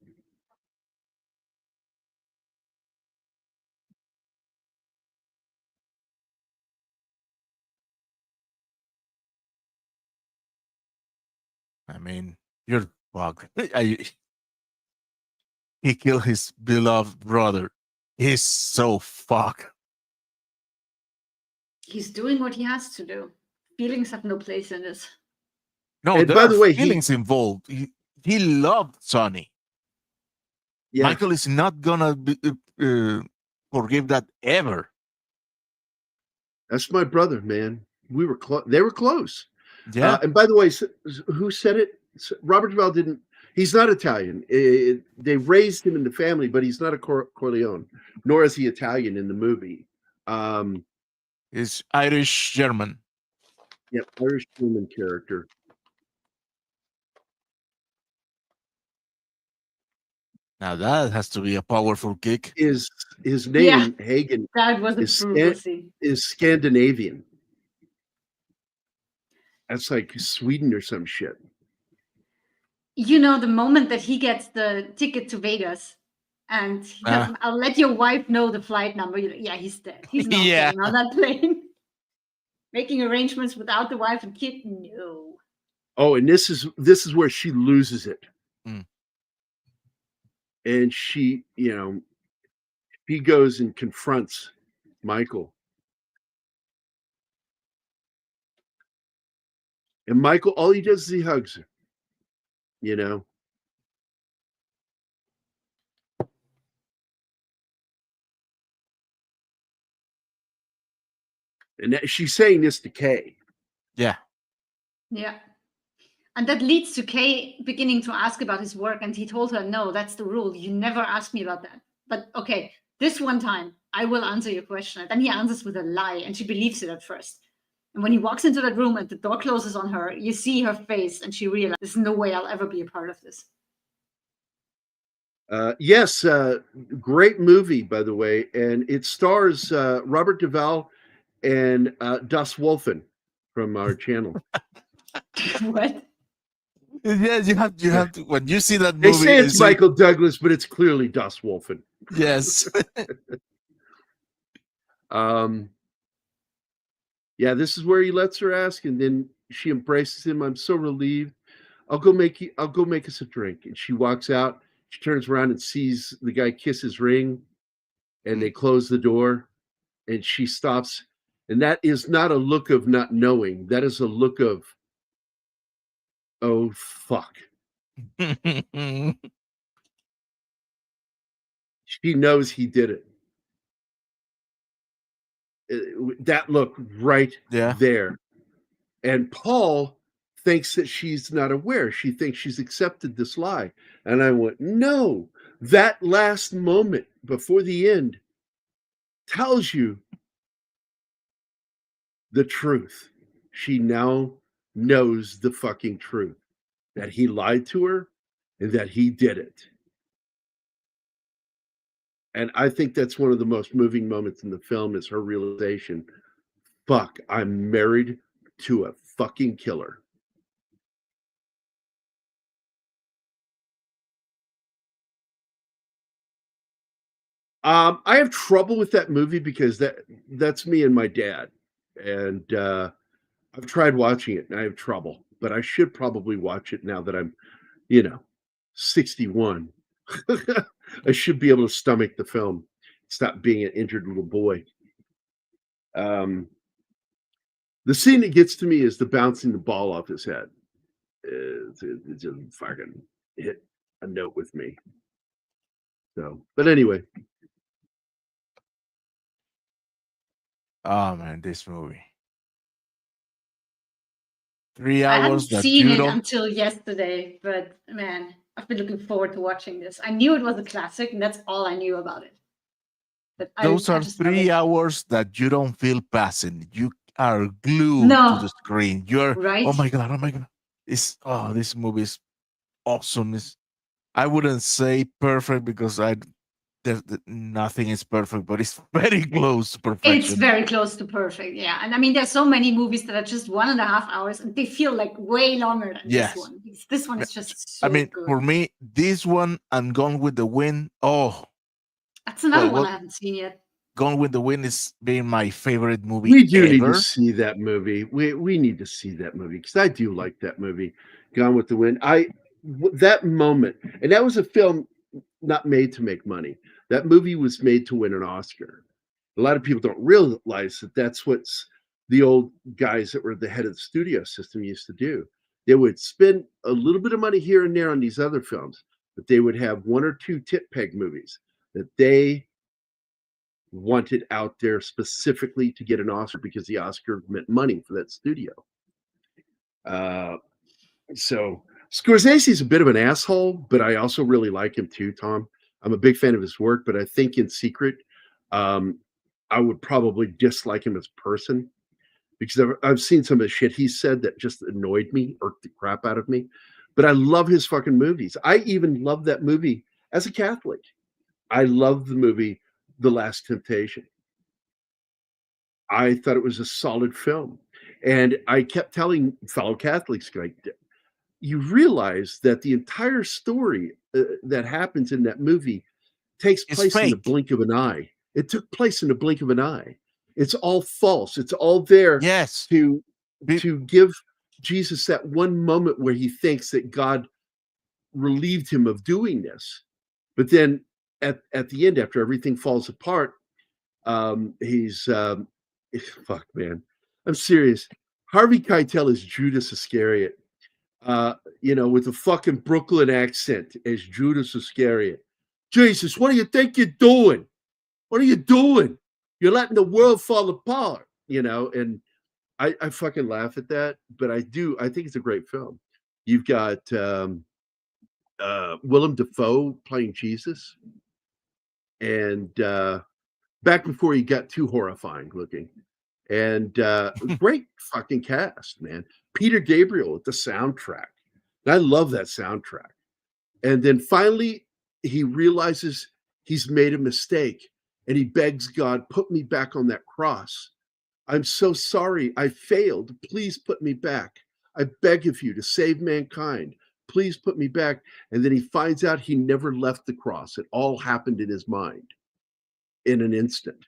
I mean, you're fucked. He killed his beloved brother. He's so fucked. He's doing what he has to do. Feelings have no place in this. No, And there by are the way, feelings involved. He loved Sonny. Yeah. Michael is not gonna forgive that ever. That's my brother, man. We were close. They were close. Yeah. And by the way, who said it? Robert Duvall didn't. He's not Italian. They raised him in the family, but he's not a Corleone, nor is he Italian in the movie. He's Irish German. Yep, Irish German character. Now that has to be a powerful kick. His name Hagen. That was a brutal scene. Is Scandinavian. That's like Sweden or some shit. You know, the moment that he gets the ticket to Vegas and he tells him, I'll let your wife know the flight number. You're like, yeah, he's dead. He's not getting on that plane. Making arrangements without the wife and kid, no. Oh, and this is where she loses it. Mm. And she, he goes and confronts Michael. And Michael, all he does is he hugs her. And she's saying this to Kay. Yeah. Yeah. And that leads to Kay beginning to ask about his work. And he told her, no, that's the rule. You never ask me about that. But okay, this one time, I will answer your question. And then he answers with a lie. And she believes it at first. And when he walks into that room and the door closes on her, you see her face and she realizes, there's no way I'll ever be a part of this. Yes, great movie, by the way. And it stars Robert Duvall and Das Wolfen from our channel. What? Yes, you have to. When you see that movie, they say it's Michael Douglas, but it's clearly Das Wolfen. Yes. Yeah, this is where he lets her ask, and then she embraces him. I'm so relieved. I'll go make us a drink. And she walks out. She turns around and sees the guy kiss his ring, and they close the door, and she stops. And that is not a look of not knowing. That is a look of, oh, fuck. She knows he did it. That look right there. And Paul thinks that she's not aware. She thinks she's accepted this lie. And I went, no, that last moment before the end tells you the truth. She now knows the fucking truth, that he lied to her and that he did it. And I think that's one of the most moving moments in the film is her realization, fuck, I'm married to a fucking killer. I have trouble with that movie because that's me and my dad. And I've tried watching it and I have trouble, but I should probably watch it now that I'm, 61. I should be able to stomach the film, stop being an injured little boy. The scene that gets to me is the bouncing the ball off his head. It just fucking hit a note with me. So, but anyway. Oh man, this movie. 3 I hours hadn't that seen you it don't. until yesterday, but man, I've been looking forward to watching this. I knew it was a classic, and that's all I knew about it. But Those I are just love 3 it. hours that you don't feel passing. You are glued to No, the screen. You're, oh right? my god, oh my god. This movie is awesome. I wouldn't say perfect because nothing is perfect, but it's very close to It's perfection. very close to perfect, yeah. And I mean, there's so many movies that are just 1.5 hours, and they feel like way longer than this Yes. one. This one Ma- is just I so mean, good. for me, this one and Gone with the Wind. Oh, That's another one I haven't seen yet. Gone with the Wind is being my favorite movie We do need to ever. see that movie. We need to see that movie because I do like that movie, Gone with the Wind. That moment, and that was a film not made to make money. That movie was made to win an Oscar. A lot of people don't realize that that's what's the old guys that were the head of the studio system used to do. They would spend a little bit of money here and there on these other films, but they would have one or two tit peg movies that they wanted out there specifically to get an Oscar because the Oscar meant money for that studio. So Scorsese's a bit of an asshole, but I also really like him too, Tom. I'm a big fan of his work, but I think in secret, um, I would probably dislike him as a person because I've seen some of the shit he said that just annoyed me, irked the crap out of me. But I love his fucking movies. I even love that movie as a Catholic. I love the movie The Last Temptation. I thought it was a solid film. And I kept telling fellow Catholics, like, you realize that the entire story that happens in that movie takes It's place in the fake. blink of an eye. It took place in the blink of an eye. It's all false. It's all there Yes. to Be- to give Jesus that one moment where he thinks that God relieved him of doing this. But then at the end, after everything falls apart, he's fuck, man. I'm serious. Harvey Keitel is Judas Iscariot. With a fucking Brooklyn accent as Judas Iscariot. Jesus, what do you think you're doing? What are you doing? You're letting the world fall apart, and I fucking laugh at that, but I think it's a great film. You've got Willem Dafoe playing Jesus, and back before he got too horrifying looking. And great fucking cast, man. Peter Gabriel with the soundtrack. And I love that soundtrack. And then finally, he realizes he's made a mistake and he begs God, put me back on that cross. I'm so sorry. I failed. Please put me back. I beg of you to save mankind. Please put me back. And then he finds out he never left the cross. It all happened in his mind in an instant.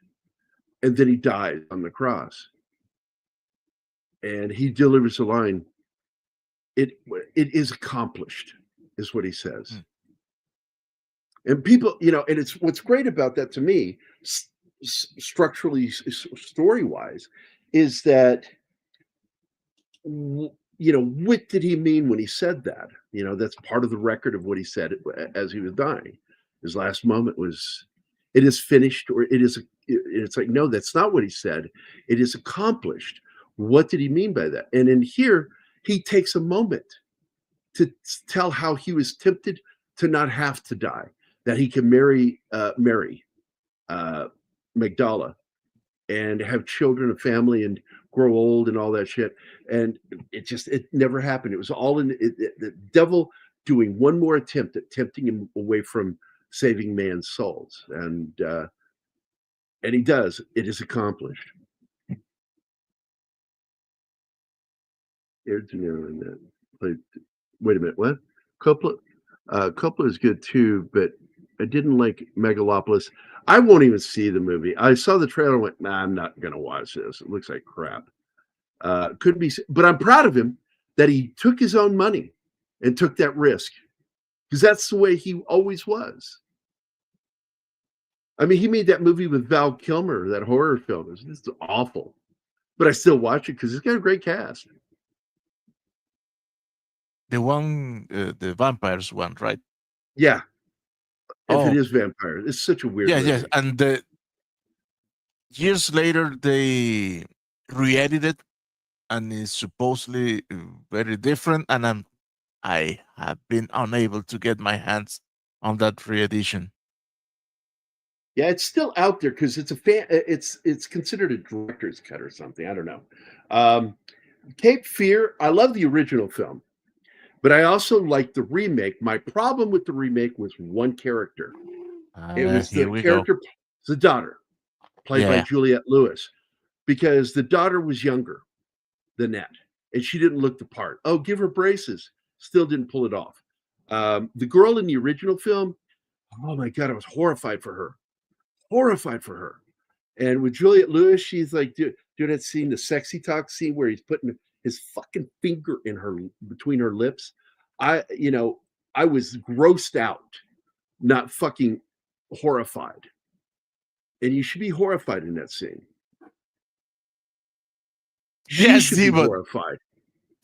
And then he dies on the cross. And he delivers a line. It is accomplished, is what he says. And people, and it's what's great about that to me, structurally, story wise, is that what did he mean when he said that? That's part of the record of what he said as he was dying. His last moment was, "It is finished," or "It is." It's like, no, that's not what he said. It is accomplished. What did he mean by that? And in here, he takes a moment to tell how he was tempted to not have to die, that he can marry Mary Magdala and have children, a family, and grow old and all that shit. And it never happened. It was all in the devil doing one more attempt at tempting him away from saving man's souls. And he does. It is accomplished. Aaron De Niro in that. Wait a minute, what? Coppola is good too, but I didn't like Megalopolis. I won't even see the movie. I saw the trailer and went, nah, I'm not going to watch this. It looks like crap. Couldn't be, but I'm proud of him that he took his own money and took that risk because that's the way he always was. I mean, he made that movie with Val Kilmer, that horror film. It's awful, but I still watch it because it's got a great cast. The one, the vampires one, right? Yeah. If it is vampire, it's such a weird movie. Yes. And years later they re-edited it, and it's supposedly very different. And I have been unable to get my hands on that re-edition. Yeah, it's still out there because it's it's considered a director's cut or something. I don't know. Cape Fear, I love the original film, but I also like the remake. My problem with the remake was one character. It was Here the we character, the daughter, played by Yeah. Juliette Lewis, because the daughter was younger than that, and she didn't look the part. Oh, give her braces. Still didn't pull it off. The girl in the original film, oh my God, I was horrified for her. Horrified for her. And with Juliette Lewis, she's like, dude, that scene, the sexy talk scene where he's putting his fucking finger in her between her lips. I was grossed out, not fucking horrified. And you should be horrified in that scene. She Yes, should be Demon. horrified.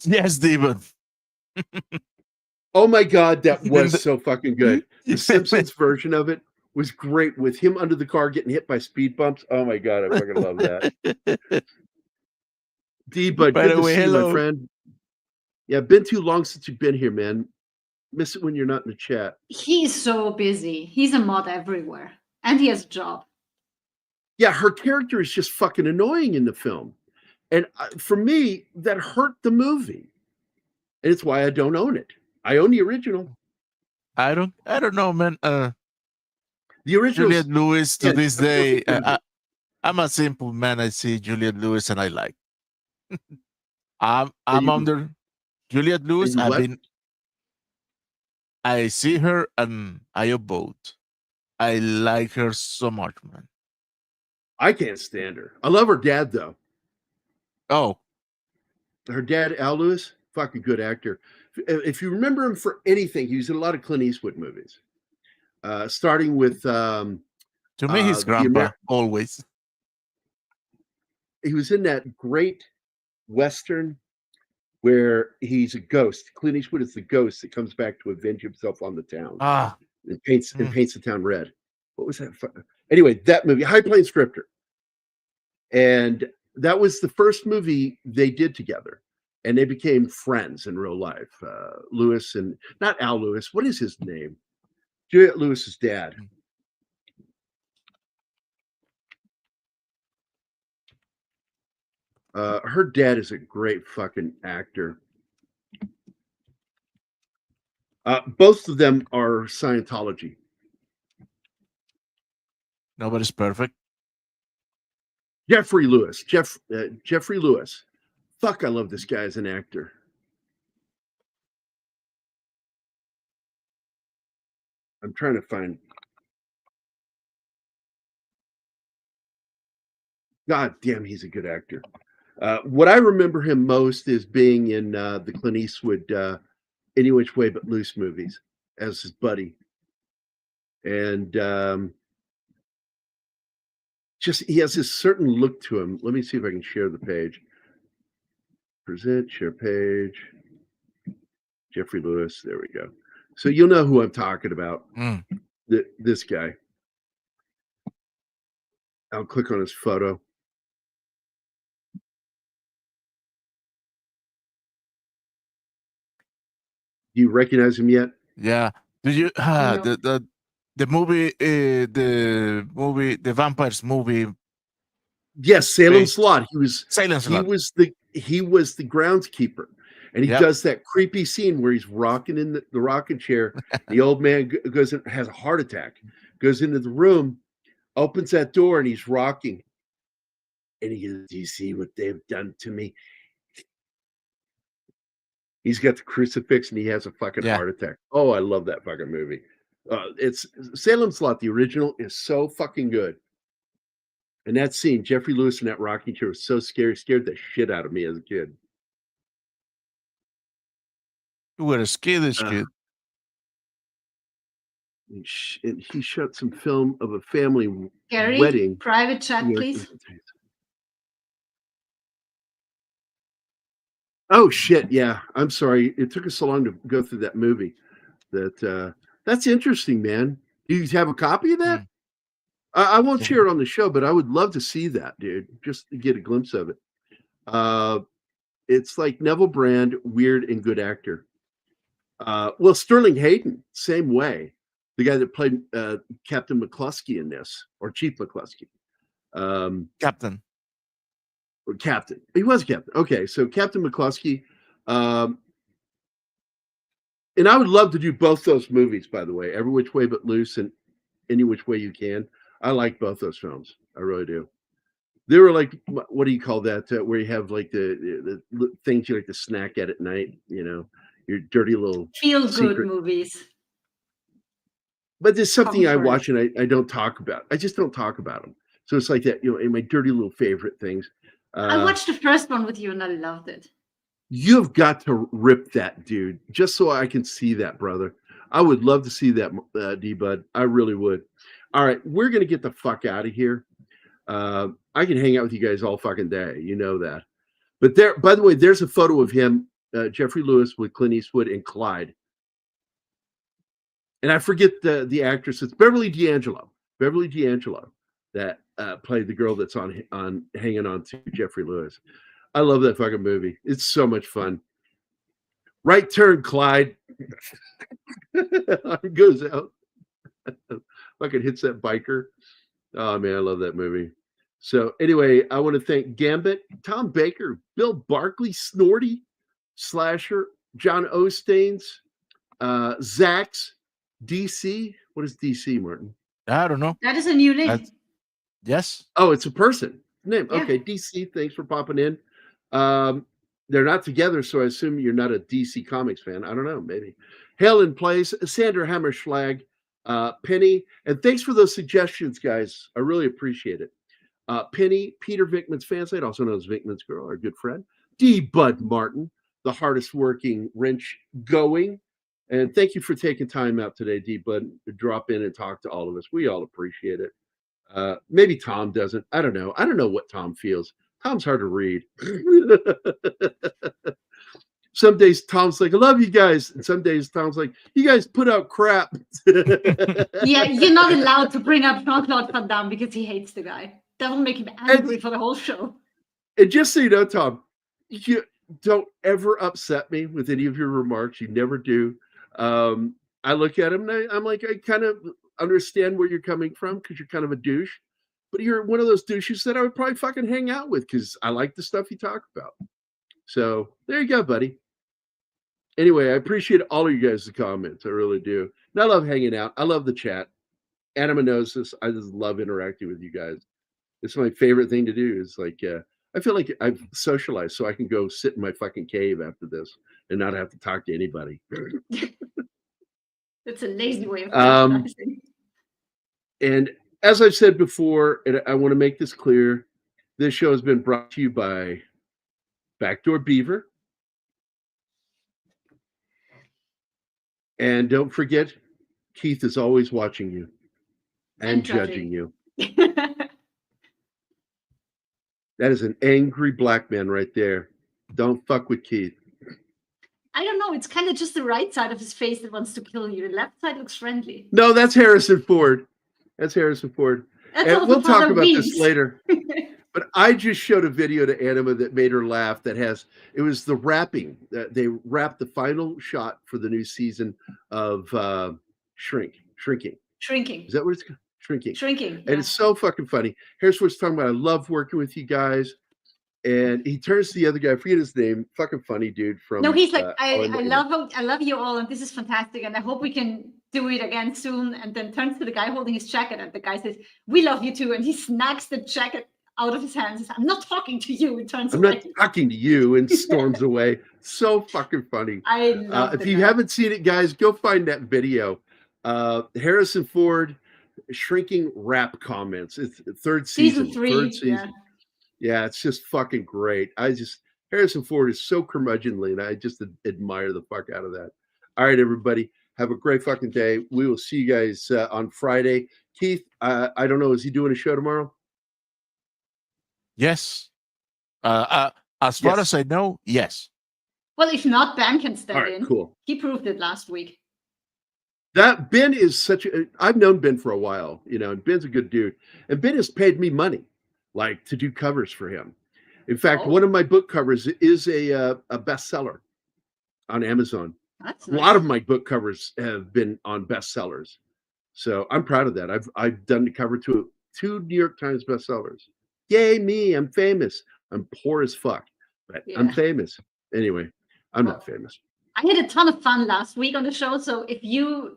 Yes, Demon. Oh my God, that was so fucking good. The Simpsons version of it was great with him under the car getting hit by speed bumps. Oh my God, I fucking love that. D, but By good the to way, see you, hello. my friend. Yeah, been too long since you've been here, man. Miss it when you're not in the chat. He's so busy. He's a mod everywhere, and he has a job. Yeah, her character is just fucking annoying in the film. And for me, that hurt the movie. And it's why I don't own it. I own the original. I don't know, man. The original. Juliette Lewis to yeah, this the day. perfect movie. I'm a simple man. I see Juliette Lewis and I like. I'm you- under Juliette Lewis. and you what? I see her and I vote. I like her so much, man. I can't stand her. I love her dad, though. Oh, Her dad, Al Lewis, fucking good actor. If you remember him for anything, he was in a lot of Clint Eastwood movies. Starting with to me, he's grandpa always. He was in that great Western where he's a ghost. Clint Eastwood is the ghost that comes back to avenge himself on the town. And paints the town red. What was that? Anyway, that movie, High Plains Drifter. And that was the first movie they did together. And they became friends in real life. Lewis and not Al Lewis. What is his name? Juliette Lewis's dad. Her dad is a great fucking actor. Both of them are Scientology. Nobody's perfect. Jeffrey Lewis. Jeffrey Lewis. Fuck, I love this guy as an actor. I'm trying to find. God damn, he's a good actor. What I remember him most is being in the Clint Eastwood Any Which Way But Loose movies as his buddy. And just he has this certain look to him. Let me see if I can share the page. Present, share page. Jeffrey Lewis. There we go. So you'll know who I'm talking about. This guy. I'll click on his photo. Do you recognize him yet? Yeah. Do you the movie the vampires movie? Yes, Salem's Lot. He was the groundskeeper, and he does that creepy scene where he's rocking in the rocking chair. The old man goes in, has a heart attack, goes into the room, opens that door, and he's rocking. And he goes, "Do you see what they've done to me?" He's got the crucifix, and he has a fucking heart attack. Oh, I love that fucking movie. It's Salem's Lot. The original is so fucking good. And that scene, Jeffrey Lewis in that rocking chair was so scary, scared the shit out of me as a kid. You were a skittish kid. And he shot some film of a family Gary, wedding. Private chat, please. Oh shit! Yeah, I'm sorry. It took us so long to go through that movie. That's interesting, man. Do you have a copy of that? I won't share it on the show, but I would love to see that, dude, just to get a glimpse of it. It's like Neville Brand, weird and good actor. Well, Sterling Hayden, same way. The guy that played Captain McCluskey in this, or Chief McCluskey. Captain. Or Captain. He was Captain. Okay, so Captain McCluskey. And I would love to do both those movies, by the way, Every Which Way But Loose and Any Which Way You Can. I like both those films. I really do. They were like, what do you call that? Where you have like the things you like to snack at night, you know, your dirty little feel-good movies. But there's something I watch and I don't talk about. I just don't talk about them. So it's like that, you know, in my dirty little favorite things. I watched the first one with you and I loved it. You've got to rip that, dude, just so I can see that, brother. I would love to see that, D-Bud. I really would. All right, we're going to get the fuck out of here. I can hang out with you guys all fucking day. You know that. But there, by the way, there's a photo of him, Jeffrey Lewis with Clint Eastwood and Clyde. And I forget the actress. It's Beverly D'Angelo. Beverly D'Angelo that played the girl that's on hanging on to Jeffrey Lewis. I love that fucking movie. It's so much fun. Right turn, Clyde. Arm goes out. Fucking hits that biker. Oh man, I love that movie. So anyway, I want to thank Gambit, Tom Baker, Bill Barkley, Snorty, Slasher, John Ostains, Zax, DC. What is DC, Martin? I don't know. That is a new name. Yes. Oh, it's a person name. Yeah. Okay, DC. Thanks for popping in. They're not together, so I assume you're not a DC Comics fan. I don't know, maybe. Hell in Place, Sandra Hammerschlag, Penny, and thanks for those suggestions, guys. I really appreciate it. Penny, Peter Vickman's fansite, also known as Vickman's girl, our good friend. D. Bud Martin, the hardest working wrench going. And thank you for taking time out today, D. Bud, to drop in and talk to all of us. We all appreciate it. Maybe Tom doesn't. I don't know. I don't know what Tom feels. Tom's hard to read. Some days Tom's like, I love you guys. And some days Tom's like, you guys put out crap. Yeah, you're not allowed to bring up Jean-Claude Van Damme because he hates the guy. That will make him angry for the whole show. And just so you know, Tom, you don't ever upset me with any of your remarks. You never do. I look at him and I'm like, I kind of understand where you're coming from because you're kind of a douche. But you're one of those douches that I would probably fucking hang out with because I like the stuff you talk about. So there you go, buddy. Anyway, I appreciate all of you guys' comments. I really do. And I love hanging out. I love the chat. Anima knows this. I just love interacting with you guys. It's my favorite thing to do. Is like, I feel like I've socialized so I can go sit in my fucking cave after this and not have to talk to anybody. It's a lazy way of socializing. And as I've said before, and I want to make this clear, this show has been brought to you by Backdoor Beaver. And don't forget, Keith is always watching you and judging you. That is an angry black man right there. Don't fuck with Keith. I don't know. It's kind of just the right side of his face that wants to kill you. The left side looks friendly. No, that's Harrison Ford. That's Harrison Ford. That's and we'll talk about Weeks. this later. But I just showed a video to Anima that made her laugh. It was the wrapping. They wrapped the final shot for the new season of Shrinking. Is that what it's called? Shrinking. Yeah. And it's so fucking funny. Here's what it's talking about. I love working with you guys. And he turns to the other guy. I forget his name. Fucking funny dude from. No, he's like, I love you all, and this is fantastic, and I hope we can do it again soon. And then turns to the guy holding his jacket, and the guy says, "We love you too." And he snacks the jacket out of his hands. Says, I'm not talking to you. It turns away. I'm not talking to you, and storms away. So fucking funny. I love if you haven't seen it, guys, go find that video. Harrison Ford shrinking rap comments. It's third season. Season 3. Third season. Yeah, it's just fucking great. Harrison Ford is so curmudgeonly, and I just admire the fuck out of that. All right, everybody. Have a great fucking day. We will see you guys on Friday. Keith, I don't know. Is he doing a show tomorrow? Yes. As far as I know, yes. Well, if not, Ben can stand All right, in. cool. He proved it last week. That Ben is such a. I've known Ben for a while, and Ben's a good dude. And Ben has paid me money, like to do covers for him. In fact, one of my book covers is a bestseller on Amazon. That's A lot of my book covers have been on bestsellers, so I'm proud of that. I've done the cover to 2 New York Times bestsellers. Yay me! I'm famous. I'm poor as fuck, but I'm famous. Anyway, I'm not famous. I had a ton of fun last week on the show, so if you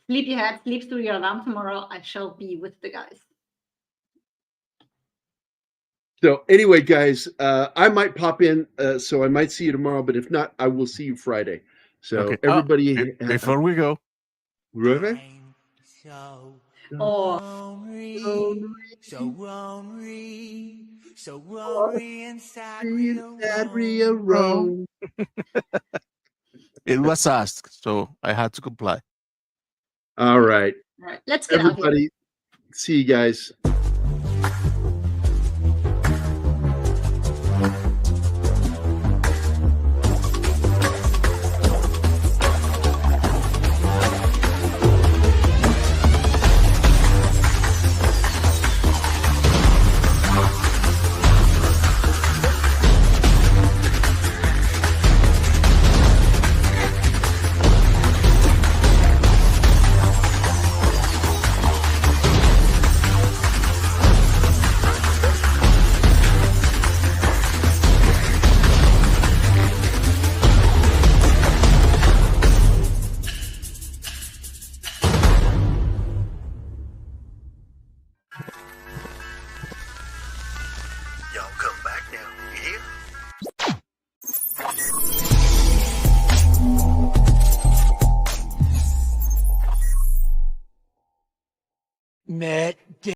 sleepyhead sleeps through your alarm tomorrow, I shall be with the guys. So anyway, guys, I might pop in, so I might see you tomorrow. But if not, I will see you Friday. So everybody, before we go, really? Oh, so worry inside Rio roam. It was asked, so I had to comply. All right. All right, let's get out of here. Everybody, see you guys.